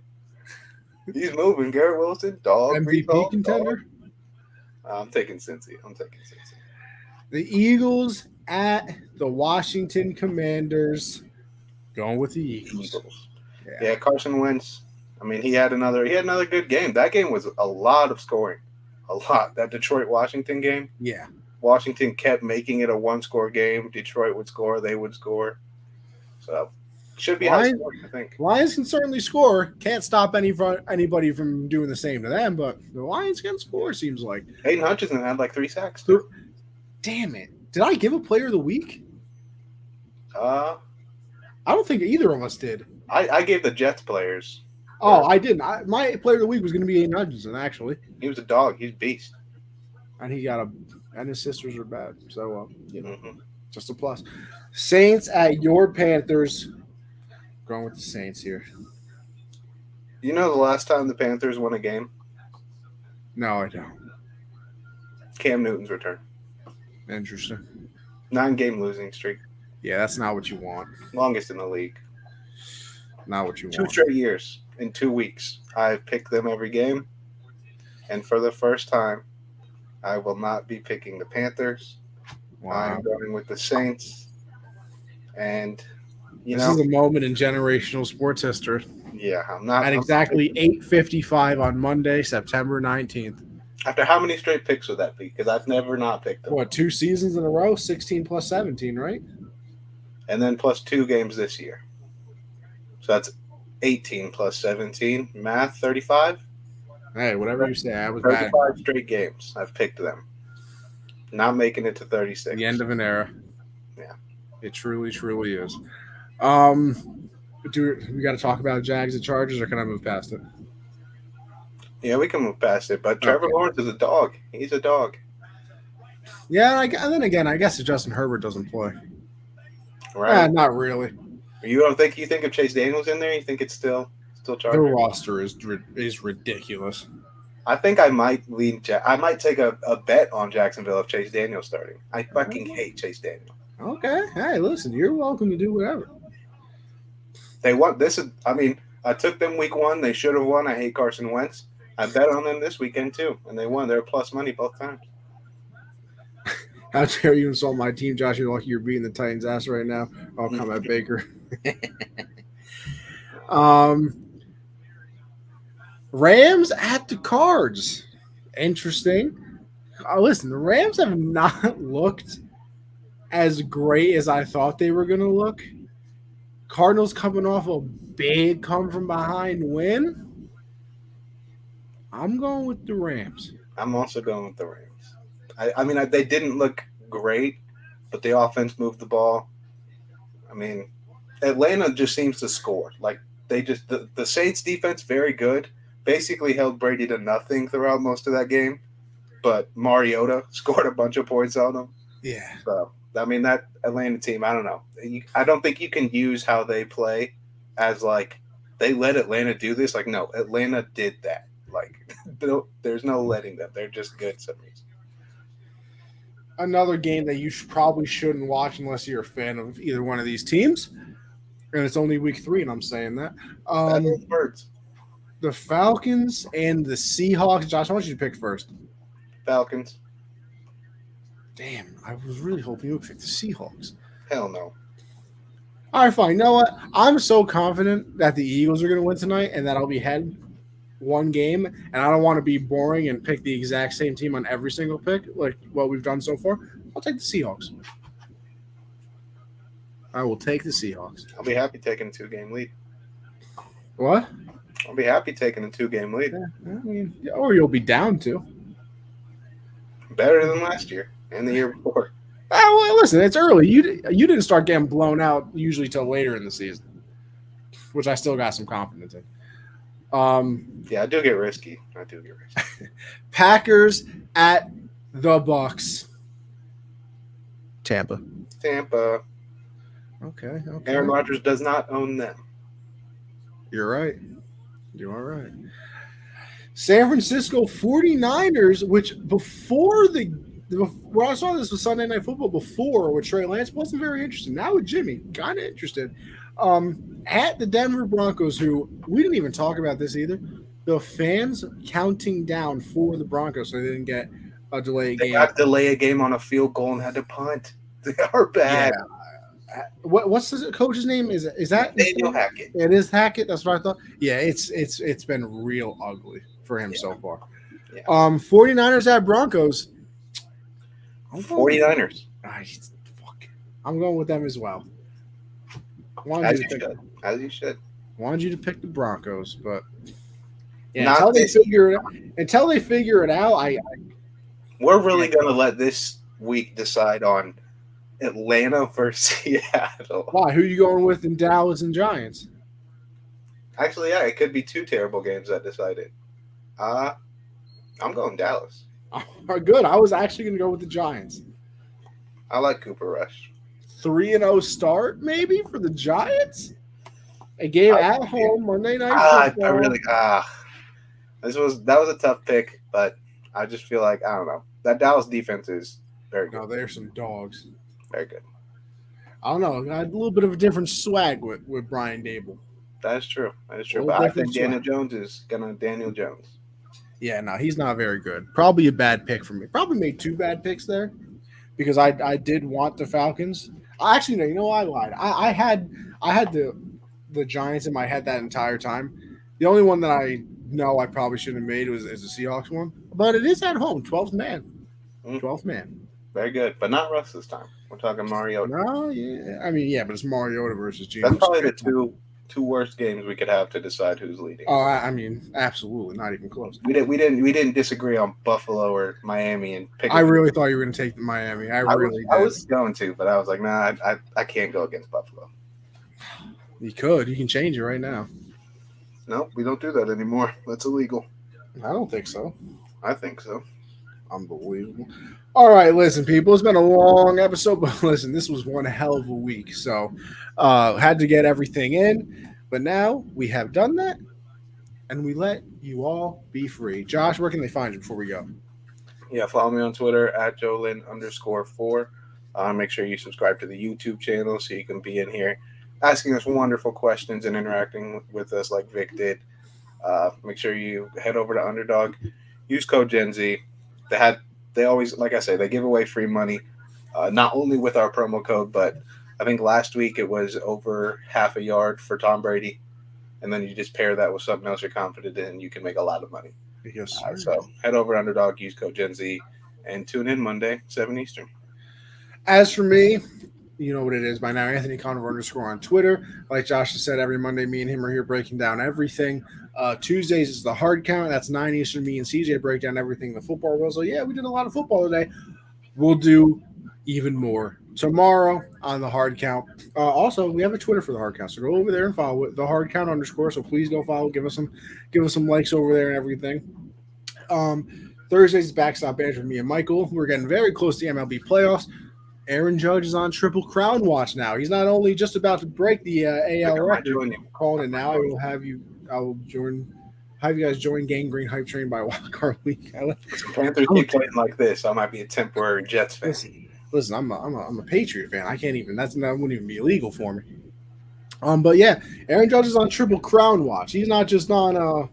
He's moving. Garrett Wilson, dog. MVP contender? I'm taking Cincy. The Eagles at the Washington Commanders. Going with the Eagles. Yeah, Carson Wentz. I mean, he had another good game. That game was a lot of scoring. A lot. That Detroit-Washington game. Yeah. Washington kept making it a one-score game. Detroit would score. They would score. So, should be high scoring, I think. Lions can certainly score. Can't stop anybody from doing the same to them, but the Lions can score, seems like. Hayden Hutchinson had like 3 sacks, too. Damn it. Did I give a player of the week? I don't think either of us did. I gave the Jets players. Oh, I didn't. My player of the week was going to be Hayden Hutchinson, actually. He was a dog. He's a beast. And and his sisters are bad. So, just a plus. Saints at your Panthers. Going with the Saints here. You know the last time the Panthers won a game? No, I don't. Cam Newton's return. Interesting. 9-game losing streak. Yeah, that's not what you want. Longest in the league. Not what you want. 2 straight years in 2 weeks. I've picked them every game. And for the first time, I will not be picking the Panthers. Wow. I'm going with the Saints. And, this is a moment in generational sports history. Yeah, I'm not. At exactly 8:55 on Monday, September 19th. After how many straight picks would that be? Because I've never not picked them. What, 2 seasons in a row? 16 plus 17, right? And then plus 2 games this year. So that's 18 plus 17. Math, 35? Hey, whatever you say. I was 35 bad. straight games. I've picked them. Not making it to 36. The end of an era. Yeah. It truly, truly is. Do we got to talk about Jags and Chargers, or can I move past it? Yeah, we can move past it. But Trevor Okay. Lawrence is a dog. He's a dog, Yeah, and then again, I guess if Justin Herbert doesn't play, right? not really. You think if Chase Daniels in there, you think it's still Their Chargers? roster is ridiculous. I think I might lean. I might take a bet on Jacksonville if Chase Daniels starting. I fucking hate Chase Daniel. Okay. Hey, listen, you're welcome to do whatever. They won. This is. I mean, I took them week 1. They should have won. I hate Carson Wentz. I bet on them this weekend too, and they won. They're plus money both times. How dare you insult my team, Josh? You're lucky you're beating the Titans' ass right now. I'll come at Baker. um, Rams at the Cards. Interesting. Listen, the Rams have not looked as great as I thought they were going to look. Cardinals coming off a big come from behind win. I'm going with the Rams. I'm also going with the Rams. I mean, they didn't look great, but the offense moved the ball. I mean, Atlanta just seems to score. Like the Saints defense very good. Basically held Brady to nothing throughout most of that game, but Mariota scored a bunch of points on them. Yeah. So I mean that Atlanta team, I don't know. I don't think you can use how they play as like they let Atlanta do this. Like no, Atlanta did that. Like there's no letting them. They're just good some reason. Another game that you probably shouldn't watch unless you're a fan of either one of these teams. And it's only week 3, and I'm saying that. Birds. The Falcons and the Seahawks. Josh, I want you to pick first. Falcons. Damn, I was really hoping you would pick the Seahawks. Hell no. All right, fine. You know what? I'm so confident that the Eagles are going to win tonight and that I'll be ahead one game. And I don't want to be boring and pick the exact same team on every single pick like what we've done so far. I'll take the Seahawks. I will take the Seahawks. I'll be happy taking a 2-game lead. What? I'll be happy taking a 2-game lead. Yeah, I mean, or you'll be down to. Better than last year and the year before. Well, listen, it's early. You didn't start getting blown out usually till later in the season, which I still got some confidence in. Yeah, I do get risky. Packers at the Bucks. Tampa. Okay. Aaron Rodgers does not own them. You're right. You are right. San Francisco 49ers, which when I saw this with Sunday Night Football before with Trey Lance, wasn't very interesting. Now with Jimmy, kind of interested. At the Denver Broncos, who we didn't even talk about this either. The fans counting down for the Broncos so they didn't get a delayed game. They got to delay a game on a field goal and had to punt. They are bad. Yeah. What's the coach's name? Is that Daniel Hackett? It is Hackett. That's what I thought. Yeah, it's been real ugly for him so far. Yeah. 49ers at Broncos. 49ers. I'm going with them as well. As you should. Wanted you to pick the Broncos, but yeah, until they figure it out, we're really gonna let this week decide on Atlanta versus Seattle. Why? Who are you going with in Dallas and Giants? Actually, yeah, it could be 2 terrible games that decide it. I'm going Dallas. Oh, good. I was actually going to go with the Giants. I like Cooper Rush. 3-0 start maybe for the Giants. A game at home Monday night football. That was a tough pick, but I just feel like I don't know. That Dallas defense is very good. No, they're some dogs. Very good. I don't know. I had a little bit of a different swag with Brian Dable. That is true. But I think Daniel Jones is gonna Daniel Jones. Yeah, no, he's not very good. Probably a bad pick for me. Probably made 2 bad picks there because I did want the Falcons. Actually, no, you know I lied. I had the Giants in my head that entire time. The only one that I know I probably shouldn't have made is the Seahawks one. But it is at home, 12th man. 12th man. Very good, but not Russ this time. We're talking Mariota. No, yeah. I mean, yeah, but it's Mariota versus Geno. That's probably the two worst games we could have to decide who's leading. Oh, I mean, absolutely, not even close. We didn't disagree on Buffalo or Miami and pick. I really thought you were going to take Miami. I really did. I was going to, but I was like, nah, I can't go against Buffalo. You could. You can change it right now. No, we don't do that anymore. That's illegal. I don't think so. I think so. Unbelievable. All right, listen, people. It's been a long episode, but listen, this was one hell of a week. So, had to get everything in, but now we have done that, and we let you all be free. Josh, where can they find you before we go? Yeah, follow me on Twitter at Jolin_4. Make sure you subscribe to the YouTube channel so you can be in here asking us wonderful questions and interacting with us like Vic did. Make sure you head over to Underdog. Use code Gen Z. They always, like I say, they give away free money. Not only with our promo code, but I think last week it was over half a yard for Tom Brady, and then you just pair that with something else you're confident in, you can make a lot of money. Yes, sir. So head over to Underdog, use code Gen Z, and tune in Monday 7 Eastern. As for me, you know what it is by now. Anthony Conover _ on Twitter. Like Josh has said, every Monday, me and him are here breaking down everything. Tuesdays is the hard count. That's 9 Eastern. Me and CJ break down everything in the football world. So, yeah, we did a lot of football today. We'll do even more tomorrow on the hard count. Also, we have a Twitter for the hard count. So go over there and follow it, the hard count _. So please go follow. Give us some likes over there and everything. Thursdays is backstop banter with me and Michael. We're getting very close to the MLB playoffs. Aaron Judge is on Triple Crown watch now. He's not only just about to break the AL record, calling it now. I will have you guys join Gang Green Hype Train by Wildcard Week. Panthers keep playing like this. I might be a temporary Jets fan. Listen, I'm a Patriot fan. I can't even. That wouldn't even be illegal for me. But yeah, Aaron Judge is on Triple Crown watch. He's not just on AL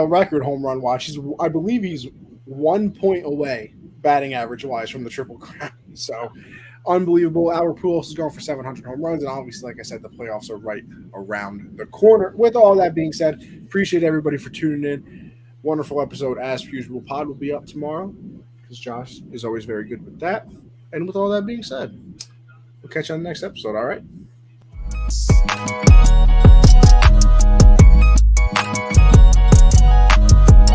record home run watch. I believe he's 1 point away batting average wise from the Triple Crown. So unbelievable. Albert Pujols is going for 700 home runs, and obviously, like I said, the playoffs are right around the corner. With all that being said, appreciate everybody for tuning in. Wonderful episode as usual. Pod will be up tomorrow because Josh is always very good with that. And with all that being said, we'll catch you on the next episode. All right.